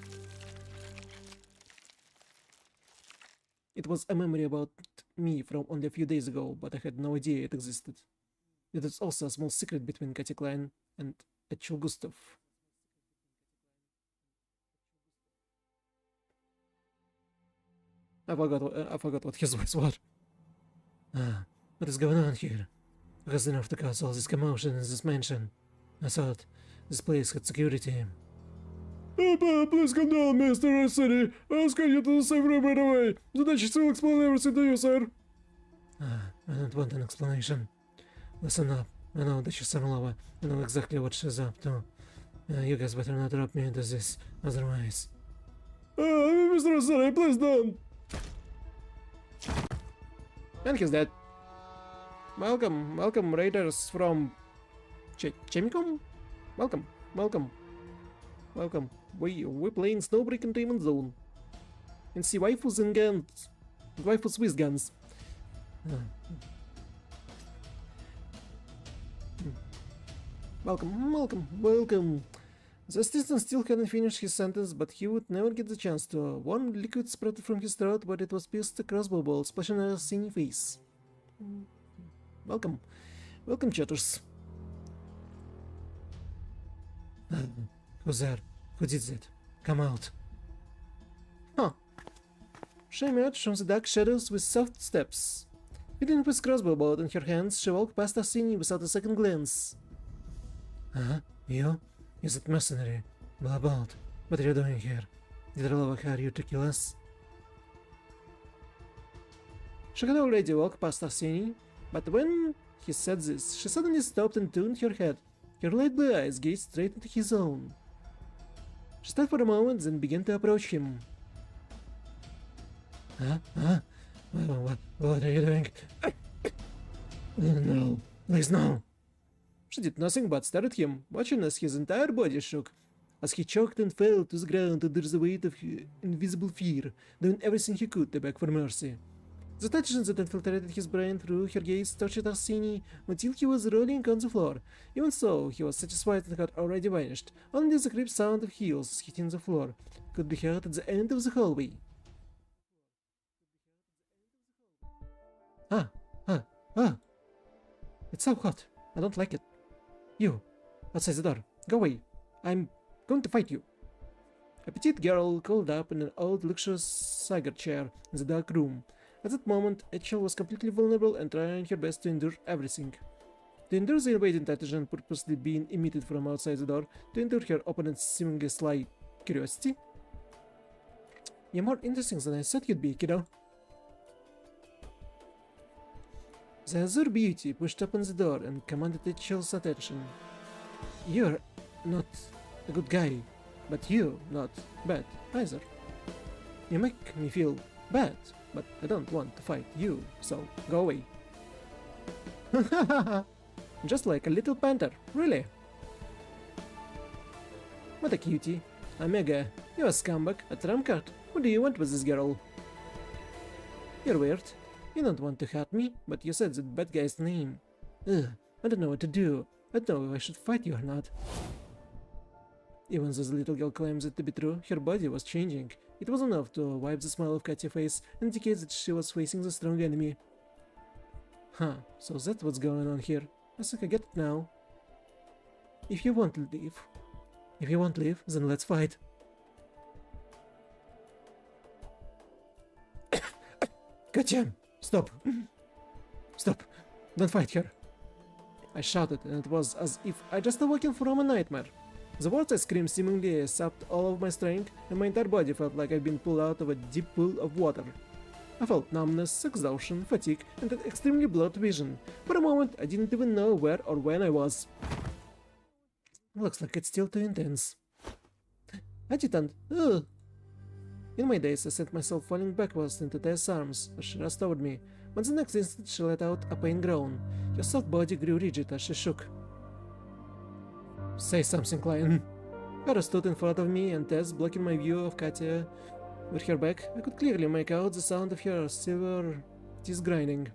It was a memory about me from only a few days ago, but I had no idea it existed. It was also a small secret between Katya Klein and Echel Gustav. I forgot what his voice was. What is going on here? It was enough to cause all this commotion in this mansion. I thought this place had security.
Please calm down, Mr. Arcini. I'll escort you to the safe room right away. The Duchess will explain everything to you, sir.
I don't want an explanation. Listen up. I know that she's Sarlova. I know exactly what she's up to. You guys better not drop me into this, otherwise.
Mr. Arcini, please don't.
And he's dead. Welcome, raiders from Chemicom? Welcome. We're playing Snowbreak Containment Zone. And see waifus and guns. Waifus with guns. Welcome. The assistant still hadn't finished his sentence, but he would never get the chance to. Warm liquid spread from his throat, but it was pierced a crossbow bolt, splashing a singing face. Welcome, chatters. Who's there? Who did that? Come out. Huh. She emerged from the dark shadows with soft steps. Feeling with crossbow bolt in her hands, she walked past Arsini without a second glance. You? Is it mercenary? Ballad, what are you doing here? Did Relova hire you to kill us? She had already walked past Arsini, but when he said this, she suddenly stopped and turned her head. Her light blue eyes gazed straight into his own. She stopped for a moment, then began to approach him. What are you doing? No, please no. She did nothing but stare at him, watching as his entire body shook, as he choked and fell to the ground under the weight of invisible fear, doing everything he could to beg for mercy. The tension that infiltrated his brain through her gaze touched Arsini until he was rolling on the floor. Even so, he was satisfied and had already vanished. Only the creep sound of heels hitting the floor could be heard at the end of the hallway. It's so hot. I don't like it. You, outside the door. Go away. I'm going to fight you. A petite girl curled up in an old luxurious cigar chair in the dark room. At that moment, Echel was completely vulnerable and trying her best to endure everything. To endure the invading antigen purposely being emitted from outside the door, to endure her opponent's seemingly sly curiosity. You're more interesting than I thought you'd be, kiddo. The azure beauty pushed open the door and commanded Echel's attention. You're not a good guy, but you're not bad either. You make me feel bad, but I don't want to fight you, so go away. Just like a little panther, really. What a cutie. Omega, you're a scumbag, a trump card. What do you want with this girl? You're weird. You don't want to hurt me, but you said that bad guy's name. Ugh, I don't know what to do. I don't know if I should fight you or not. Even though the little girl claims it to be true, her body was changing. It was enough to wipe the smile of Katya's face and indicate that she was facing the strong enemy. So that's what's going on here. I think I get it now. If you won't leave, then let's fight. Katya! Stop! Stop! Don't fight her! I shouted, and it was as if I just awoken from a nightmare. The words I screamed seemingly sapped all of my strength, and my entire body felt like I'd been pulled out of a deep pool of water. I felt numbness, exhaustion, fatigue, and an extremely blurred vision. For a moment, I didn't even know where or when I was. Looks like it's still too intense. Adjutant, In my days, I sent myself falling backwards into Tessa's arms as she rushed toward me, but the next instant she let out a pain groan. Her soft body grew rigid as she shook. Say something, Klein. Kara stood in front of me, and Tess, blocking my view of Katya with her back, I could clearly make out the sound of her silver teeth grinding.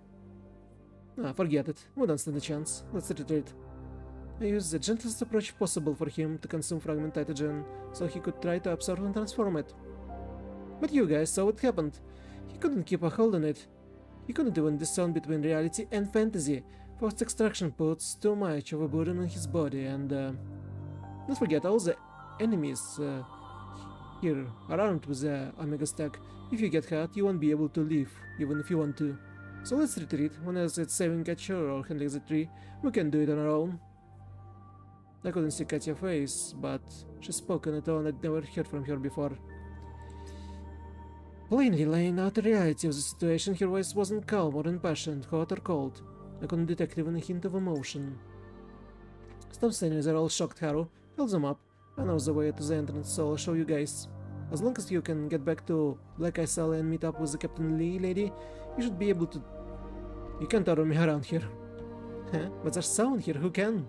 Ah, forget it. We don't stand a chance. Let's retreat. I used the gentlest approach possible for him to consume fragment Titagen, so he could try to absorb and transform it. But you guys saw what happened. He couldn't keep a hold on it. He couldn't even discern between reality and fantasy. Forced extraction puts too much of a burden on his body, and don't forget all the enemies here are armed with the Omega stack. If you get hurt, you won't be able to leave, even if you want to. So let's retreat. When else it's saving Katya or handling the tree, we can do it on our own. I couldn't see Katya's face, but she spoke in a tone I'd never heard from her before. Plainly laying out the reality of the situation, her voice wasn't calm or impassioned, hot or cold. I couldn't detect even a hint of emotion. Stop standing there all shocked, Haru. Held them up. I know the way to the entrance, so I'll show you guys. As long as you can get back to Black Ice Alley and meet up with the Captain Lee lady, you should be able to... You can't order me around here. Huh? But there's someone here who can.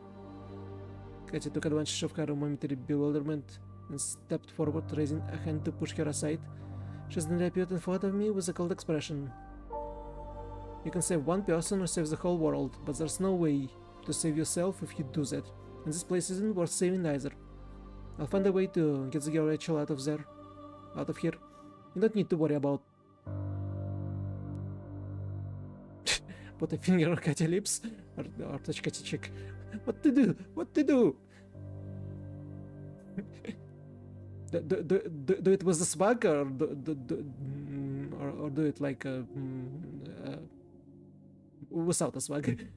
Katya took advantage of her momentary bewilderment and stepped forward, raising a hand to push her aside. She then appeared in front of me with a cold expression. You can save one person or save the whole world, but there's no way to save yourself if you do that, and this place isn't worth saving either. I'll find a way to get the girl Rachel out of here. You don't need to worry about... Put a finger on Katya's lips, or touch Katya's cheek. What to do? What to do? do it with the swag, or do it like without a swag?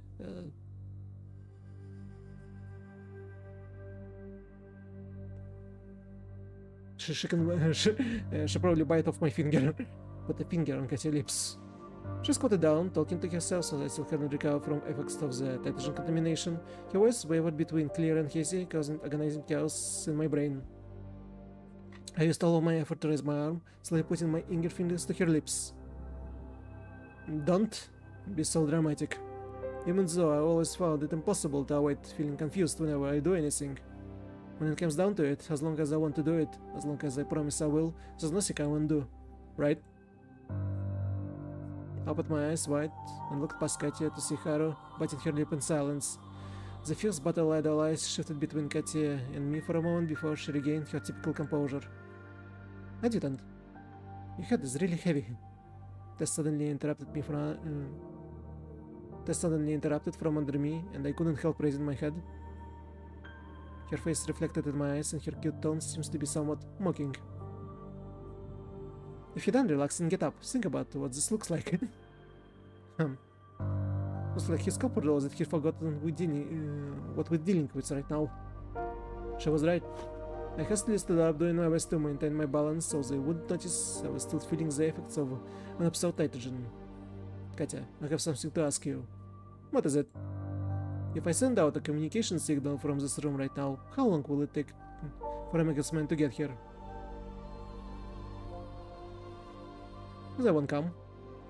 She probably bite off my finger. Put a finger on Katya's lips. She squatted down, talking to herself, so I still hadn't recovered from effects of the Titagen contamination. Her voice wavered between clear and hazy, causing agonizing chaos in my brain. I used all of my effort to raise my arm, slowly putting my inner fingers to her lips. Don't be so dramatic. Even though I always found it impossible to avoid feeling confused whenever I do anything. When it comes down to it, as long as I want to do it, as long as I promise I will, there's nothing I won't do. Right? I opened my eyes wide and looked past Katya to see Haru biting her lip in silence. The fierce battle-eyed eyes shifted between Katya and me for a moment before she regained her typical composure. Adjutant, your head is really heavy. Tess suddenly interrupted from under me, and I couldn't help raising my head. Her face reflected in my eyes, and her cute tone seems to be somewhat mocking. If you're done relaxing, get up. Think about what this looks like. Looks like his copper knows that he's forgotten what we're dealing with right now. She was right. I hastily stood up, doing my best to maintain my balance so they wouldn't notice I was still feeling the effects of an absorbed Titagen. Katya, I have something to ask you. What is it? If I send out a communication signal from this room right now, how long will it take for Omega's man to get here? They won't come.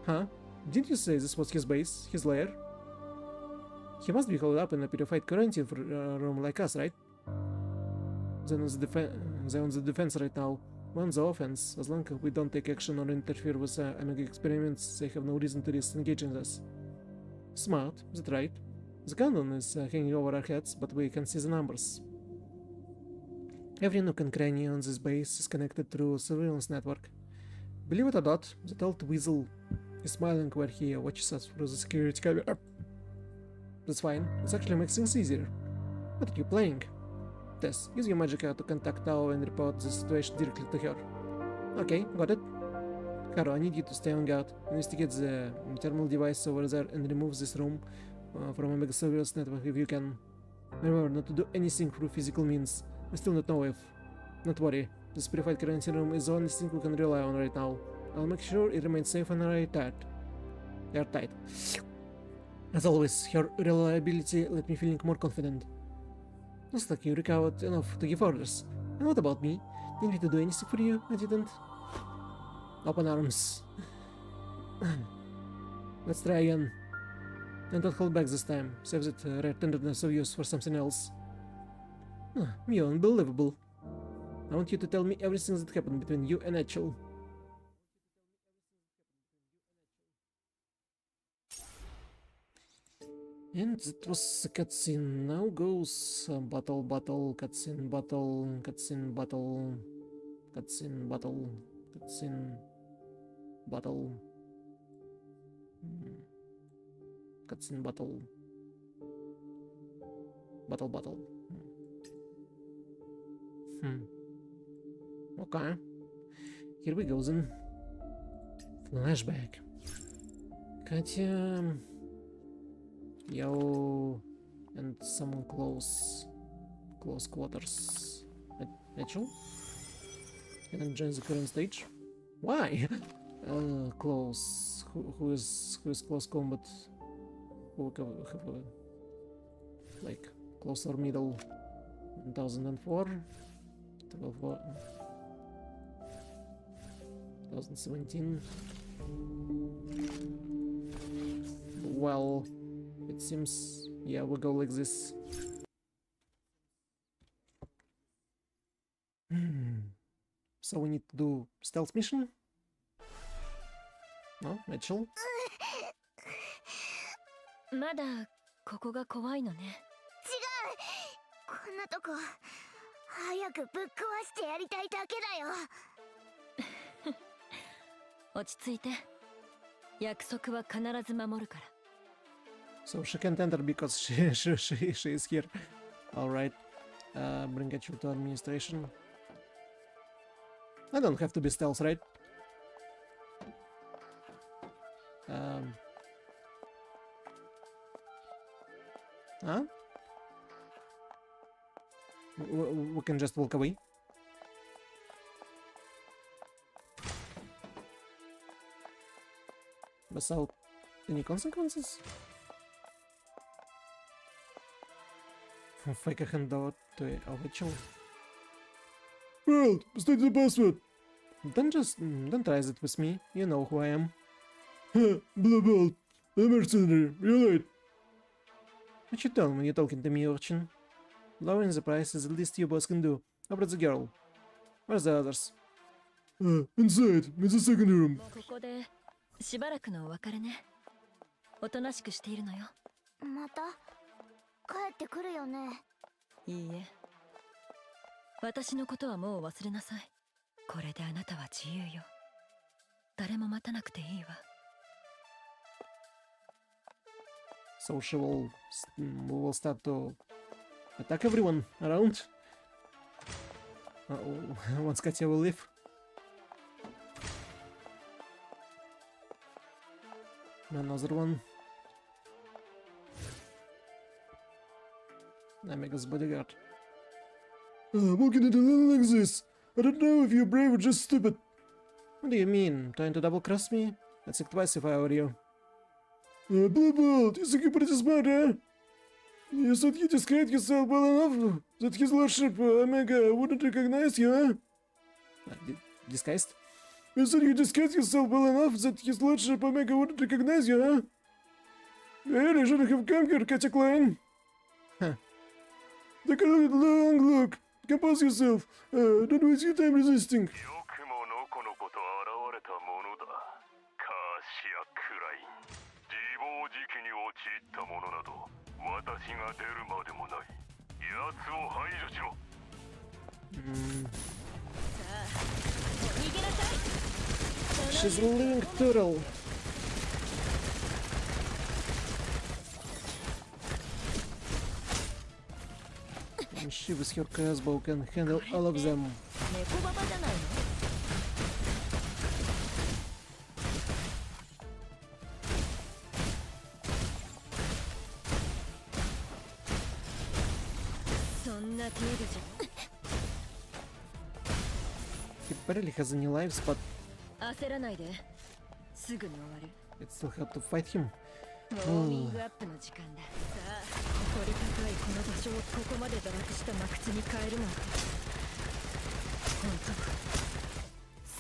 Huh? Didn't you say this was his base, his lair? He must be holed up in a purified quarantine room like us, right? They're on the defense right now. We're on the offense. As long as we don't take action or interfere with Omega experiments, they have no reason to risk engaging us. Smart, that's right. The cannon is hanging over our heads, but we can see the numbers. Every nook and cranny on this base is connected through a surveillance network. Believe it or not, that old weasel is smiling where he watches us through the security camera. That's fine, this actually makes things easier. What are you playing? Tess, use your magic to contact Tao and report the situation directly to her. Okay, got it. Haru, I need you to stay on guard, investigate the terminal device over there and remove this room from Omega surveillance network if you can. Remember not to do anything through physical means. I still don't know if. Don't worry, this purified quarantine room is the only thing we can rely on right now. I'll make sure it remains safe and airtight. As always, her reliability let me feeling more confident. Looks like you recovered enough to give orders. And what about me? Didn't need to do anything for you, Adjutant? Open arms. Let's try again. And don't hold back this time. Save that rare tenderness of yours for something else. Mio, unbelievable. I want you to tell me everything that happened between you and Etchel. And that was a cutscene. Now goes battle, cutscene, battle, cutscene, battle, cutscene, battle, cutscene, battle, cutscene, battle, battle. Okay. Here we go then. Flashback. Katya... Yo... And someone close quarters. Mitchell? Can I join the current stage? Why? Close. Who is close combat? Who have like close or middle? 2004, 2017. Well, it seems, yeah, we go like this. So we need to do stealth mission? No, Mitchell?
まだここが怖いのね。
こんなとこ早くぶっ壊してやりたいだけだよ。
落ち着いて。約束は必ず守るから。
So she can't enter because she is here. Alright. Bring Etchel to administration. I don't have to be stealth, right? Huh? We can just walk away. Without any consequences? Fake a handout to Etchel.
Well, state the password.
Don't try it with me. You know who I am.
Blah. I'm a mercenary. You're right.
What you tell when you're talking to me, urchin? Lowering the price is the least you boys can do. How about the girl? Where's the others?
Inside, in the second room.
ここでしばらくのお別れね。おとなしくしているのよ。
また帰ってくるよね。
いいえ。私のことはもう忘れなさい。これであなたは自由よ。誰も待たなくていいわ。
So we will start to attack everyone around. Once Katya will leave. Another one. Omega's bodyguard.
Walking into little like this. I don't know if you're brave or just stupid.
What do you mean? Trying to double cross me? I'd think twice if I were you.
Blah, you think you're pretty smart, huh? You thought you disguised yourself well enough that his lordship, Omega, wouldn't recognize you, huh?
Disguised?
You thought you disguised yourself well enough that his lordship, Omega, wouldn't recognize you, huh? Well, you should have come here, Katya Klein.
Huh.
Take a long look. Compose yourself. Don't waste your time resisting.
よくものこのこと現れたものだ。カーシア・クライン。自暴自棄に陥ったものなど、私が出るまでもない。奴を排除しろ。
逃げなさい。
She's a living turtle. And she with her crossbow can handle all of them.
猫ババじゃないの。そんな程度じゃ。
He barely has any lives, but
焦らないで。すぐに終わる。
it's still hard to fight him.
ウォーミングアップの時間だ。さあ、誇り高いこの場所をここまで堕落した真靴に変えるなんて。本当か。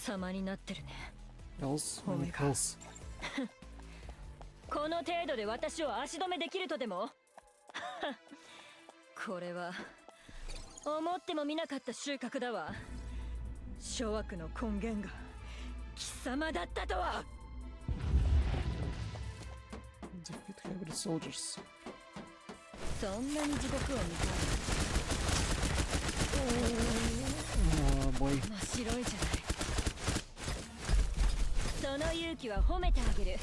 様になってるね。
Else?
Oh my
Anything
God.
else?
この程度で私を足止めできるとでもこれは思ってもみなかった収穫だわ。諸悪の根源が貴様だったとは。
Defeat hybrid soldiers.
そんなに地獄を見
Oh boy.
たい。面白いじゃない。その勇気は褒めてあげる。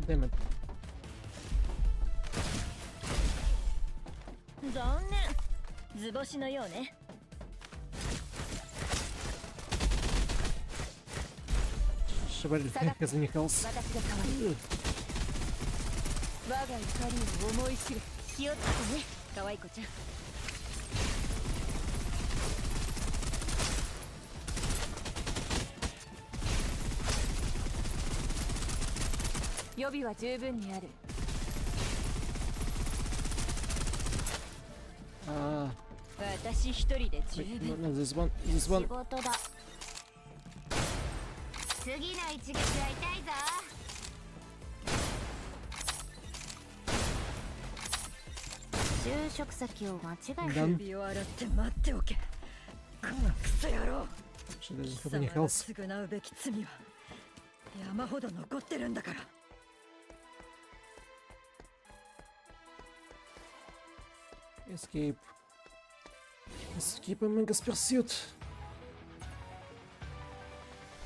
Damn it.
残念。図星のようね。
Chevalier has anything else?
私が代わる。我が怒りを思い知る。気をつけてね、可愛い子ちゃん。予備は十分にある。 私一人で十
Wait,
分。
no, this one. This
仕
one.
事だ。次の一撃は痛いぞ。就職先を間違え
Done.
首を洗って待っておけ。このクソ野郎。
She doesn't
貴
have
様
any
が
health.
償うべき罪は山ほど残ってるんだから。
Escape. Escape Omega's pursuit.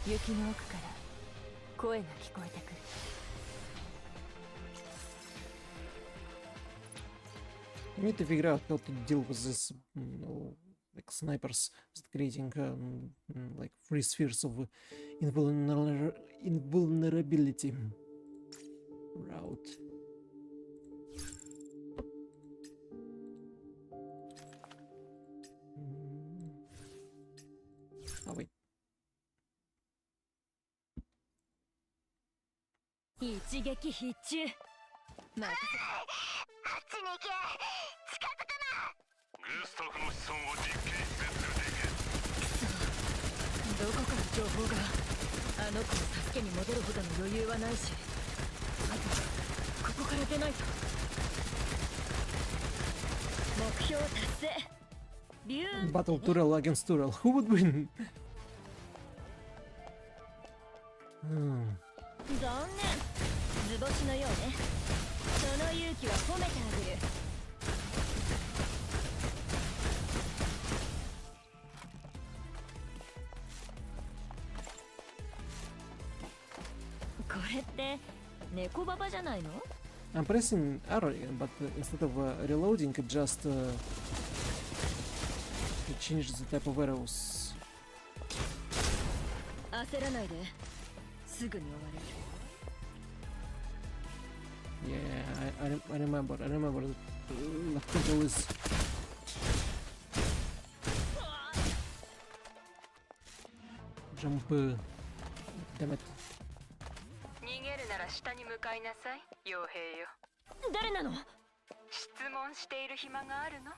雪の奥から声が聞こえてくる。
We need to figure out how to deal with this, like snipers, just creating like free spheres of invulnerability. Route. Oh wait.
一撃必中。任せて。
あっちに行け。近づくな。
グスタフの子孫を実験室へ連れて行け。
どこから情報が。あの子の助けに戻るほどの余裕はないし、あとはここから出ないと。目標達成。ビューン。
Battle Turel against Turel. Who would win?
残念。図星のようね。その勇気は褒めてあげる。これって猫ババじゃないの？
I'm pressing R, but instead of reloading, it just it changes the type of arrows.
焦らないで。すぐに終わる。
Yeah, I remember. I remember that left control is. Jump. Damn it.
逃げるなら下に向かいなさい、傭兵よ。誰なの？質問している暇があるの？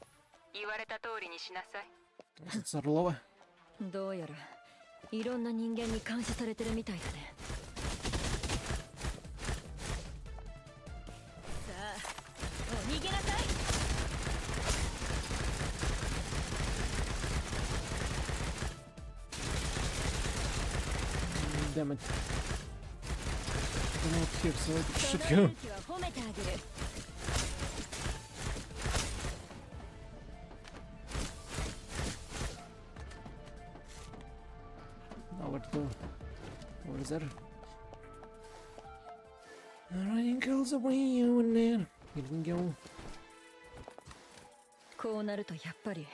言われた通りにしなさい。
It's Arlova.
どうやらいろんな人間に監視されてるみたいだね。さあ、お逃げなさい。
Damn it. I'm not here, so I could
そ
shoot
の
you.
勇気は褒めてあげる。
Now where to go? Where is that? Running girls away over there. Here we go.
こうなるとやっぱり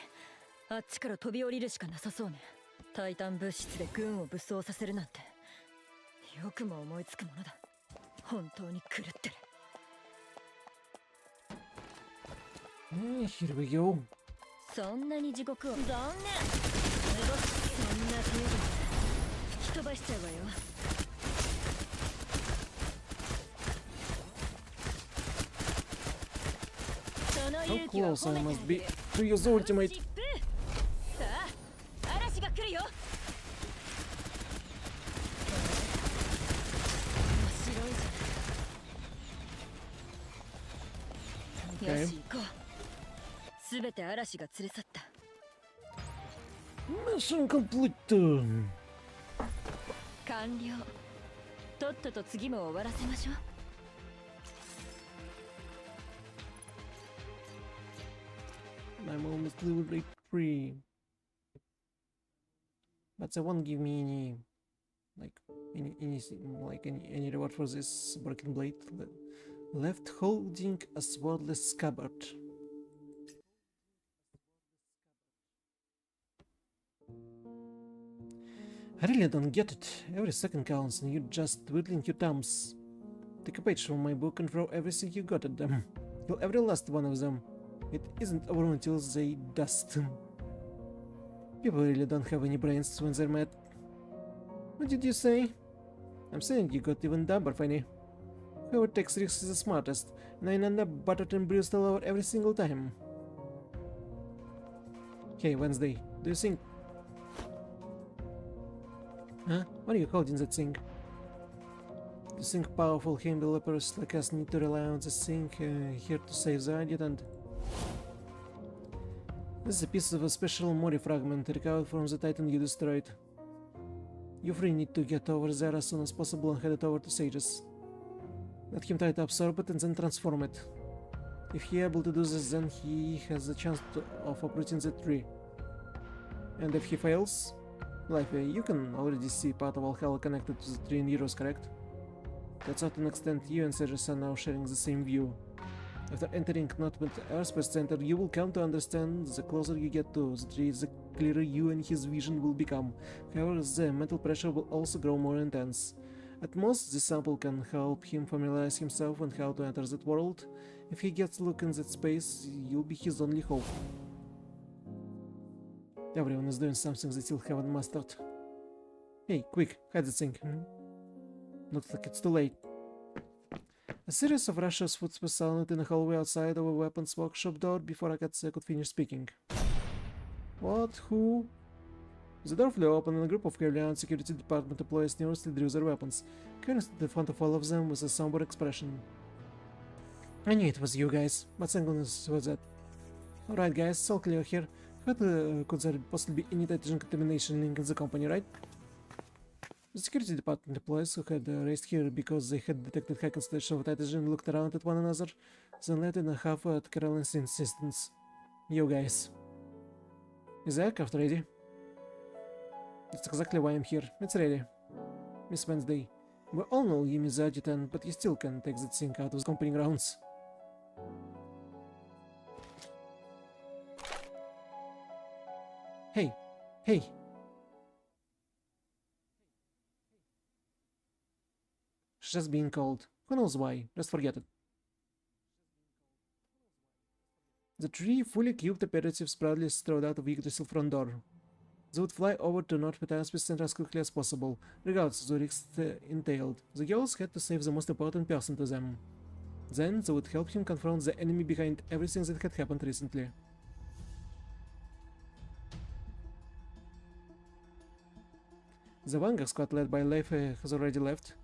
あっちから飛び降りるしかなさそうね。タイタン物質で軍を武装させるなんてよくも思いつくものだ。本当に狂ってる。
Here we go.
そんなに地獄を残念。そんな程度で吹き飛ばしちゃうわよ。その
How close I must be to use ultimate.
さあ嵐が来るよ。面白いじゃない。よし行こう。すべて嵐が連れ去った。
Mission complete.
完了。とっとと次も終わらせましょう。
I'm almost level 83. But they won't give me any, like, any reward for this broken blade. Left holding a swordless scabbard. I really don't get it. Every second counts and you're just twiddling your thumbs. Take a page from my book and throw everything you got at them. Kill every last one of them. It isn't over until they dust. People really don't have any brains when they're mad. What did you say? I'm saying you got even dumber, Fanny. Whoever takes risks is the smartest, and I end up battered and bruised all over every single time. Hey, Wednesday, do you think... Huh? What are you holding that thing? Do you think powerful game developers like us need to rely on this thing here to save the adjutant? This is a piece of a special Mori fragment recovered from the Titan you destroyed. You three need to get over there as soon as possible and head it over to Sajeas. Let him try to absorb it and then transform it. If he able to do this, then he has a chance of uprooting the tree. And if he fails, like you can already see part of Valhalla connected to the tree in Heroes, correct? To a certain extent, you and Sajeas are now sharing the same view. After entering Containment Airspace Center, you will come to understand the closer you get to the tree, the clearer you and his vision will become. However, the mental pressure will also grow more intense. At most, this sample can help him familiarize himself with how to enter that world. If he gets look in that space, you'll be his only hope. Everyone is doing something they still haven't mastered. Hey, quick, hide the thing. Looks like it's too late. A series of rushes footsteps sounded in the hallway outside of a weapons workshop door before Akatsuya could finish speaking. What? Who? The door flew open and a group of carefully armed security department employees nervously drew their weapons, Karen stood in front of all of them with a somber expression. I knew it was you guys, but thank goodness was that. Alright guys, it's all clear here. But could there possibly be any nitrogen contamination link in the company, right? The security department employees who had raced here because they had detected high concentration of nitrogen looked around at one another, then let in a half at Caroline's insistence. You guys. Is the aircraft ready? That's exactly why I'm here. It's ready. Miss Wednesday, we all know you miss the adjutant, but you still can take that thing out of the company grounds. Hey! Hey! She's just being called. Who knows why? Just forget it. The three fully equipped operatives proudly strode out of Yggdrasil front door. They would fly over to North Airspace Center as quickly as possible, regardless of the risks entailed. The girls had to save the most important person to them. Then they would help him confront the enemy behind everything that had happened recently. The Vanguard squad led by Leif has already left.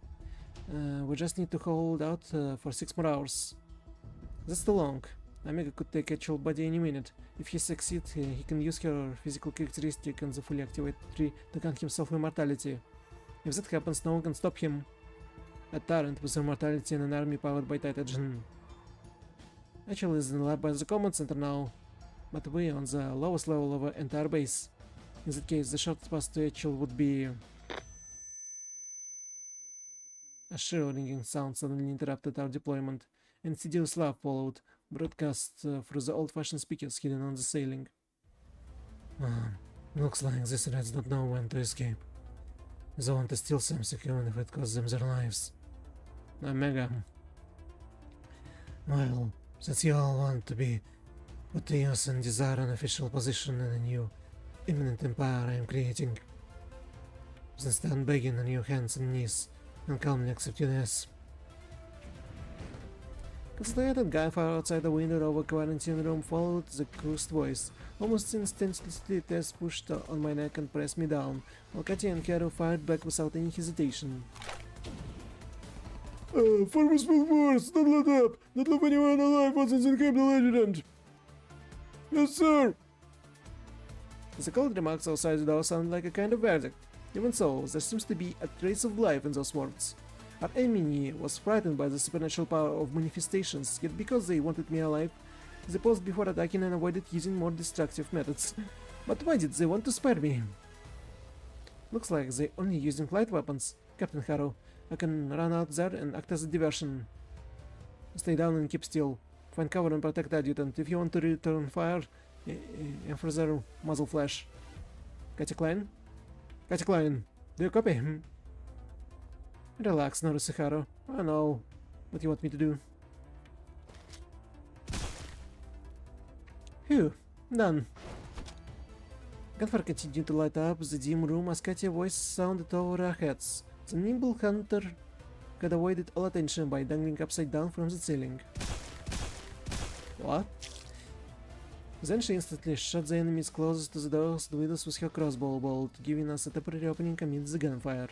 We just need to hold out for 6 more hours. That's too long. Omega could take actual body any minute. If he succeeds, he can use her physical characteristic and the fully activated tree to grant himself immortality. If that happens, no one can stop him. A tyrant with immortality and an army powered by Titagen. Actually, is in the lab by the command center now, but we on the lowest level of our entire base. In that case, the shortest path to Actual would be... A shrill ringing sound suddenly interrupted our deployment, and tedious laugh followed, broadcast through the old-fashioned speakers hidden on the ceiling. Looks like these rats don't know when to escape. They want to steal something even if it costs them their lives. Omega. Well, since you all want to be put to use and desire an official position in a new, imminent empire I am creating, then stand begging on your hands and knees and calmly accept your yes. Concentrated gunfire outside the window of a quarantine room followed the cursed voice. Almost instantly, Tess pushed on my neck and pressed me down, while Katya and Caro fired back without any hesitation.
Farmers full force! Don't let up! Not leave anyone alive once it's in the legend! Yes, sir!
The cold remarks outside the door sounded like a kind of verdict. Even so, there seems to be a trace of life in those words. Our enemy was frightened by the supernatural power of manifestations, yet because they wanted me alive, they paused before attacking and avoided using more destructive methods. But why did they want to spare me? Looks like they're only using light weapons. Captain Harrow, I can run out there and act as a diversion. Stay down and keep still. Find cover and protect adjutant. If you want to return fire, aim for their muzzle flash. Katya Klein? Katya Klein, do you copy? Relax, Narusuhara. I know what you want me to do. Phew, done. Gunfire continued to light up the dim room as Katya's voice sounded over our heads. The nimble hunter had avoided all attention by dangling upside down from the ceiling. What? Then she instantly shot the enemies closest to the doors and windows with her crossbow bolt, giving us a temporary opening amidst the gunfire.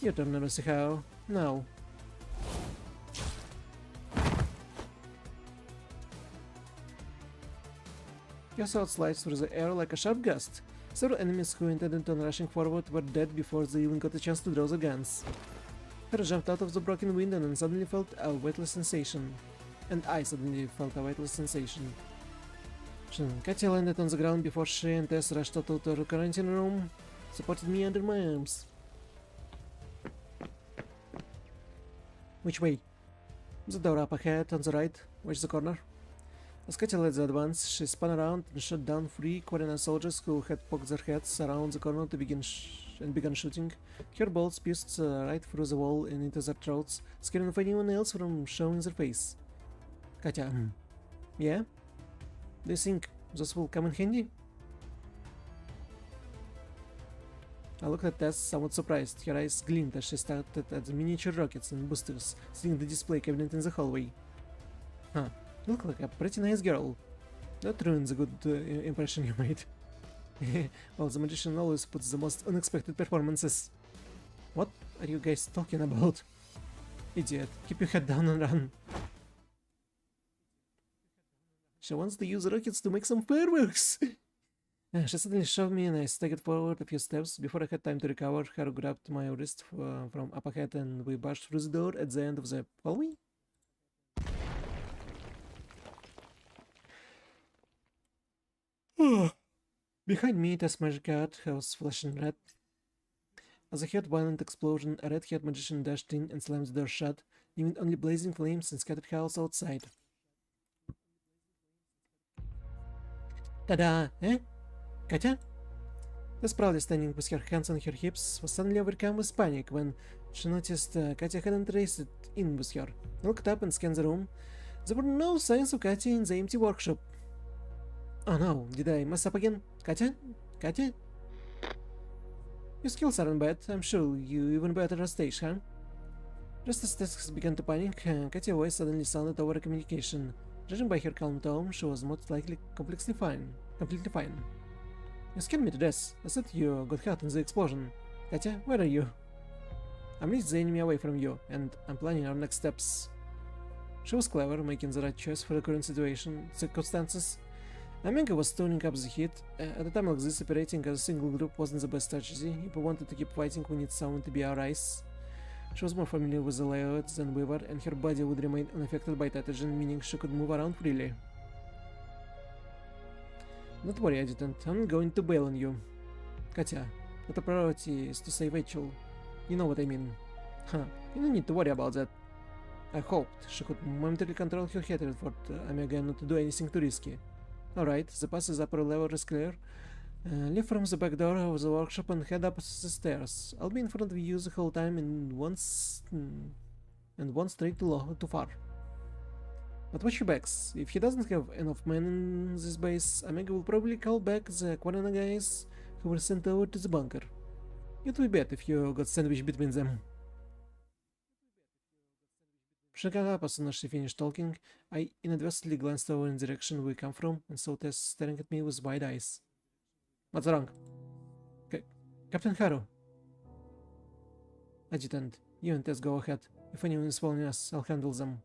Your turn, Narusuhara. Now. Your sword sliced through the air like a sharp gust. Several enemies who intended on rushing forward were dead before they even got a chance to draw their guns. Her jumped out of the broken window and suddenly felt a weightless sensation. And I suddenly felt a weightless sensation. Katya landed on the ground before she and Tess rushed out of the quarantine room, supported me under my arms. Which way? The door up ahead, on the right. Watch the corner. As Katya led the advance, she spun around and shot down 3 Korean soldiers who had poked their heads around the corner to began shooting. Her bolts pierced right through the wall and into their throats, scaring anyone else from showing their face. Katya, yeah? Do you think this will come in handy? I looked at Tess, somewhat surprised. Her eyes gleamed as she stared at the miniature rockets and boosters sitting in the display cabinet in the hallway. Huh, you look like a pretty nice girl. That ruins the good impression you made. Well, the magician always puts the most unexpected performances. What are you guys talking about? Idiot, keep your head down and run. She wants to use rockets to make some fireworks! She suddenly shoved me and I staggered forward a few steps. Before I had time to recover, Haru grabbed my wrist from up ahead and we barged through the door at the end of the hallway. Behind me, Tess' magic card was flashing red. As I heard a violent explosion, a red-haired magician dashed in and slammed the door shut, leaving only blazing flames and scattered chaos outside. Ta-da! Eh? Katya? Tess, proudly standing with her hands on her hips, was suddenly overcome with panic when she noticed Katya hadn't raced in with her. I looked up and scanned the room. There were no signs of Katya in the empty workshop. Oh no, did I mess up again? Katya? Katya? Your skills aren't bad. I'm sure you even better on stage, huh? Just as Tess began to panic, Katya's voice suddenly sounded over communication. Judging by her calm tone, she was most likely completely fine. You scared me to death. I thought you got hurt in the explosion. Katya, where are you? I'm leading the enemy away from you, and I'm planning our next steps. She was clever, making the right choice for the current circumstances. Amenga was turning up the heat. At a time like this, operating as a single group wasn't the best strategy. If we wanted to keep fighting, we need someone to be our eyes. She was more familiar with the layouts than we were, and her body would remain unaffected by pathogen, meaning she could move around freely. Don't worry, Adjutant, I'm not going to bail on you. Katya, but the priority is to save Rachel. You know what I mean. Huh, you don't need to worry about that. I hoped she could momentarily control her hatred for Omega and not to do anything too risky. Alright, the pass's upper level is clear. Leave from the back door of the workshop and head up the stairs. I'll be in front of you the whole time and one straight too far. But watch your backs. If he doesn't have enough men in this base, Omega will probably call back the Quarana guys who were sent over to the bunker. It would be bad if you got sandwiched between them. Shaking up as soon as she finished talking, I inadvertently glanced over in the direction we come from and saw Tess staring at me with wide eyes. What's wrong? Captain Haru. Adjutant, you and Tess go ahead. If anyone is following us, I'll handle them.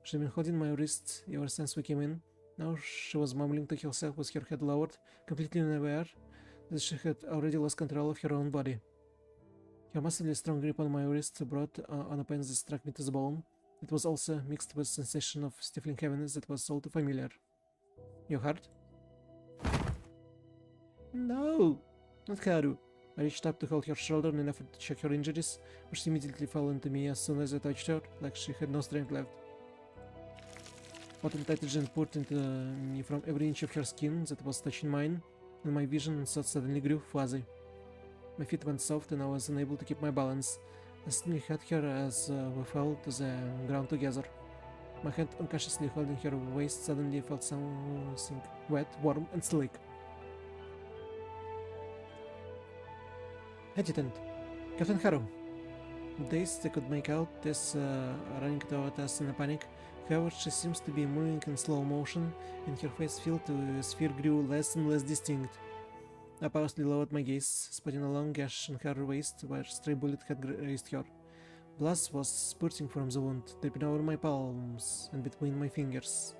She'd been holding my wrists ever since we came in. Now she was mumbling to herself with her head lowered, completely unaware that she had already lost control of her own body. Her massively strong grip on my wrist brought on a pain that struck me to the bone. It was also mixed with a sensation of stifling heaviness that was all too familiar. Your heart? No! Not Haru. I reached up to hold her shoulder in an effort to check her injuries, but she immediately fell into me as soon as I touched her, like she had no strength left. Potent nitrogen poured into me from every inch of her skin that was touching mine, and my vision suddenly grew fuzzy. My feet went soft and I was unable to keep my balance. I suddenly had her as we fell to the ground together. My hand unconsciously holding her waist suddenly felt something wet, warm and slick. Adjutant, Captain Haru. Dazed, I could make out Tess running toward us in a panic. However, she seems to be moving in slow motion, and her face field to sphere grew less and less distinct. I pausedly lowered my gaze, spotting a long gash on her waist where a stray bullet had grazed her. Blood was spurting from the wound, dripping over my palms and between my fingers.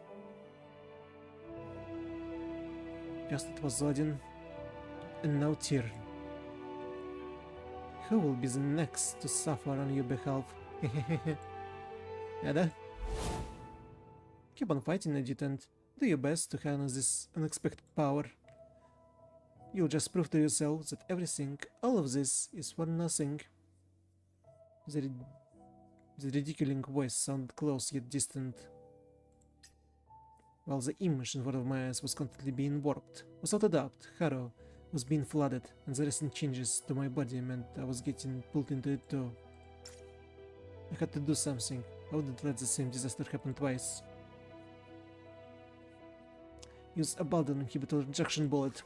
First it was Odin, and now Tyr. Who will be the next to suffer on your behalf? Ada? Keep on fighting, Adjutant. Do your best to harness this unexpected power. You'll just prove to yourself that everything, all of this, is for nothing. The ridiculing voice sounded close yet distant, while the image in front of my eyes was constantly being warped. Without a doubt, Haru was being flooded, and the recent changes to my body meant I was getting pulled into it too. I had to do something. I wouldn't let the same disaster happen twice. Use a Ballad inhibitor injection bullet.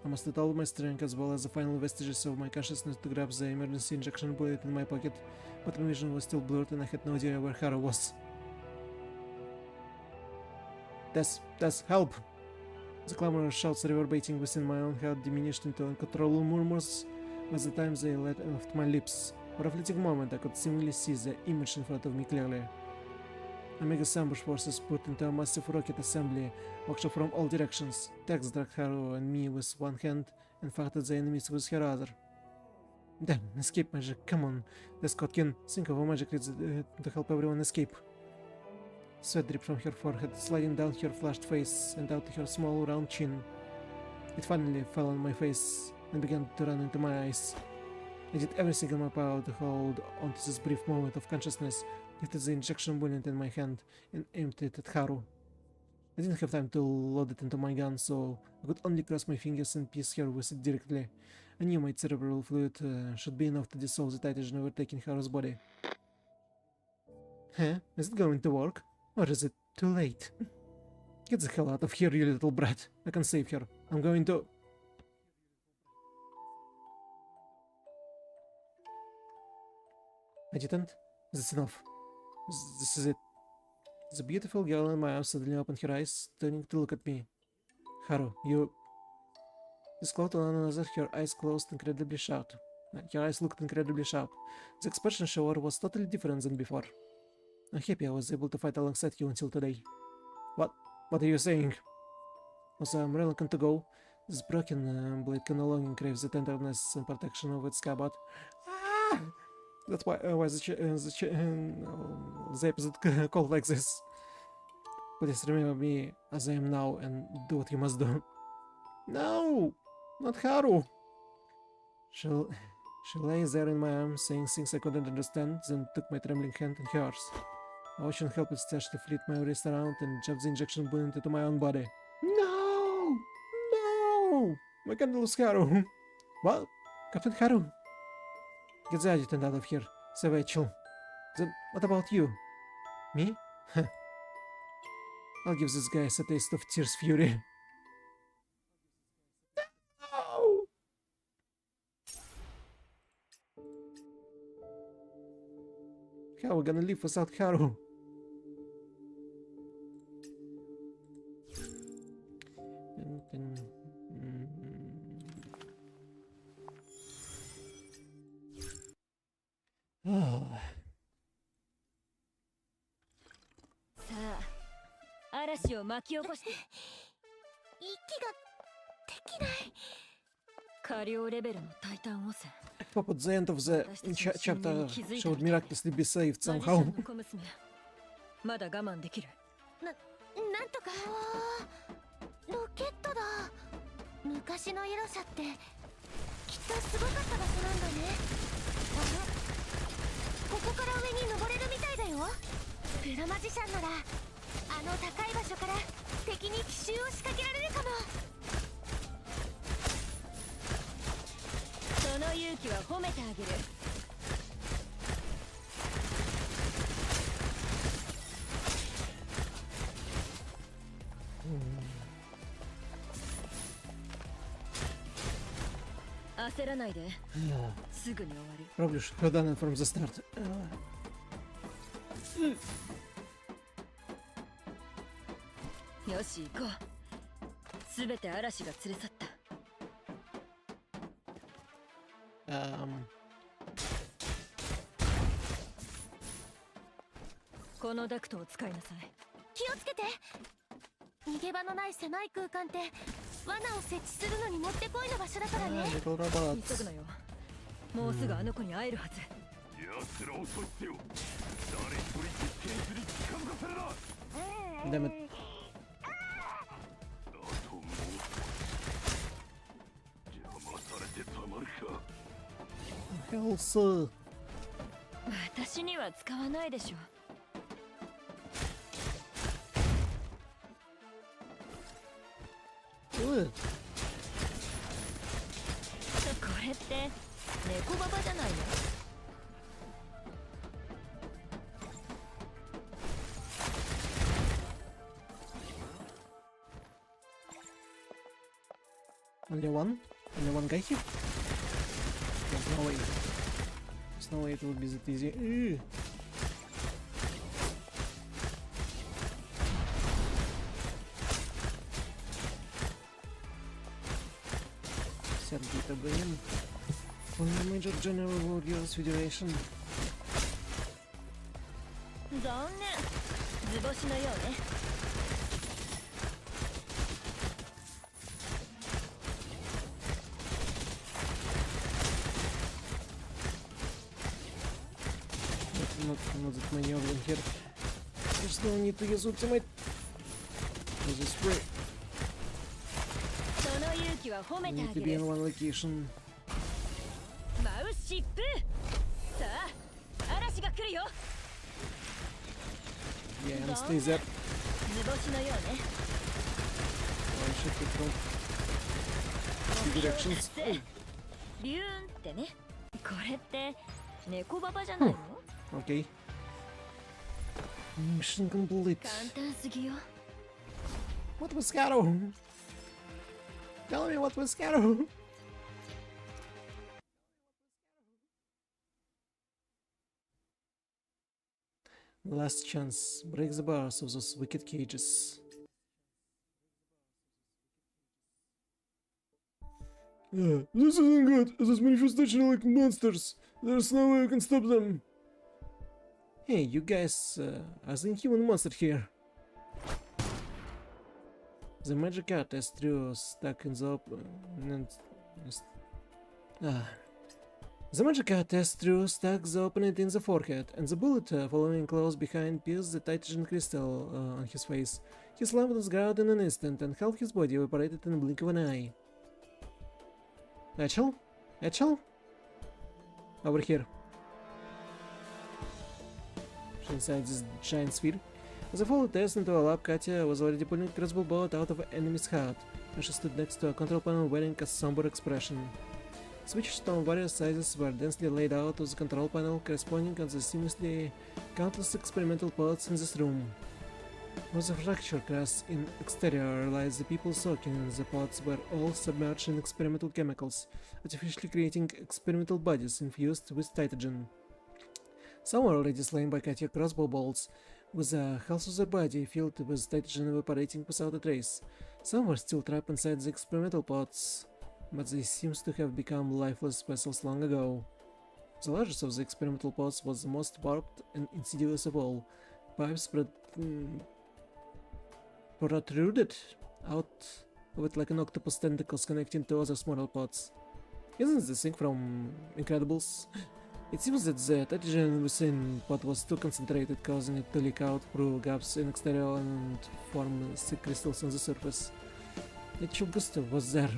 I mustered all my strength as well as the final vestiges of my consciousness to grab the emergency injection bullet in my pocket, but my vision was still blurred and I had no idea where Haru was. Tess, help! The clamorous shouts reverberating within my own head diminished into uncontrollable murmurs by the time they left my lips. For a fleeting moment I could seemingly see the image in front of me clearly. Omega's ambush forces put into a massive rocket assembly, workshop from all directions. Tex dragged Haru and me with one hand and fighted the enemies with her other. Damn, escape magic, come on. The Scotkin, think of a magic to help everyone escape. Sweat dripped from her forehead, sliding down her flushed face and out to her small round chin. It finally fell on my face and began to run into my eyes. I did everything in my power to hold onto this brief moment of consciousness, lifted the injection bullet in my hand and aimed it at Haru. I didn't have time to load it into my gun, so I could only cross my fingers and pierce her with it directly. I knew my cerebral fluid should be enough to dissolve the nitrogen overtaking Haru's body. Huh? Is it going to work? Or is it too late? Get the hell out of here, you little brat. I can save her. I'm going to... Adjutant, that's enough. This is it. The beautiful girl in my arms suddenly opened her eyes, turning to look at me. Haru, you... This cloud on another, her eyes closed incredibly sharp. Her eyes looked incredibly sharp. The expression she wore was totally different than before. I'm happy I was able to fight alongside you until today. What are you saying? Also, I'm reluctant to go. This broken blade can no longer crave the tenderness and protection of its scabbard. Ah! That's why the episode called like this. Please remember me as I am now and do what you must do. No! Not Haru! She lay there in my arms, saying things I couldn't understand, then took my trembling hand in hers. I watched and helped Stash to flit my wrist around and jab the injection bullet into my own body. No! No! I can't lose Haru! What? Captain Haru? Get the adjutant out of here, Savachel. Then what about you? Me? Huh. I'll give this guy a taste of Tyr's fury. No! How we gonna live without Haru? Oh.
さあ嵐を巻き起こして
息ができない。
下流レベルのタイタン汚染
Hope at the end of the chapter she would miraculously be saved
マジシ
somehow.
ャンの小娘まだ我慢できる。
なんとか。ロケットだ。昔のエロシャってきっとすごかった場所なんだね。ここから上に登れるみたいだよ。プロマジシャンならあの高い場所から敵に奇襲を仕掛けられるかも。
その勇気は褒めてあげる。焦らないで。すぐに終わる。
Probably should have done it from the start.
よし行こう。すべて嵐が連れ去った。このダクトを使いなさい。
気をつけて。逃げ場のない狭い空間って罠を設置するのにもってこいの場所だからね。
Little
急
robots.
ぐなよ。もうすぐあの子に会えるはず。
奴らを阻止せよ。誰一人実験室に近づかせるな。
Damn it.
あともう邪魔されてたまるか。
Hell, sir.
私には使わないでしょ。
Ugh.
これって猫ババじゃないの。
Only one? Only one guy here? There's no way. There's no way it would be that easy. Ugh. Sergei Gabriel. Only Major General Warriors Federation.
残念。図星のようね。
Not that many of them here. There's no need to use ultimate. This is free.
その勇気は褒め
You
て
need
あ
to
げ
be
る。
in one location.
マウシップ。さあ嵐が来るよ。
Yeah, and stay there.
図星のようね。
Oh shit, it from two directions. Oh,
ビューンってね。これって猫ババじゃないの？
okay. Mission complete.
簡単すぎよ。
What was Scaro? Tell me what was Scaro? Last chance. Break the bars of those wicked cages.
This isn't good. Those manifestations are like monsters. There's no way we can stop them.
Hey, you guys, are the inhuman monster here? The magic art is true, stuck in the The magic art is true, stuck the opponent in the forehead, and the bullet following close behind pierced the titan crystal on his face. He slumped on the ground in an instant, and half his body evaporated in a blink of an eye. Achel? Achel? Over here. Inside this giant sphere. As I followed Tess into a lab, Katya was already pulling a crossbow bolt out of an enemy's heart, and she stood next to a control panel wearing a somber expression. Switches on various sizes were densely laid out on the control panel, corresponding to the seamlessly countless experimental pods in this room. Was a fracture crash in exterior realized the people soaking in the pods were all submerged in experimental chemicals, artificially creating experimental bodies infused with titagen. Some were already slain by Katya crossbow bolts, with half of their body filled with nitrogen evaporating without a trace. Some were still trapped inside the experimental pods, but they seems to have become lifeless vessels long ago. The largest of the experimental pods was the most warped and insidious of all. Pipes protruded out of it like an octopus tentacles connecting to other smaller pods. Isn't this thing from Incredibles? It seems that the nitrogen within pod was too concentrated, causing it to leak out through gaps in exterior and form thick crystals on the surface. The Chilgusto was there.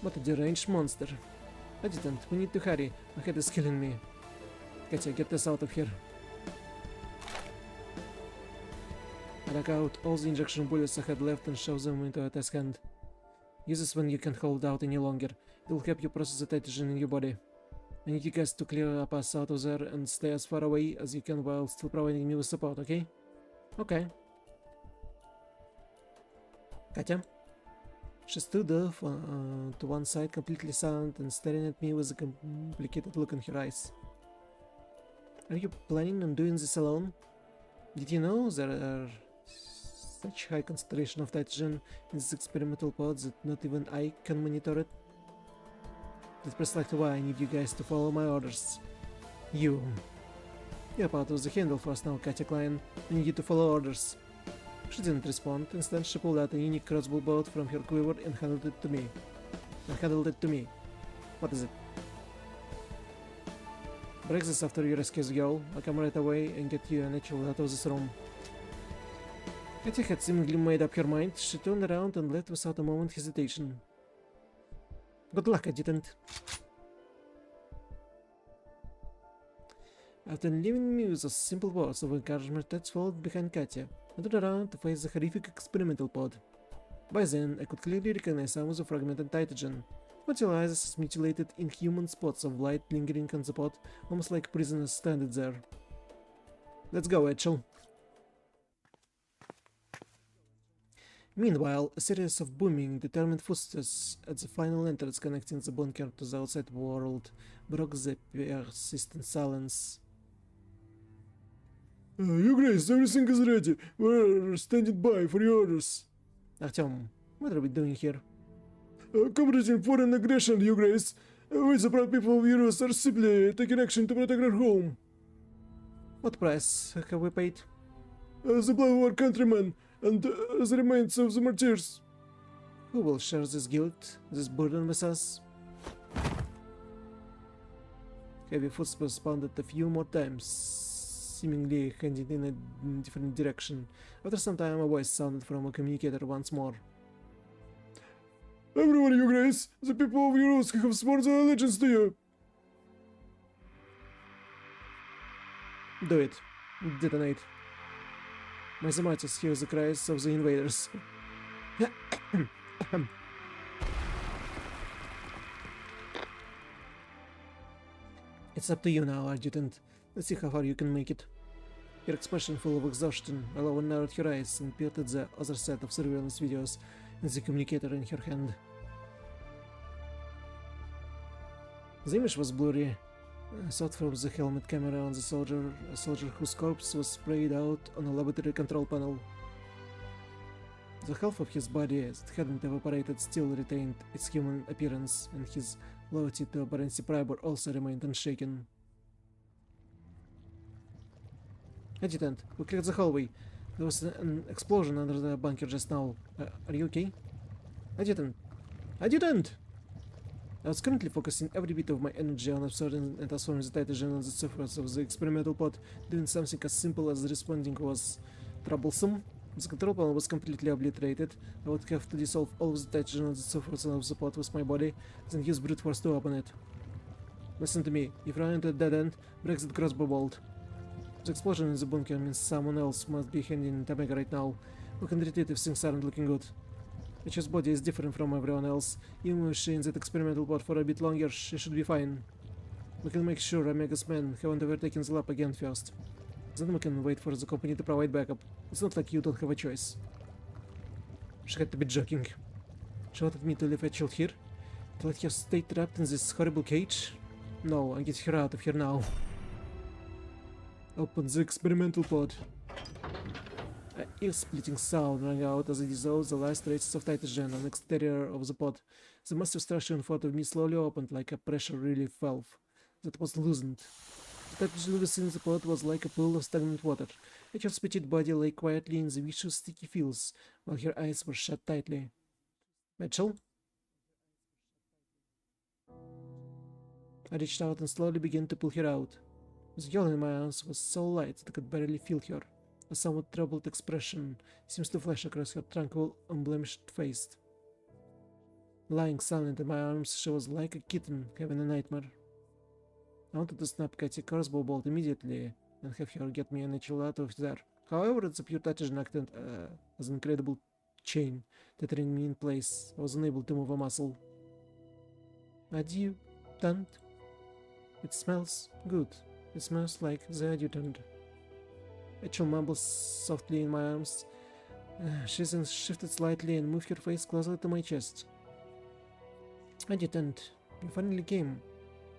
What a deranged monster. Adjutant, we need to hurry. My head is killing me. Katya, get us out of here. Rack out all the injection bullets I had left and shove them into a test hand. Use this when you can't hold out any longer. It will help you process the nitrogen in your body. I need you guys to clear up us out of there and stay as far away as you can while still providing me with support, okay? Okay. Katya? She stood off to one side, completely silent and staring at me with a complicated look in her eyes. Are you planning on doing this alone? Did you know there are such high concentration of nitrogen in these experimental pods that not even I can monitor it? That's precisely why I need you guys to follow my orders. You're part of the handle for us now, Katya Klein. I need you to follow orders. She didn't respond. Instead, she pulled out a unique crossbow bolt from her quiver and handed it to me. What is it? Break this after you rescue the girl. I'll come right away and get you and Rachel out of this room. Katya had seemingly made up her mind. She turned around and left without a moment's hesitation. Good luck, Adjutant. After leaving me with a simple words of encouragement, Ted followed behind Katya and turned around to face the horrific experimental pod. By then, I could clearly recognize some of the fragmented nitrogen, materialized as mutilated inhuman spots of light lingering on the pod, almost like prisoners stranded there. Let's go, Rachel. Meanwhile, a series of booming, determined footsteps at the final entrance connecting the bunker to the outside world broke the persistent silence.
Your Grace, everything is ready. We're standing by for your orders.
Artyom, what are we doing here?
Combating foreign aggression, Your Grace. We, the proud people of Euros, are simply taking action to protect our home.
What price have we paid?
The blood of our countrymen and the remains of the martyrs.
Who will share this guilt, this burden with us? Heavy footsteps pounded a few more times, seemingly heading in a different direction. After some time, a voice sounded from a communicator once more.
Everyone, Your Grace, the people of Euros have sworn their allegiance to you.
Do it. Detonate. My Zamatis hear the cries of the invaders. It's up to you now, Adjutant. Let's see how far you can make it. Her expression full of exhaustion, Alone narrowed her eyes and peered at the other set of surveillance videos and the communicator in her hand. The image was blurry. I saw it from the helmet camera on the soldier, a soldier whose corpse was sprayed out on a laboratory control panel. The half of his body that hadn't evaporated still retained its human appearance, and his loyalty to Barency Priber also remained unshaken. Adjutant, we cleared the hallway. There was an explosion under the bunker just now. Are you okay? Adjutant! Adjutant! I was currently focusing every bit of my energy on absorbing and transforming the nitrogen on the surface of the experimental pod. Doing something as simple as responding was troublesome. The control panel was completely obliterated. I would have to dissolve all of the nitrogen on the surface of the pod with my body, then use brute force to open it. Listen to me. If you run into a dead end, break that crossbow bolt. The explosion in the bunker means someone else must be handing Omega right now. We can retreat if things aren't looking good. Rachel's body is different from everyone else. Even if she's in that experimental pod for a bit longer, she should be fine. We can make sure Omega's men haven't overtaken the lab again first. Then we can wait for the company to provide backup. It's not like you don't have a choice. She had to be joking. She wanted me to leave Rachel here? To let her stay trapped in this horrible cage? No, I get her out of here now.
Open the experimental pod.
A ear-splitting sound rang out as I dissolved the last traces of nitrogen on the exterior of the pod. The massive structure in front of me slowly opened like a pressure relief valve that was loosened. The nitrogen within the pod was like a pool of stagnant water. Rachel's petite body lay quietly in the viscous sticky fields, while her eyes were shut tightly. Rachel? I reached out and slowly began to pull her out. The girl in my arms was so light that I could barely feel her. A somewhat troubled expression seems to flash across her tranquil, unblemished face. Lying silent in my arms, she was like a kitten having a nightmare. I wanted to snap Katie crossbow bolt immediately and have her get me a natural out of there. However, the pure nitrogen acted as an incredible chain, tethering me in place. I was unable to move a muscle. Adjutant. It smells good. It smells like the adjutant. Rachel mumbles softly in my arms. She then shifted slightly and moved her face closer to my chest. Adjutant, you finally came.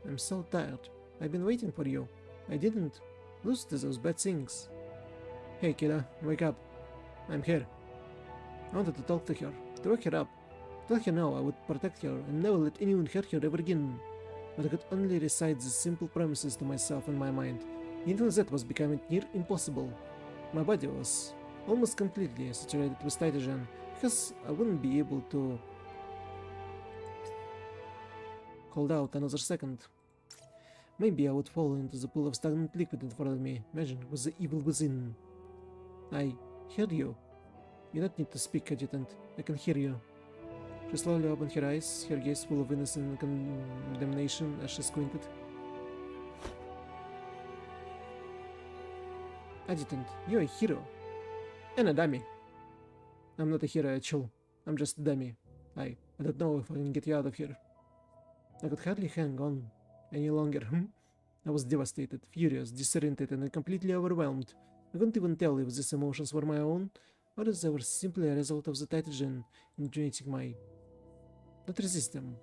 I'm so tired. I've been waiting for you. I didn't lose to those bad things. Hey kiddo, wake up. I'm here. I wanted to talk to her, to wake her up. Tell her now I would protect her and never let anyone hurt her ever again. But I could only recite these simple promises to myself in my mind. Even that was becoming near impossible. My body was almost completely saturated with nitrogen, because I wouldn't be able to hold out another second. Maybe I would fall into the pool of stagnant liquid in front of me, imagine with the evil within. I heard you. You don't need to speak, Adjutant. I can hear you. She slowly opened her eyes, her gaze full of innocent condemnation as she squinted. Adjutant, you're a hero. And a dummy. I'm not a hero, Rachel. I'm just a dummy. I don't know if I can get you out of here. I could hardly hang on any longer. I was devastated, furious, disoriented, and completely overwhelmed. I couldn't even tell if these emotions were my own, or if they were simply a result of the nitrogen injecting my... Not resist them,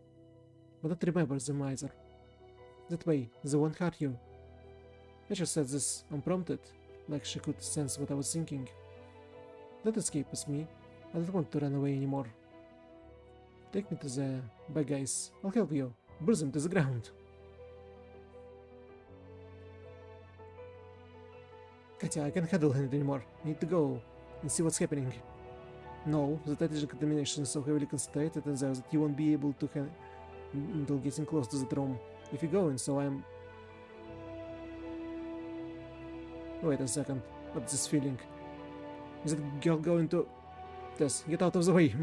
but not remember them either. That way, they won't hurt you. I just said this unprompted, like she could sense what I was thinking. Don't escape with me. I don't want to run away anymore. Take me to the bad guys. I'll help you. Bruise them to the ground. Katya, I can't handle it anymore. I need to go and see what's happening. No, the nitrogen contamination is so heavily concentrated and that you won't be able to handle getting close to the room. If you go in, so I'm... Wait a second. What's this feeling? Is that girl going to... Tess, get out of the way.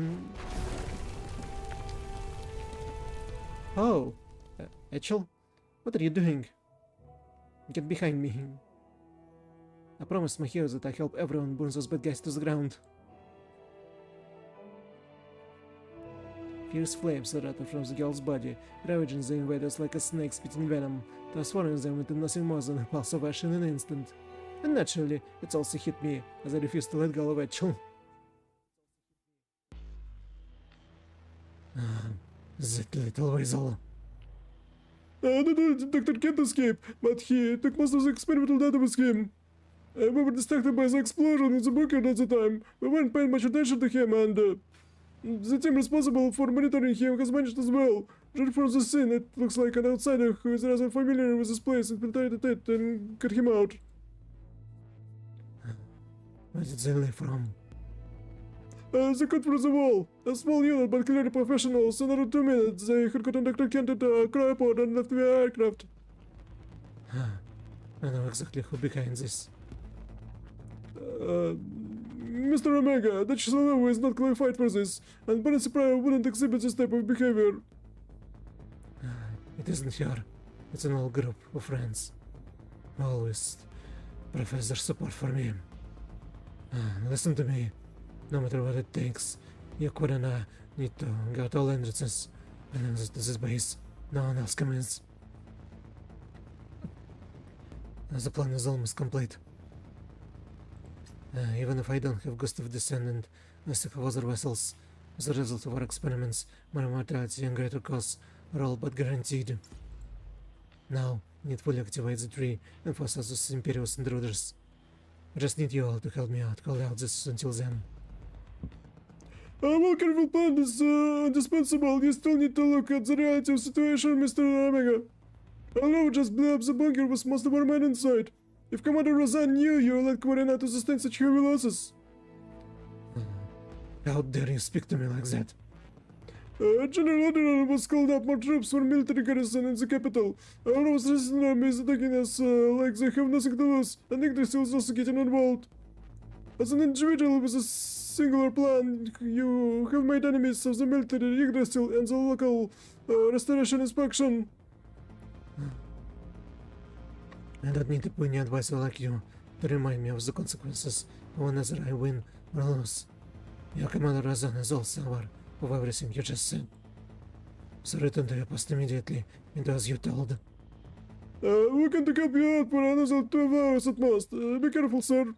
Oh. Rachel? What are you doing? Get behind me. I promised my heroes that I help everyone burn those bad guys to the ground. Fierce flames erupted from the girl's body, ravaging the invaders like a snake spitting venom, transforming them into nothing more than a pulse of ash in an instant. And naturally, it also hit me, as I refused to let go of Rachel. That little weasel.
The doctor can't escape, but he took most of the experimental data with him. We were distracted by the explosion in the bunker at the time. We weren't paying much attention to him, and the team responsible for monitoring him has vanished as well. Judging from the scene, it looks like an outsider who is rather familiar with this place infiltrated it and got him out.
Where did they leave from?
They cut through the wall. A small unit, but clearly professionals. In around 2 minutes, they had gotten Dr. Kent into a cryopod and left via aircraft.
I know exactly who behind this.
Mr. Omega, Dutch Slow is not qualified for this, and Baron Pryor wouldn't exhibit this type of behavior.
It isn't her. It's an old group of friends. Always profess their support for me. Listen to me. No matter what it takes, Yakwood and I need to guard all entrances and exit to this base. No one else comes. The plan is almost complete. Even if I don't have Ghost of Descendant, I still have other vessels. As a result of our experiments, my mortality and greater costs are all but guaranteed. Now, we need fully activate the tree and force us those imperious intruders. I just need you all to help me out, call out this until then.
While careful plan is indispensable, you still need to look at the reality of the situation, Mr. Omega. Although just blew up the bunker with most of our men inside. If Commander Rozan knew you let Kvarina to sustain such heavy losses.
How dare you speak to me like that?
General Admiral was called up more troops for military garrison in the capital. Our resistance army is attacking us like they have nothing to lose, and Yggdrasil is also getting involved. As an individual with a singular plan, you have made enemies of the military, Yggdrasil, and the local restoration inspection.
I don't need a puny advisor like you to remind me of the consequences whenever I win or lose. Your Commander Razan is also aware of everything you just said. So return to your post immediately, and as you told.
We can help you out for another 12 hours at most. Be careful, sir.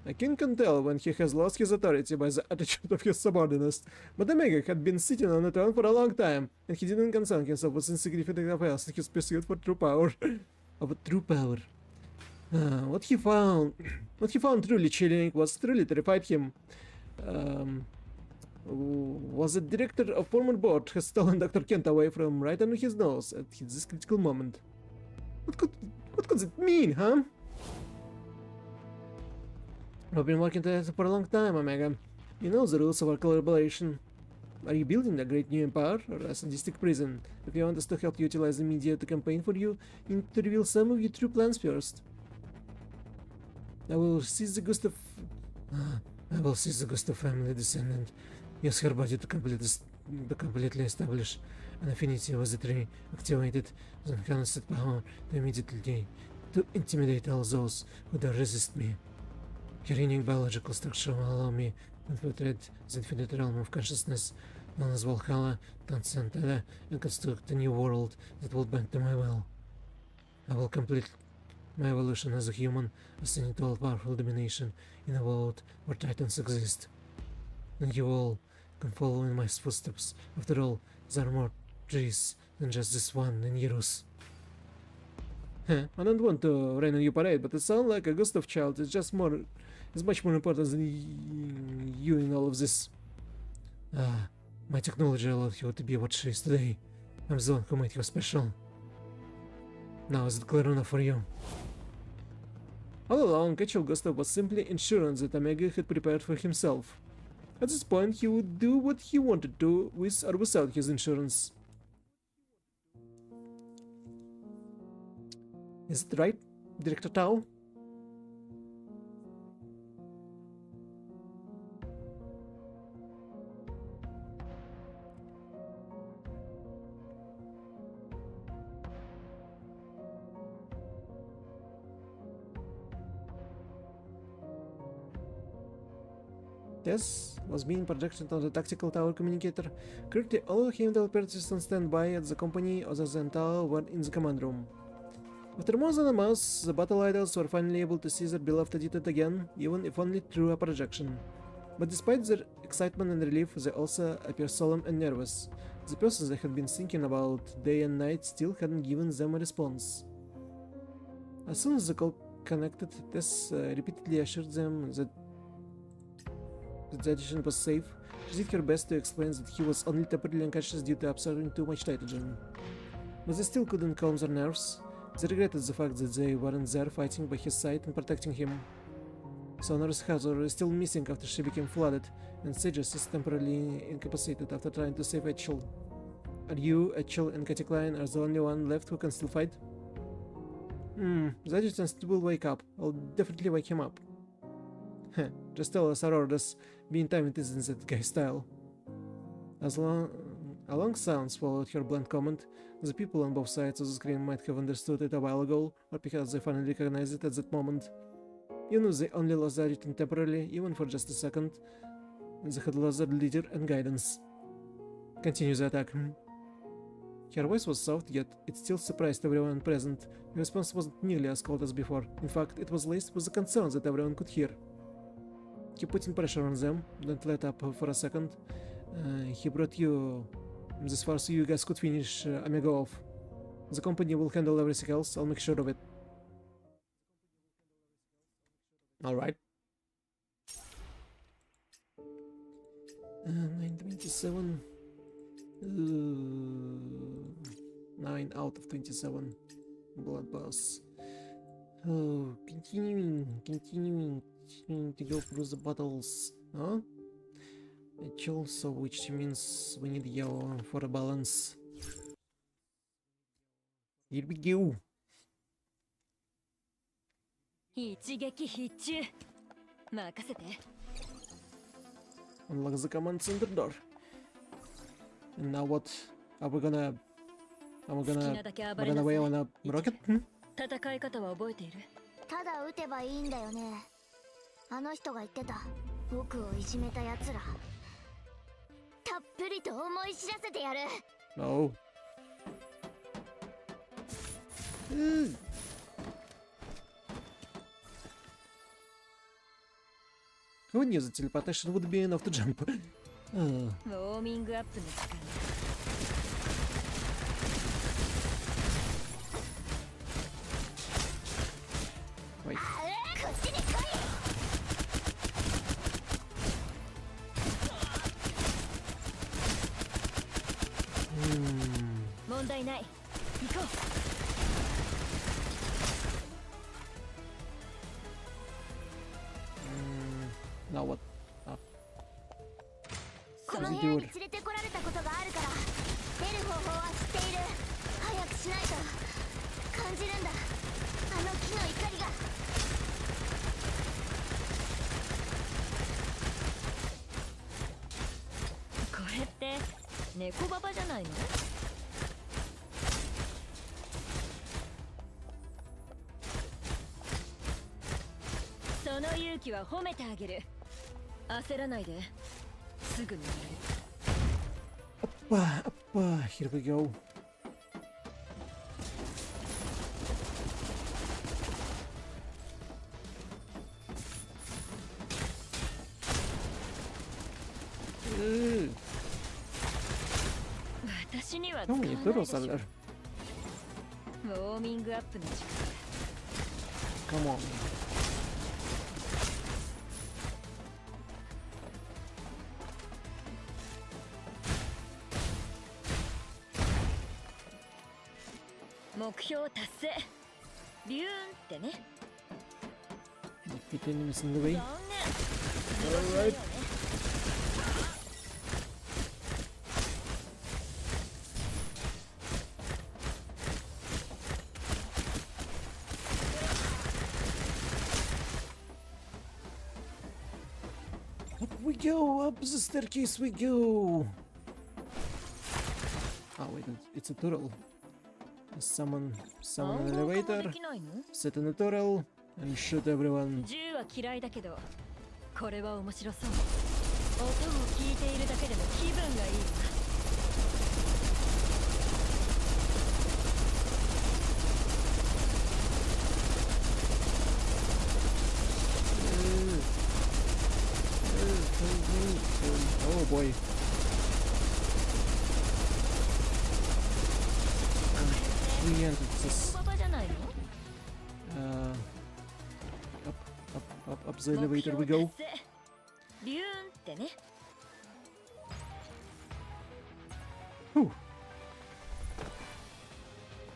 A king can tell when he has lost his authority by the attitude of his subordinates, but Omega had been sitting on the throne for a long time, and he didn't concern himself with insignificant affairs in his pursuit for true power. What he found truly chilling, was truly terrified him, was the director of former board has stolen Dr. Kent away from right under his nose at this critical moment. What could it mean, huh? I've been working together for a long time, Omega. You know the rules of our collaboration. Are you building a great new empire or a sadistic prison? If you want us to help utilize the media to campaign for you, you need to reveal some of your true plans first. I will seize the ghost of family descendant. Use her body to completely establish an affinity with the tree, activated the enhanced power to immediately to intimidate all those who dare resist me. Her unique biological structure will allow me to infiltrate the infinite realm of consciousness known as Valhalla, transcend it, and construct a new world that will bend to my will. I will complete my evolution as a human, ascending to all-powerful domination in a world where titans exist. And you all can follow in my footsteps. After all, there are more trees than just this one in Eurus. I don't want to rain on your parade, but it sounds like a ghost of child is much more important than you in all of this. My technology allowed you to be what she is today. I'm the one who made you special. Now is it clear enough for you? All along, Ketchel Gustav was simply insurance that Omega had prepared for himself. At this point, he would do what he wanted to, with or without his insurance. Is it right, Director Tao? Yes, was being projected on the tactical tower communicator. Currently, all of him operatives on standby at the company other than Tao were in the command room. After more than a month, the battle idols were finally able to see their beloved edited again, even if only through a projection. But despite their excitement and relief, they also appear solemn and nervous. The persons they had been thinking about day and night still hadn't given them a response. As soon as the call connected, Tess repeatedly assured them that the addition was safe. She did her best to explain that he was only temporarily unconscious due to absorbing too much nitrogen. But they still couldn't calm their nerves. They regretted the fact that they weren't there fighting by his side and protecting him. So Nurse Hazor is still missing after she became flooded, and Sajeas is temporarily incapacitated after trying to save Etchel. Are you, Etchel, and Katy Klein are the only one left who can still fight? The adjutant will wake up. I'll definitely wake him up. Just tell us our orders. Being timed isn't that guy's style. A long silence followed her blunt comment. The people on both sides of the screen might have understood it a while ago, or because they finally recognized it at that moment. You knew they only lost the adjutant temporarily, even for just a second. They had lost their leader and guidance. Continue the attack. Her voice was soft, yet it still surprised everyone present. Her response wasn't nearly as cold as before. In fact, it was laced with the concern that everyone could hear. Keep putting pressure on them, don't let up for a second. He brought you this far so you guys could finish Omega off. The company will handle everything else. I'll make sure of it. Alright. 927. 9 out of 27. Blood boss. Oh, continuing to go through the battles. Huh? A chill, so which means we need yellow for a balance. Here we go.
一撃必中任せて
Unlock the command center door. And now what? Are we gonna... Are we
好き
gonna...
なだけ
Run
暴れなさ
away
い
on a rocket? Hmm?
戦い方は覚えている
ただ撃てばいいんだよね。あの人が言ってた。僕をいじめた奴ら。たっぷりと思い知らせてやる。
No. Who knew that teleportation would be enough to jump?
ウォーミングアップの時間
Wait.
こっちに来い。
問題ない行こ
Now what?
この部屋に連れてこられたことがあるから出る方法は知っている。早くしないと。感じるんだ。あの木の怒りが。
うこれって猫ババじゃないのその勇気は褒めてあげる焦らないですぐにやる
Appa, here we go. Ugh.
私には
How
使わな
many
いで
turtles
しょ
are there?
ウォーミングアップの時間
Come on.
目標達成ビューンってね
Defeat enemies in the way.
残念
Alright. Up we go, up the staircase we go. Oh wait, it's a turtle. Summon an elevator,
できないの
set in a turtle, and shoot everyone.
銃は嫌いだけどこれは面白そう音を聞いているだけでも気分がいいわ
Oh boy. Three entrances.
ババじゃないの
Up the elevator we go.
ビューンってね
Whew.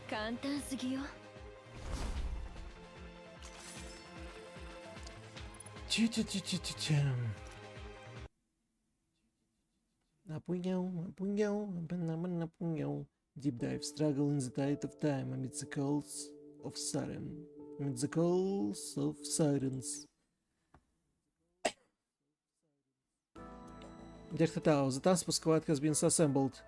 簡単すぎよ
Deep dive struggle in the tide of time amid the calls of siren. Amid the calls of sirens. Dear Tatao, the task force squad has been assembled.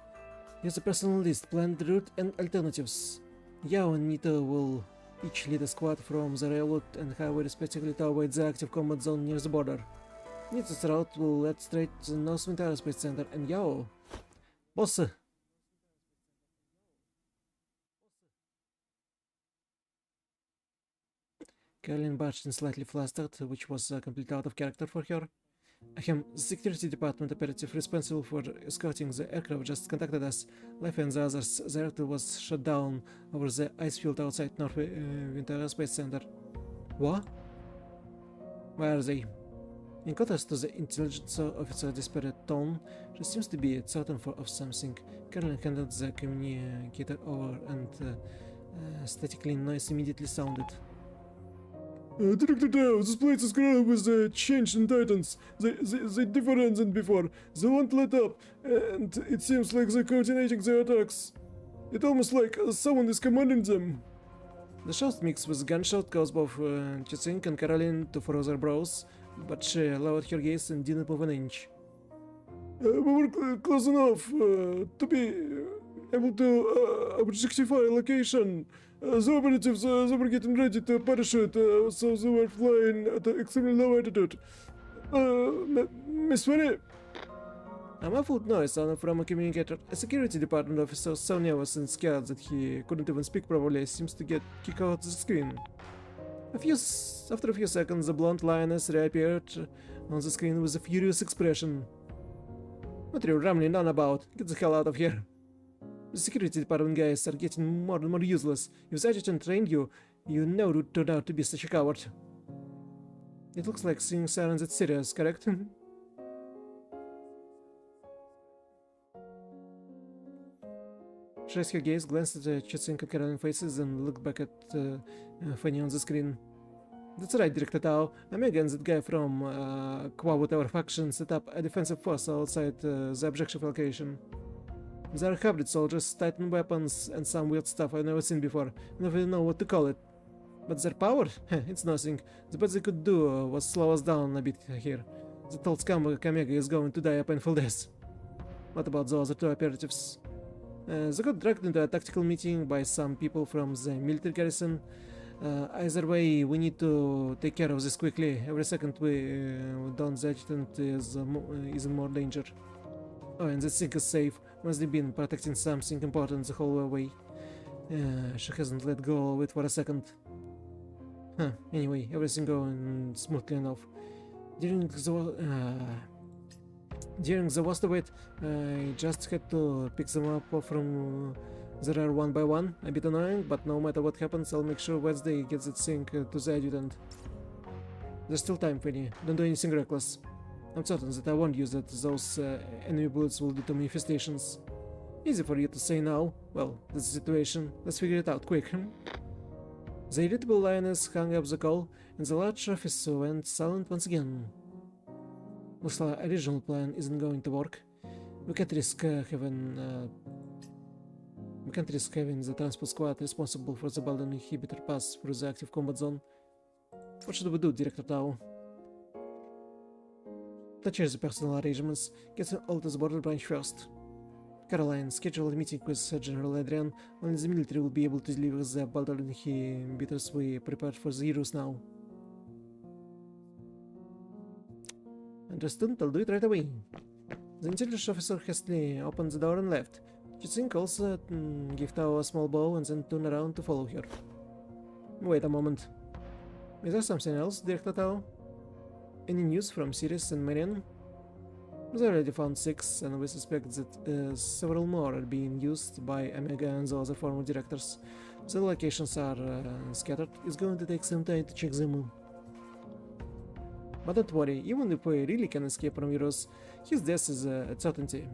Use a personal list, plan the route and alternatives. Yao and Nito will each lead a squad from the railroad and highway respectively to avoid the active combat zone near the border. Nito's route will lead straight to the Northwind Aerospace Center and Yao. Boss! Kaelin barged in slightly flustered, which was completely out of character for her. The security department operative responsible for escorting the aircraft just contacted us. Life and the others. The reactor was shut down over the ice field outside North Winter Space Center. What? Where are they? In contrast to the intelligence officer's desperate tone, she seems to be certain of something. Carolyn handed the communicator over and statically noise immediately sounded.
Director Tao, this place is crowded with the changed in Titans. They different than before. They won't let up, and it seems like they're coordinating their attacks. It's almost like someone is commanding them.
The shots mixed with gunshot caused both Chitsing and Caroline to furrow their brows, but she lowered her gaze and didn't move an inch.
We were close enough to be able to objectify location. The operatives they were getting ready to parachute, so they were flying at an extremely low altitude. Miss Fanny?
A muffled noise sounded from a communicator. A security department officer, so nervous and scared that he couldn't even speak properly, seems to get kicked out the screen. After a few seconds, the blonde lioness reappeared on the screen with a furious expression. What are you rambling on about? Get the hell out of here. The security department guys are getting more and more useless. If the adjutant trained you, you never would turn out to be such a coward. It looks like seeing sirens at Sajeas, correct? She raised her gaze, glanced at the Chitsing and Caroline faces, and looked back at Fanny on the screen. That's right, Director Tao. Omega and that guy from whatever faction set up a defensive force outside the objective location. They are hybrid soldiers, Titan weapons, and some weird stuff I've never seen before. I never know what to call it. But their power? It's nothing. The best they could do was slow us down a bit here. The old scum Omega is going to die a painful death. What about the other two operatives? They got dragged into a tactical meeting by some people from the military garrison. Either way, we need to take care of this quickly. Every second we don't, the adjutant is in more danger. Oh, and the thing is safe. Must have been protecting something important the whole way. She hasn't let go of it for a second. Anyway, everything going smoothly enough. During the worst of it, I just had to pick them up from the rear one by one. A bit annoying, but no matter what happens, I'll make sure Wednesday gets that thing to the adjutant. There's still time, Penny. Don't do anything reckless. I'm certain that I warned you that those enemy bullets will lead to manifestations. Easy for you to say now. Well, that's the situation. Let's figure it out quick. The irritable lioness hung up the call, and the large office went silent once again. Looks like our original plan isn't going to work. We can't risk having the transport squad responsible for the Ballad inhibitor pass through the active combat zone. What should we do, Director Tao? Change the personal arrangements. Get all to the border branch first. Caroline, schedule a meeting with General Adrian. Only the military will be able to deliver the Ballad inhibitors we prepared for the heroes now. Understood, I'll do it right away. The intelligence officer hastily opened the door and left. Chitsing also gave Tao a small bow and then turned around to follow her. Wait a moment. Is there something else, Director Tao? Any news from Sirius and Marian? We already found 6, and we suspect that several more are being used by Omega and the other former directors. The locations are scattered. It's going to take some time to check them. But don't worry, even if we really can escape from Heroes, his death is a certainty.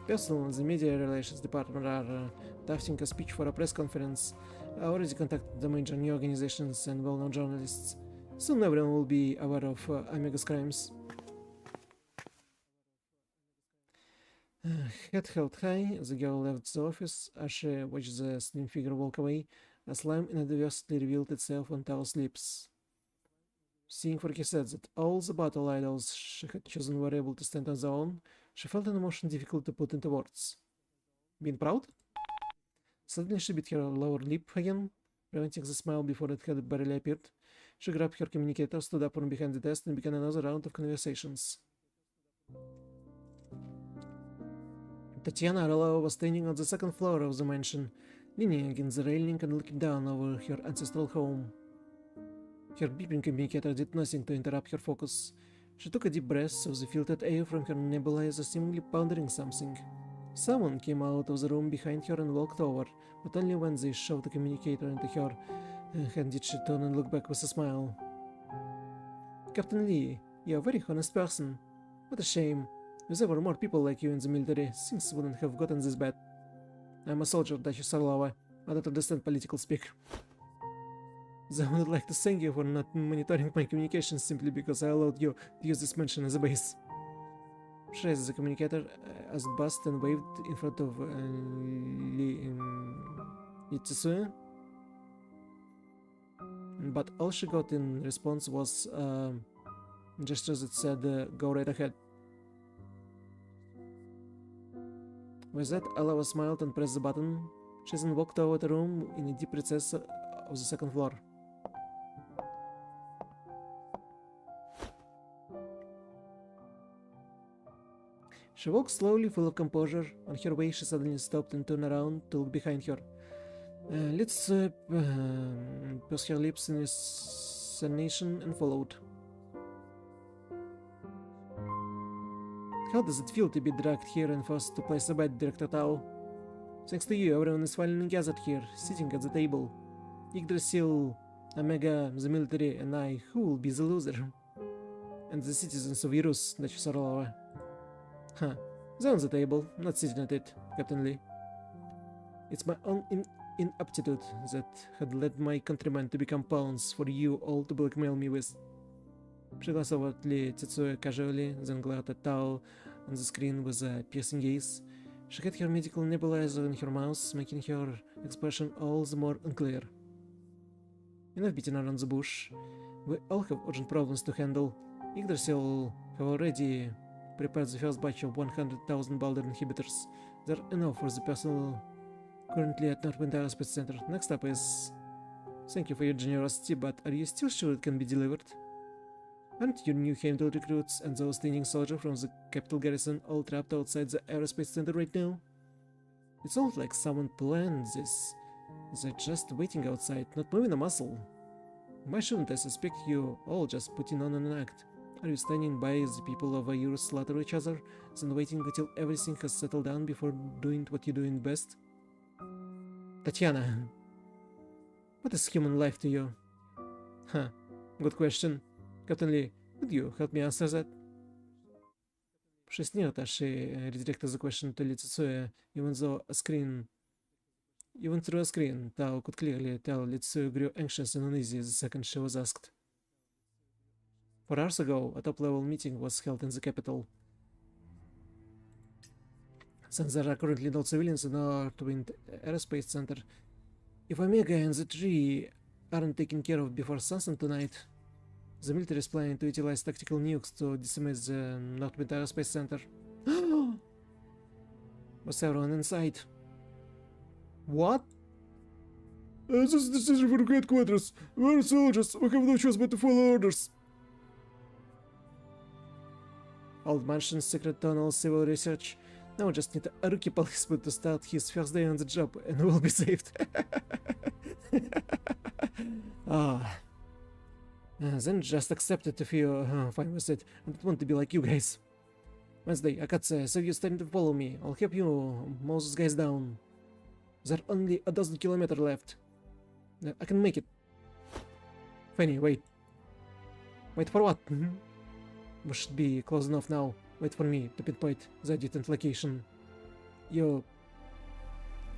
Personally, the media relations department are drafting a speech for a press conference. I already contacted the major new organizations and well-known journalists. Soon everyone will be aware of Omega's crimes. Head held high, the girl left the office. As she watched the slim figure walk away, a slime inadvertently revealed itself on Tao's lips. Seeing for he said that all the battle idols she had chosen were able to stand on their own, she felt an emotion difficult to put into words. Being proud? Suddenly she bit her lower lip again, preventing the smile before it had barely appeared. She grabbed her communicator, stood up from behind the desk, and began another round of conversations. Tatiana Orlova was standing on the second floor of the mansion, leaning against the railing and looking down over her ancestral home. Her beeping communicator did nothing to interrupt her focus. She took a deep breath, so the filtered air from her nebulizer seemingly pondering something. Someone came out of the room behind her and walked over, but only when they shoved the communicator into her hand did she turn and look back with a smile. Captain Lee, you're a very honest person. What a shame. If there were more people like you in the military, things wouldn't have gotten this bad. I'm a soldier, Duchess Orlova. I don't understand political speak. I would like to thank you for not monitoring my communications simply because I allowed you to use this mansion as a base. She raised the communicator as bust and waved in front of Itsue. But all she got in response was gestures that said, go right ahead. With that, Alava smiled and pressed the button. She then walked over the room in a deep recess of the second floor. She walked slowly, full of composure. On her way, she suddenly stopped and turned around to look behind her. Let's pursed her lips in resignation and followed. How does it feel to be dragged here and forced to place a bet, Director Tao? Thanks to you, everyone is finally gathered here, sitting at the table. Yggdrasil, Omega, the military, and I, who will be the loser? And the citizens of Irus, Duchess Orlova. Huh. They're on the table, not sitting at it, Captain Lee. It's my own inaptitude that had led my countrymen to become pawns for you all to blackmail me with. She glanced over at Lee Tetsue casually, then glared at Tao on the screen with a piercing gaze. She had her medical nebulizer in her mouth, making her expression all the more unclear. Enough beating around the bush. We all have urgent problems to handle. Yggdrasil have already prepared the first batch of 100,000 Balder inhibitors. They're enough for the personnel currently at Northwind Aerospace Center. Next up is... Thank you for your generosity, but are you still sure it can be delivered? Aren't your new Heimdall recruits and those training soldiers from the capital garrison all trapped outside the aerospace center right now? It's not like someone planned this. They're just waiting outside, not moving a muscle. Why shouldn't I suspect you all just putting on an act? Are you standing by as the people of Irus slaughter each other, then waiting until everything has settled down before doing what you're doing best? Tatiana, what is human life to you? Huh, good question. Captain Lee, could you help me answer that? She sneered as she redirected the question to Lee Tsuya, even through a screen, Tao could clearly tell Lee Tsuya grew anxious and uneasy the second she was asked. 4 hours ago, a top-level meeting was held in the capital. Since there are currently no civilians in our Northwind Aerospace Center, if Omega and the tree aren't taken care of before sunset tonight, the military is planning to utilize tactical nukes to decimate the Northwind Aerospace Center. Was everyone inside? What?
This is a decision for headquarters. We're soldiers. We have no choice but to follow orders.
Old Mansion's secret tunnel civil research. Now we just need a rookie policeman to start his first day on the job and we'll be saved. Then just accept it if you're fine with it. I don't want to be like you guys. Wednesday, Akatse, so you starting to follow me. I'll help you mow those guys down. There are only a dozen kilometers left. I can make it. Fanny, wait. Wait for what? We should be close enough now. Wait for me to pinpoint the distant location. You...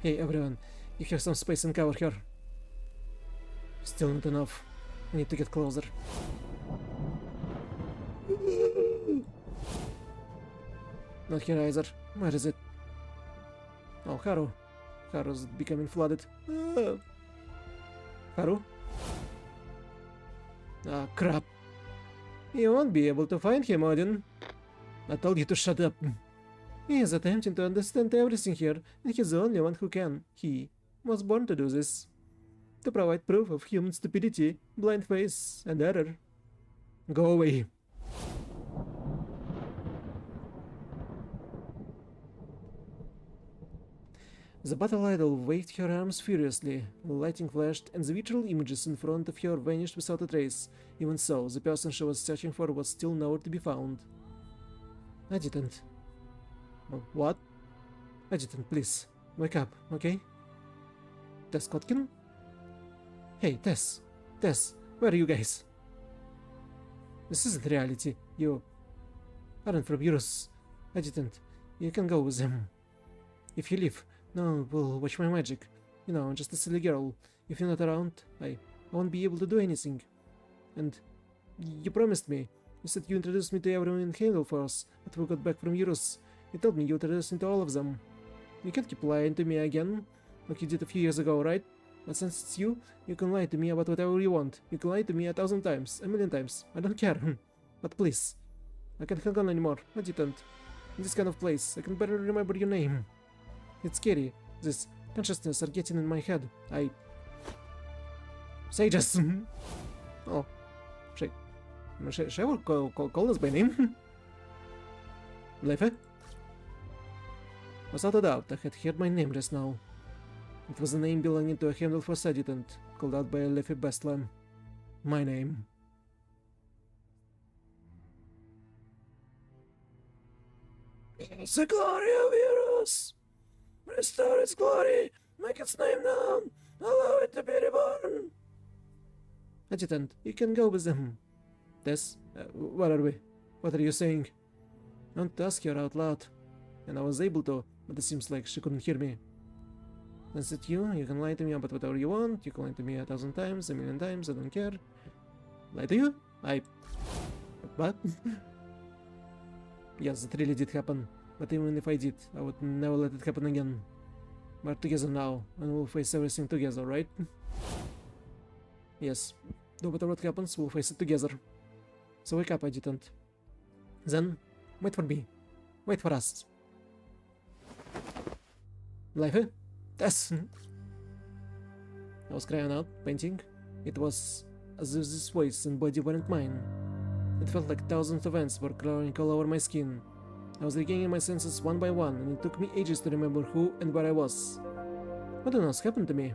Hey everyone, you have some space and cover here. Still not enough. I need to get closer. Not here either. Where is it? Oh, Haru. Haru's becoming flooded. Haru? Ah, crap. You won't be able to find him, Odin. I told you to shut up. He is attempting to understand everything here, and he's the only one who can. He was born to do this. To provide proof of human stupidity, blind faith, and error. Go away. The battle idol waved her arms furiously, lighting flashed, and the virtual images in front of her vanished without a trace. Even so, the person she was searching for was still nowhere to be found. Adjutant. What? Adjutant, please. Wake up, okay? Tess Kotkin? Hey, Tess. Tess, where are you guys? This isn't reality. You aren't from Eurus. Adjutant, you can go with them. If you leave, no one will watch my magic. You know, I'm just a silly girl. If you're not around, I won't be able to do anything. And you promised me. You said you introduced me to everyone in Halo Force after we got back from Eurus. You told me you introduced me to all of them. You can't keep lying to me again, like you did a few years ago, right? But since it's you, you can lie to me about whatever you want. You can lie to me 1,000 times, 1,000,000 times. I don't care. But please, I can't hang on anymore. Adjutant. In this kind of place, I can barely remember your name. It's scary. This consciousness are getting in my head. Sajeas. Oh. Should I ever call us by name? Lefe? Without a doubt, I had heard my name just now. It was a name belonging to a Heimdall Force adjutant, called out by a Lefe Bestlam. My name.
The glory of Eurus! Restore its glory! Make its name known! Allow it to be reborn!
Adjutant, you can go with them. Tess, where are we? What are you saying? I want to ask her out loud, and I was able to, but it seems like she couldn't hear me. Since it's you can lie to me about whatever you want, you can lie to me 1,000 times, 1,000,000 times, I don't care. Lie to you? What? Yes, it really did happen, but even if I did, I would never let it happen again. We're together now, and we'll face everything together, right? Yes, no matter what happens, we'll face it together. So wake up, Adjutant. Then, wait for me. Wait for us. Life? Tess! I was crying out, painting. It was as if this voice and body weren't mine. It felt like thousands of ants were crawling all over my skin. I was regaining my senses one by one, and it took me ages to remember who and where I was. What on earth happened to me?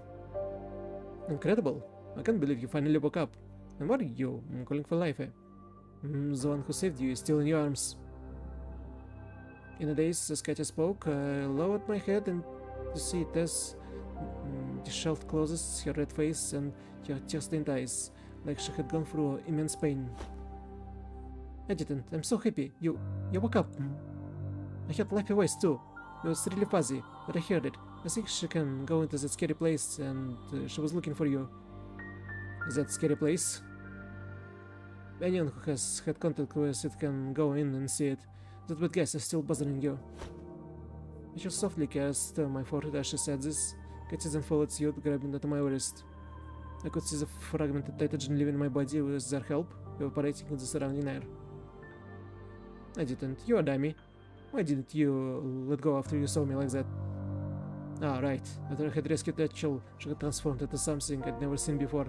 Incredible. I can't believe you finally woke up. And what are you? I'm calling for Life. The one who saved you is still in your arms. In a daze, as Katya spoke, I lowered my head and to see Tess, disheveled clothes, her red face, and her tear-stained eyes, like she had gone through immense pain. Adjutant, I'm so happy. You woke up. I heard Life voice too. It was really fuzzy, but I heard it. I think she can go into that scary place, and she was looking for you. Is that scary place? Anyone who has had contact with it can go in and see it. That bad guys are still bothering you. I just softly cast my forehead as she said this. Katya then followed suit, grabbing at my wrist. I could see the fragmented nitrogen leaving my body with their help, evaporating in the surrounding air. Adjutant, you're a dummy. Why didn't you let go after you saw me like that? Ah, right. After I had rescued Etchel, she had transformed into something I'd never seen before,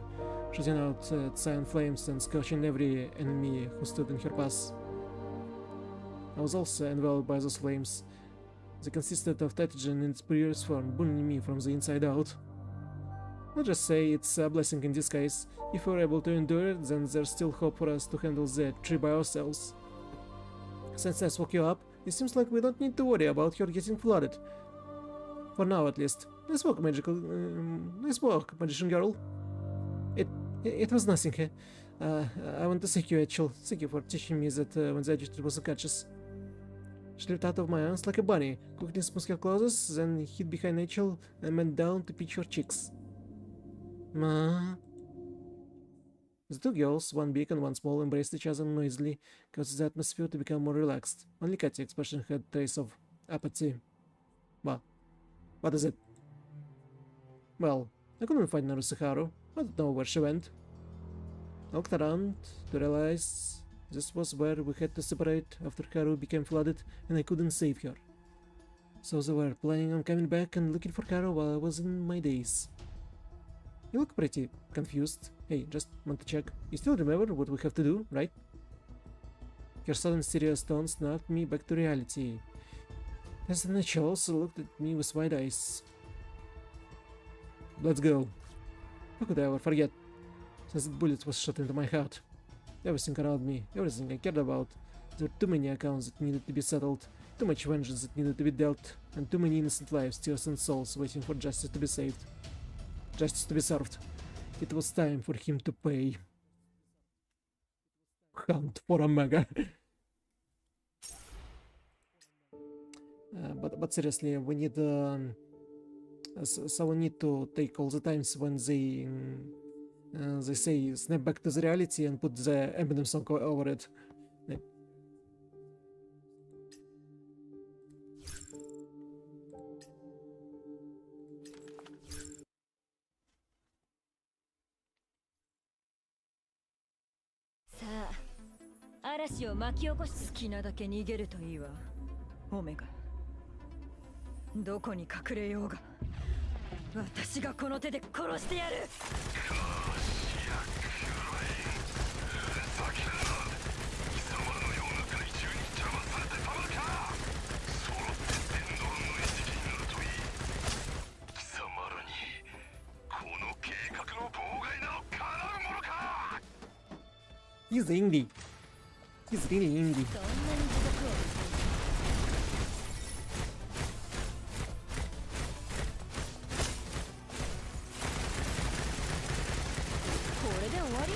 shooting out cyan flames and scorching every enemy who stood in her path. I was also enveloped by those flames. They consisted of nitrogen in its purest form, burning me from the inside out. I'll just say it's a blessing in disguise. If we're able to endure it, then there's still hope for us to handle the tree by ourselves. Since I woke you up, it seems like we don't need to worry about her getting flooded. For now, at least. Nice work, magician girl. It was nothing. I want to thank you, Etchel. Thank you for teaching me that when the adjutant was unconscious. She leapt out of my arms like a bunny, quickly smoothed her clothes, then hid behind Etchel and bent down to pinch her cheeks. Ma. The two girls, one big and one small, embraced each other noisily, causing the atmosphere to become more relaxed. Only Katya's expression had a trace of apathy. What is it? Well, I couldn't find Narusaharu. I don't know where she went. I looked around to realize this was where we had to separate after Haru became flooded and I couldn't save her. So they were planning on coming back and looking for Haru while I was in my days. You look pretty confused. Hey, just want to check. You still remember what we have to do, right? Her sudden serious tone snapped me back to reality. As the nature also looked at me with wide eyes. Let's go. How could I ever forget? Since the bullet was shot into my heart. Everything around me, everything I cared about. There were too many accounts that needed to be settled, too much vengeance that needed to be dealt, and too many innocent lives, tears and souls waiting for justice to be saved. Justice to be served. It was time for him to pay. Hunt for Omega. But seriously, we need so we need to take all the times when they say snap back to the reality and put the Eminem song over it.
Sa, 嵐を巻き起こし好きなだけ逃げるといいわ、オメガ。どこに隠れようが、私がこの手で殺してやる。
He's indie. He's really indie.
そんなに地獄を。これで終わり？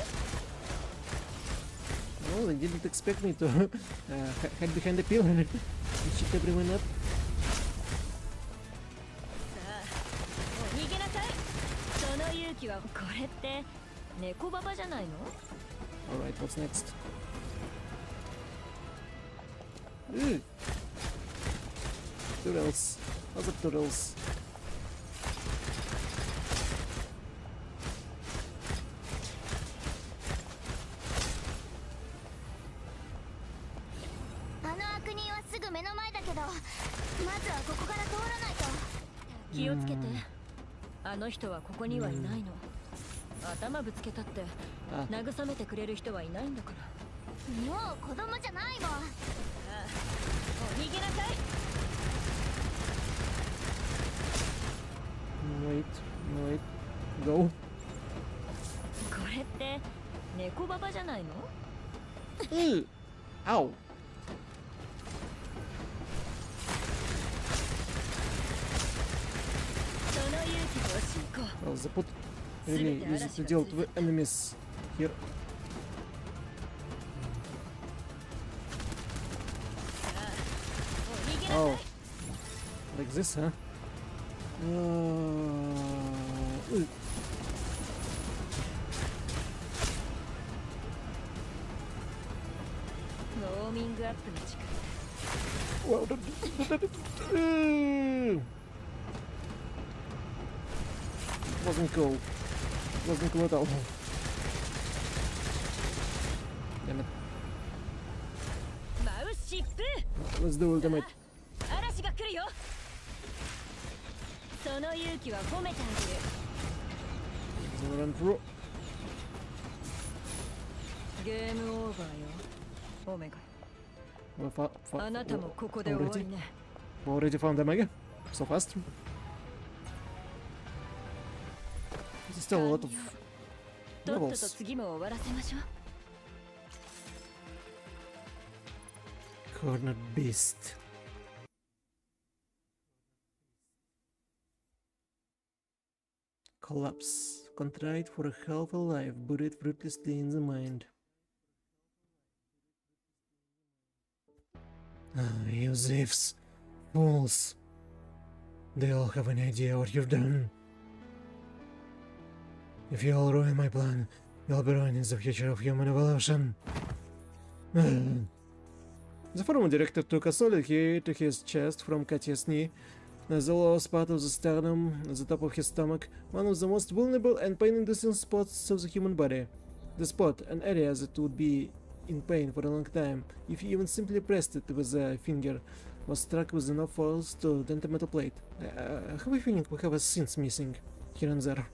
Oh, they didn't expect me to hide behind the pillar and shoot everyone up.
さあ、もう逃げなさい。その勇気はこれって猫ババじゃないの？
Alright, what's next? Ooh. Turtles. Other turtles.
Hmm. 気をつけて。あの人はここにはいないの。頭ぶつけたって慰めてくれる人はいないんだから。もう子供じゃないもん。ああ、もう逃げなさい。
Wait, go.
これって猫ババじゃないの？
Ow.
その勇気とし行こう。
Well, they put really easy to deal with enemies here. Oh, like this, huh? Well, wasn't cool. Wasn't cool at all. Damn it. Let's do ultimate.
嵐が来るよ。その勇気は褒めてあげる。
Run through.
ゲームオーバーよ、オメガ。
Well,
あなたもここで終わりね。
Already found Omega? So fast? There's still a lot of
とっとと
levels.
次も終わらせましょう。
Cornered Beast. Collapse. Contrite for a half a life, buried fruitlessly in the mind. You thieves. Fools. They all have an idea what you've done. If you all ruin my plan, you'll be ruining the future of human evolution. The former director took a solid hit to his chest from Katya's knee, the lowest part of the sternum, at the top of his stomach, one of the most vulnerable and pain-inducing spots of the human body. The spot, an area that would be in pain for a long time, if you even simply pressed it with a finger, was struck with enough force to dent a metal plate. I have a feeling we have a sense missing, here and there.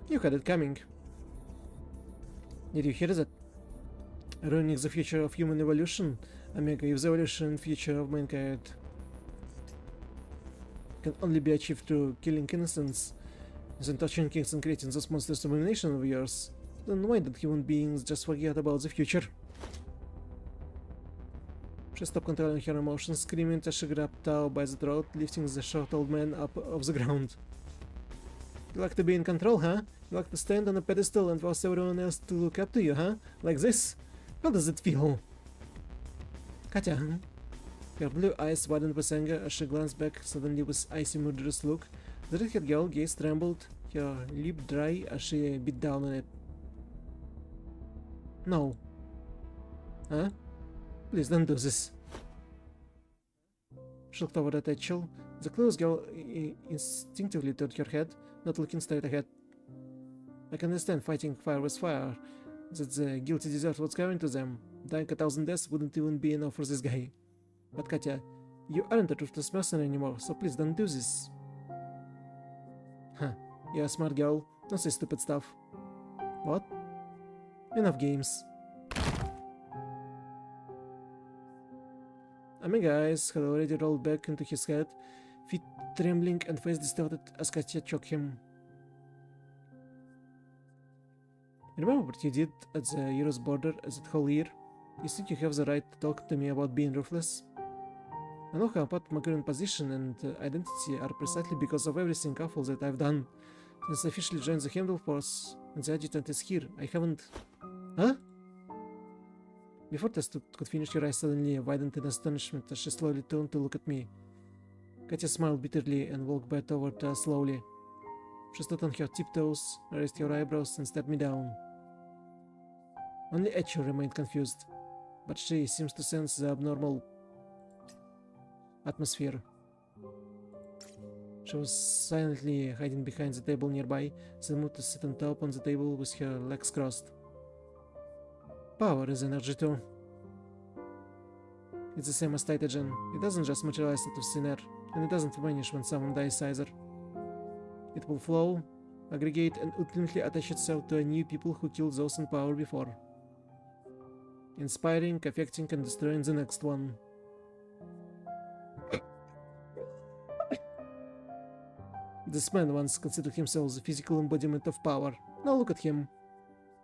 You had it coming. Did you hear that? Ruining the future of human evolution, Omega, if the evolution and future of mankind can only be achieved through killing innocents, isn't touching kings and creating those monsters domination of yours, then why don't human beings just forget about the future? She stopped controlling her emotions, screaming as she grabbed Tao by the throat, lifting the short old man up off the ground. You like to be in control, huh? You like to stand on a pedestal and force everyone else to look up to you, huh? Like this? How does it feel? Katya, huh? Her blue eyes widened with anger as she glanced back suddenly with icy murderous look. The red-haired girl gaze trembled, her lip dry as she bit down on it. No. Huh? Please don't do this. She looked over at Etchel. The close girl instinctively turned her head, not looking straight ahead. I can understand fighting fire with fire, that the guilty deserve what's coming to them. Dying 1,000 deaths wouldn't even be enough for this guy. But Katya, you aren't a ruthless person anymore, so please don't do this. Huh, you're a smart girl, don't say stupid stuff. What? Enough games. Amiga eyes had already rolled back into his head, feet trembling and face distorted as Katya choked him. Remember what you did at the Heroes border that whole year? You think you have the right to talk to me about being ruthless? I know how important my current position and identity are precisely because of everything awful that I've done. Since I officially joined the Handle Force and the adjutant is here, I haven't... Huh? Before Tess could finish, her eyes suddenly widened in astonishment as she slowly turned to look at me. Katya smiled bitterly and walked back toward us slowly. She stood on her tiptoes, raised her eyebrows and stared me down. Only Etchel remained confused, but she seems to sense the abnormal atmosphere. She was silently hiding behind the table nearby, then moved to sit on top on the table with her legs crossed. Power is energy too. It's the same as Titagen. It doesn't just materialize out of thin air, and it doesn't vanish when someone dies either. It will flow, aggregate, and ultimately attach itself to a new people who killed those in power before. Inspiring, affecting, and destroying the next one. This man once considered himself the physical embodiment of power. Now look at him.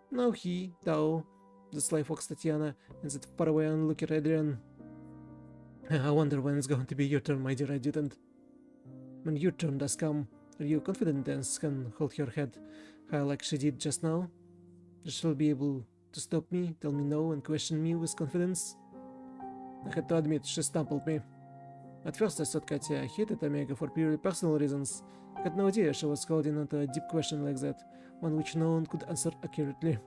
Now he, Tao, the sly fox Tatiana, and that faraway onlooker Adrian. I wonder when it's going to be your turn, my dear adjutant. When your turn does come, are you confident Dance can hold her head high like she did just now? That she'll be able to stop me, tell me no, and question me with confidence? I had to admit, she stumbled me. At first I thought Katya hated Omega for purely personal reasons. I had no idea she was holding onto a deep question like that, one which no one could answer accurately.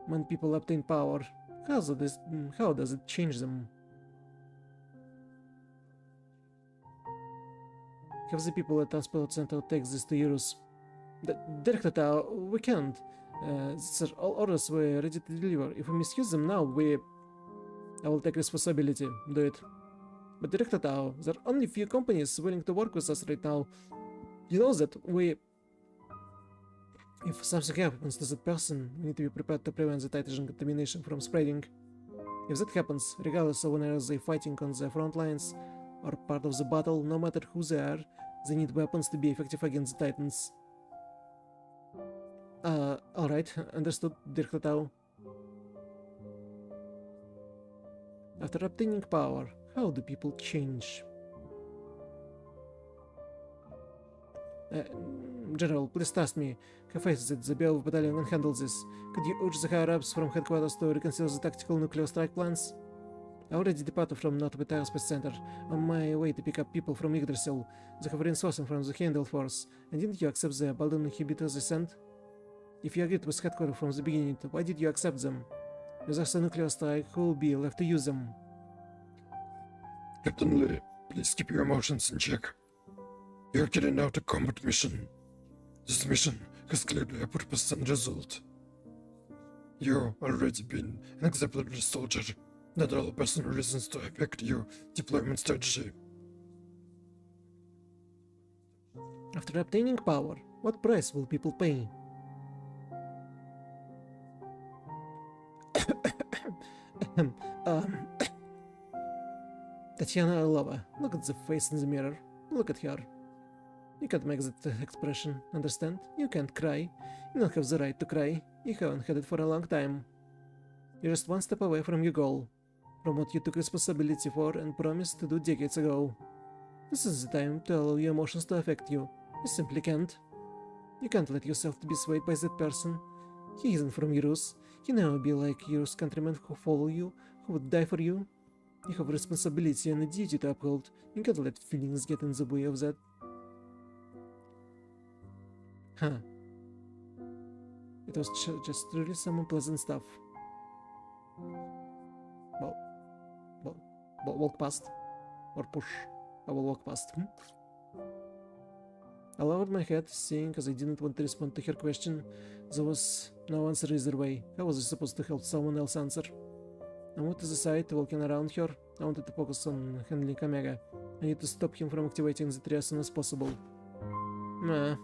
When people obtain power, how does it change them? Have the people at Transport Center take this to Eurus? Director Tao, we can't. These are all orders we're ready to deliver. If we misuse them now, I will take responsibility. Do it. But Director Tao, there are only few companies willing to work with us right now. You know that if something happens to that person, we need to be prepared to prevent the Titagen contamination from spreading. If that happens, regardless of whether they're fighting on the front lines or part of the battle, no matter who they are, they need weapons to be effective against the Titans. Alright, understood, Director Tao. After obtaining power, how do people change? General, please trust me. Have faith that the Beowulf Battalion can handle this. Could you urge the higher-ups from headquarters to reconsider the tactical nuclear strike plans? I already departed from Northwest Aerospace Center, on my way to pick up people from Yggdrasil. They have reinforcing from the Handle Force, and didn't you accept the balloon inhibitors they sent? If you agreed with headquarters from the beginning, why did you accept them? If there's a nuclear strike, who will be left to use them?
Captain Lee, please keep your emotions in check. You're carrying out a combat mission. This mission has clearly a purpose and result. You've already been an exemplary soldier. Not all personal reasons to affect your deployment strategy.
After obtaining power, what price will people pay? Tatiana Lova, look at the face in the mirror. Look at her. You can't make that expression, understand? You can't cry. You don't have the right to cry. You haven't had it for a long time. You're just one step away from your goal, from what you took responsibility for and promised to do decades ago. This is the time to allow your emotions to affect you. You simply can't. You can't let yourself be swayed by that person. He isn't from Eurus. He'll never be like Eurus countrymen who follow you, who would die for you. You have a responsibility and a duty to uphold. You can't let feelings get in the way of that. Huh. It was just really some unpleasant stuff. Walk past. Or push. I will walk past. I lowered my head, seeing as I didn't want to respond to her question. There was no answer either way. How was I supposed to help someone else answer? I moved to the side, walking around her. I wanted to focus on handling Omega. I need to stop him from activating the tree as soon as possible. Nah.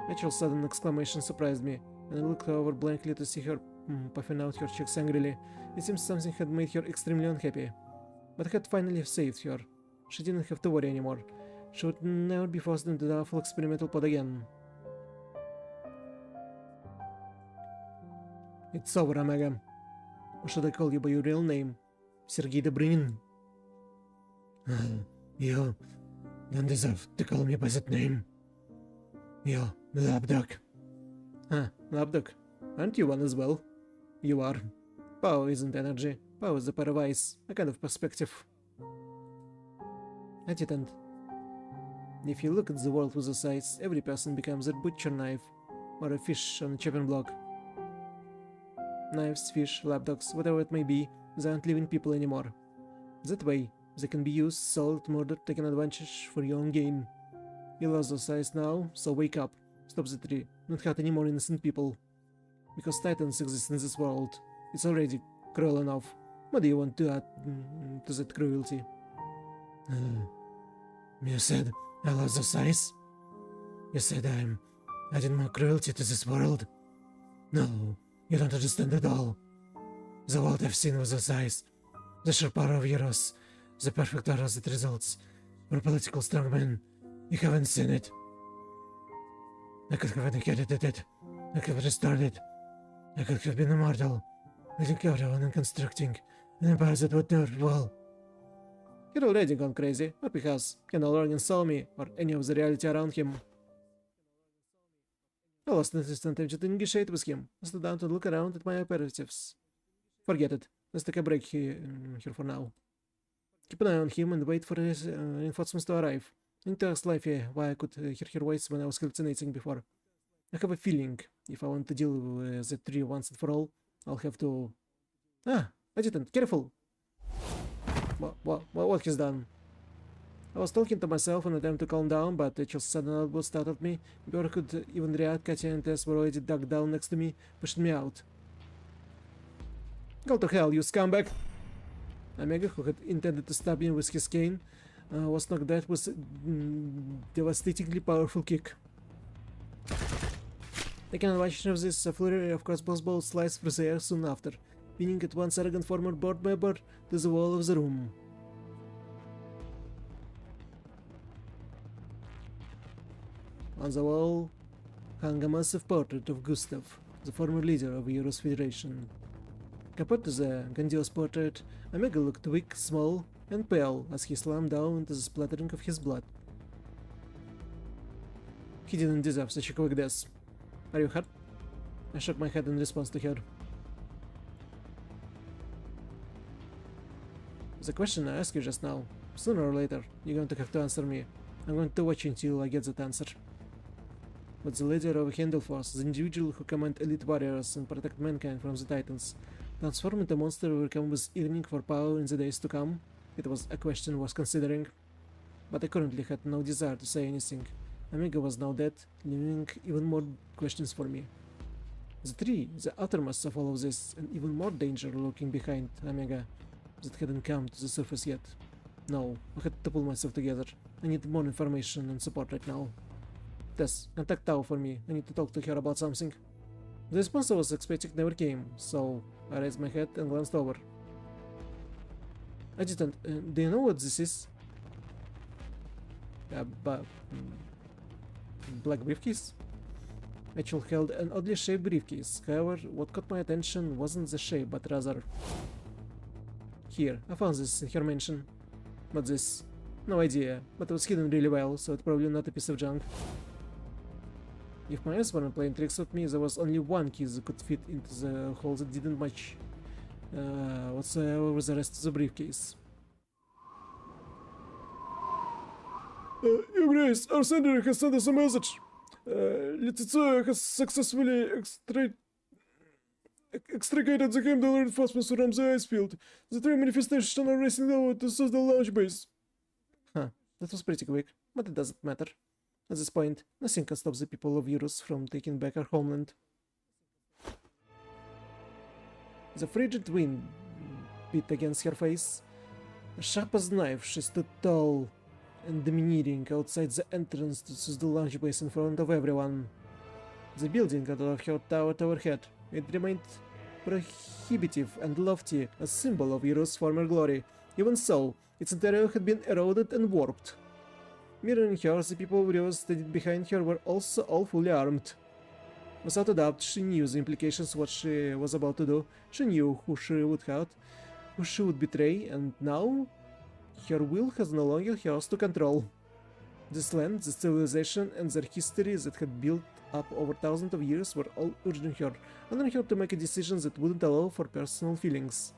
Rachel's sudden exclamation surprised me, and I looked over blankly to see her puffing out her cheeks angrily. It seems something had made her extremely unhappy. But I had finally saved her. She didn't have to worry anymore. She would never be forced into the awful experimental pod again. It's over, Omega. Or should I call you by your real name? Sergei Dobrynin?
You don't deserve to call me by that name. You lapdog.
Lapdog. Aren't you one as well? You are. Power isn't energy. Power is a pair of eyes. A kind of perspective. Adjutant. If you look at the world with those eyes, every person becomes a butcher knife, or a fish on a chopping block. Knives, fish, lapdogs, whatever it may be, they aren't living people anymore. That way, they can be used, sold, murdered, taken advantage for your own gain. You lost those eyes now, so wake up. Stop the tree. Don't hurt any more innocent people. Because Titans exist in this world. It's already cruel enough. What do you want to add to that cruelty?
You said I lost those eyes? You said I'm adding more cruelty to this world? No, you don't understand at all. The world I've seen with those eyes, the sheer power of heroes, the perfect auras that results for political strongmen, you haven't seen it. I could have inherited it. I could have restored it. I could have been immortal, leading everyone and constructing an empire that would never fall.
You're already gone crazy, or because you no longer saw me, or any of the reality around him. I lost interest in attempting to negotiate with him. I stood down to look around at my operatives. Forget it. Let's take a break here for now. Keep an eye on him and wait for his reinforcements to arrive. I need to ask Lifey why I could hear her voice when I was hallucinating before. I have a feeling, if I want to deal with the tree once and for all, I'll have to... Adjutant, careful! What he's done? I was talking to myself in an attempt to calm down, but it just sudden outburst startled me. Before I could even react, Katya and Tess were already dug down next to me, pushing me out. Go to hell, you scumbag! Omega, who had intended to stab me with his cane, was knocked dead with a devastatingly powerful kick. Taking advantage of this, a flurry of crossbows sliced through the air soon after, pinning at once arrogant former board member to the wall of the room. On the wall hung a massive portrait of Gustav, the former leader of Eurus Federation. Compared to the grandiose portrait, Omega looked weak, small, and pale as he slammed down into the splattering of his blood. He didn't deserve such a quick death. Are you hurt? I shook my head in response to her. The question I asked you just now, sooner or later, you're going to have to answer me. I'm going to watch until I get that answer. But the leader of a Handle Force, the individual who command elite warriors and protect mankind from the Titans, transform into a monster who will come with yearning for power in the days to come? It was a question worth considering. But I currently had no desire to say anything. Omega was now dead, leaving even more questions for me. The tree, the uttermost of all of this, and even more danger lurking behind Omega that hadn't come to the surface yet. No, I had to pull myself together. I need more information and support right now. Tess, contact Tao for me. I need to talk to her about something. The response I was expecting never came, so I raised my head and glanced over. Adjutant, do you know what this is? Black briefcase? Mitchell held an oddly shaped briefcase. However, what caught my attention wasn't the shape, but rather... Here, I found this in her mansion. But this? No idea, but it was hidden really well, so it's probably not a piece of junk. If my eyes weren't playing tricks with me, there was only one key that could fit into the hole that didn't match whatsoever with the rest of the briefcase.
Your Grace, our sender has sent us a message. Letitia has successfully extricated the Game reinforcements from the ice field. The three manifestations are racing over to the launch base.
Huh, that was pretty quick, but it doesn't matter. At this point, nothing can stop the people of Eurus from taking back our homeland. The frigid wind beat against her face. Sharp as a knife, she stood tall and domineering outside the entrance to the launch base in front of everyone. The building above her towered overhead. It remained prohibitive and lofty, a symbol of Eurus' former glory. Even so, its interior had been eroded and warped. Mirroring her, the people of Eurus standing behind her were also all fully armed. Without a doubt, she knew the implications of what she was about to do. She knew who she would hurt, who she would betray, and now her will has no longer hers to control. This land, this civilization, and their history that had built up over thousands of years were all urging her to make a decision that wouldn't allow for personal feelings.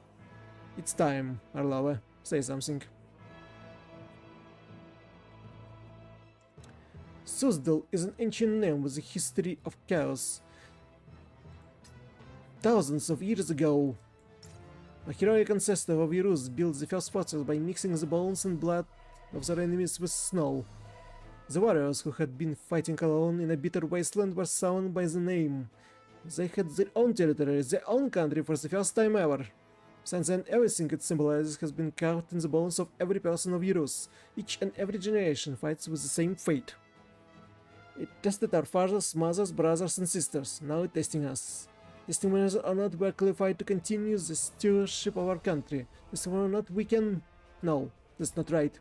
It's time, Arlova. Say something. Suzdal is an ancient name with a history of chaos. Thousands of years ago, a heroic ancestor of Eurus built the first fortress by mixing the bones and blood of their enemies with snow. The warriors who had been fighting alone in a bitter wasteland were summoned by the name. They had their own territory, their own country for the first time ever. Since then, everything it symbolizes has been carved in the bones of every person of Eurus. Each and every generation fights with the same fate. It tested our fathers, mothers, brothers, and sisters. Now it's testing us. Testing whether or not we are qualified to continue the stewardship of our country. Testing whether or not we can... No, that's not right.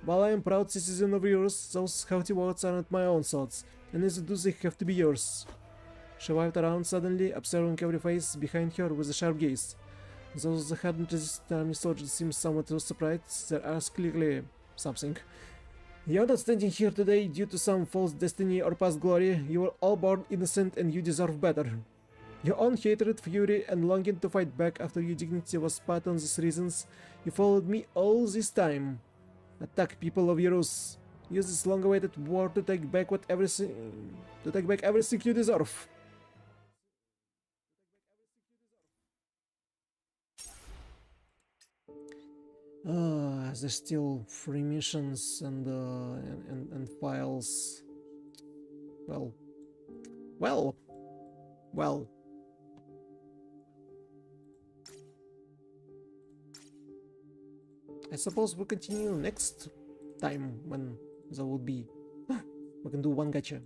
While I am proud citizen of Eurus, those haughty words are not my own thoughts, and neither do they have to be yours. She wiped around suddenly, observing every face behind her with a sharp gaze. Those that hadn't resisted army soldiers seemed somewhat surprised. Their eyes clearly something. You're not standing here today due to some false destiny or past glory. You were all born innocent and you deserve better. Your own hatred, fury, and longing to fight back after your dignity was spot on these reasons. You followed me all this time. Attack people of Eurus. Use this long-awaited war to take back everything you deserve. There's still 3 missions and files. Well. I suppose we'll continue next time when there will be. We can do one gacha.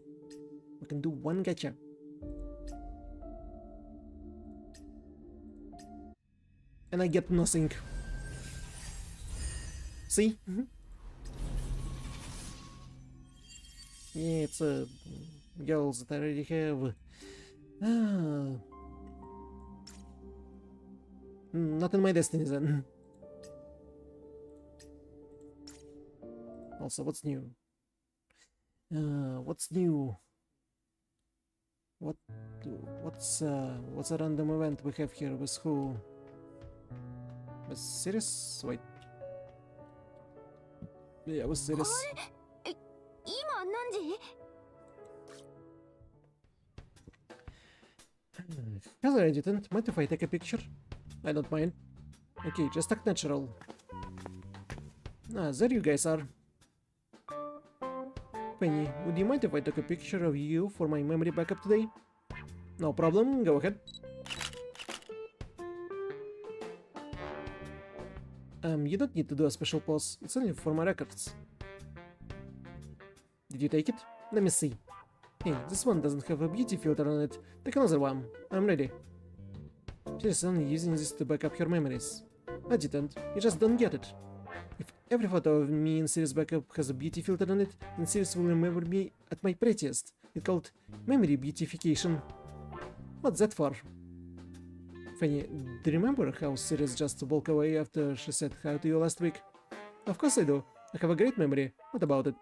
And I get nothing. See? Yeah, it's girls that I already have. Not in my destiny then. Also, what's new? What's new? What's a random event we have here with who? With Sirius? Wait. Yeah, with Sirius. Hello, Adjutant. Mind if I take a picture? I don't mind. Okay, just act natural. There you guys are. Penny, would you mind if I took a picture of you for my memory backup today? No problem, go ahead. You don't need to do a special pose, it's only for my records. Did you take it? Let me see. Hey, this one doesn't have a beauty filter on it. Take another one. I'm ready. She's only using this to back up her memories. I didn't. You just don't get it. If every photo of me in series backup has a beauty filter on it, then series will remember me at my prettiest. It's called memory beautification. What's that for? Fanny, do you remember how series just walked away after she said hi to you last week? Of course I do. I have a great memory. What about it?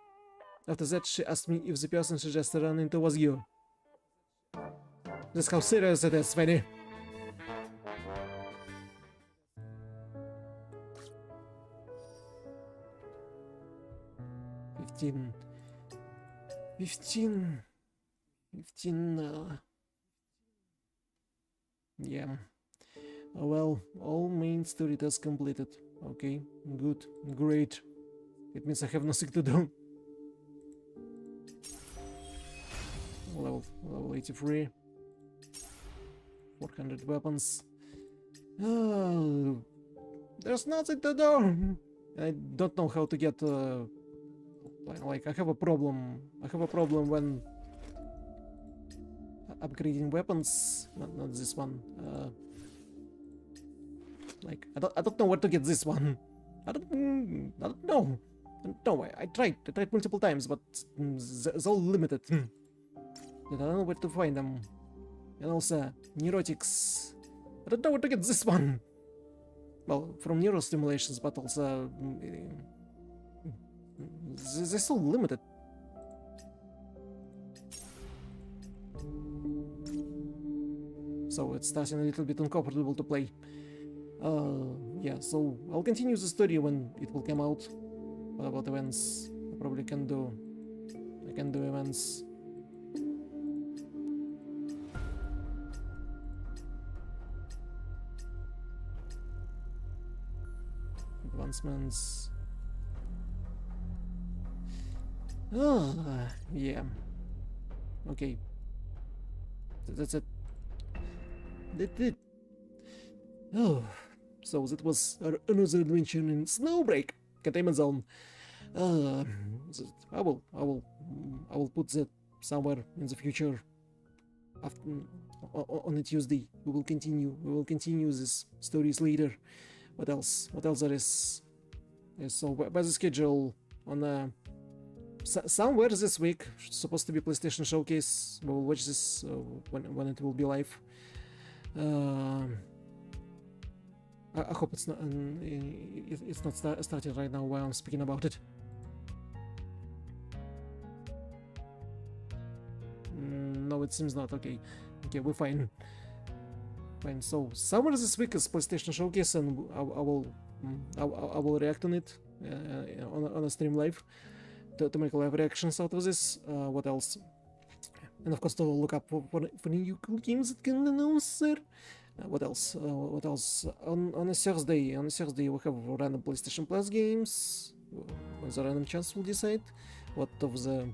After that, she asked me if the person she just ran into was you. That's how serious it is, Fanny. Fifteen. Yeah. Well, all main story tasks completed. Okay, good, great. It means I have nothing to do. Level 83. 400 weapons. Oh, there's nothing to do. I don't know how to get. Like I have a problem. I have a problem when upgrading weapons. Not this one. Like I don't know where to get this one. I don't know. No, I tried multiple times, but it's all limited. I don't know where to find them. And also, neurotics. I don't know where to get this one. Well, from neurostimulations, but also they're so limited. So it's starting a little bit uncomfortable to play. Yeah, so I'll continue the story when it will come out. What about events? I probably can do. I can do events. Advancements. Yeah. Okay. That's it. That's it. Oh, so that was another adventure in Snowbreak, Containment Zone. I will put that somewhere in the future. After, on a Tuesday, we will continue these stories later. What else? What else there is? So by the schedule on somewhere this week supposed to be PlayStation Showcase. We'll watch this when it will be live. I hope it's not starting right now while I'm speaking about it. No, it seems not. Okay, we're fine. Fine. So somewhere this week is PlayStation Showcase, and I will react on it on a stream live to make live reactions out of this. What else? And of course to look up for new cool games that can announce there. What else? What else? On a Thursday we have random PlayStation Plus games. With a random chance we'll decide what of the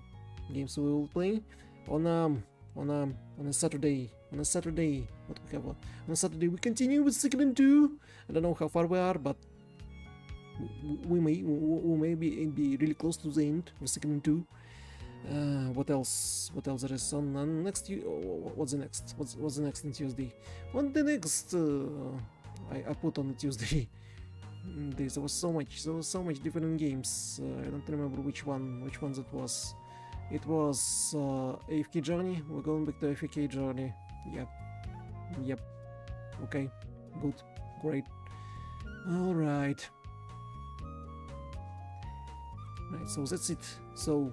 games we will play. On a Saturday, what we have? On a Saturday we continue with Second 2. I don't know how far we are, but we may be really close to the end of Second 2. What else? What else there is on next? What's the next? What's the next on Tuesday? What the next? I put on the Tuesday. There was so much different games. I don't remember which one that was. It was AFK Journey. We're going back to AFK Journey. Yep. Okay. Good. Great. All right. Right. So that's it. So.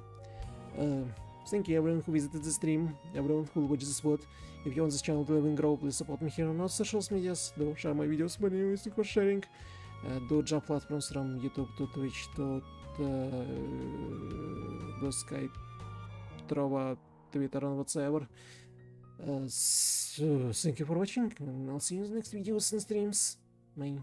Thank you everyone who visited the stream, everyone who watched this VOD. If you want this channel to live and grow, please support me here on all social medias. Do share my videos when you for sharing. Do jump platforms from YouTube to Twitch to Skype, Trova, Twitter and whatsoever. So thank you for watching, and I'll see you in the next videos and streams. Bye.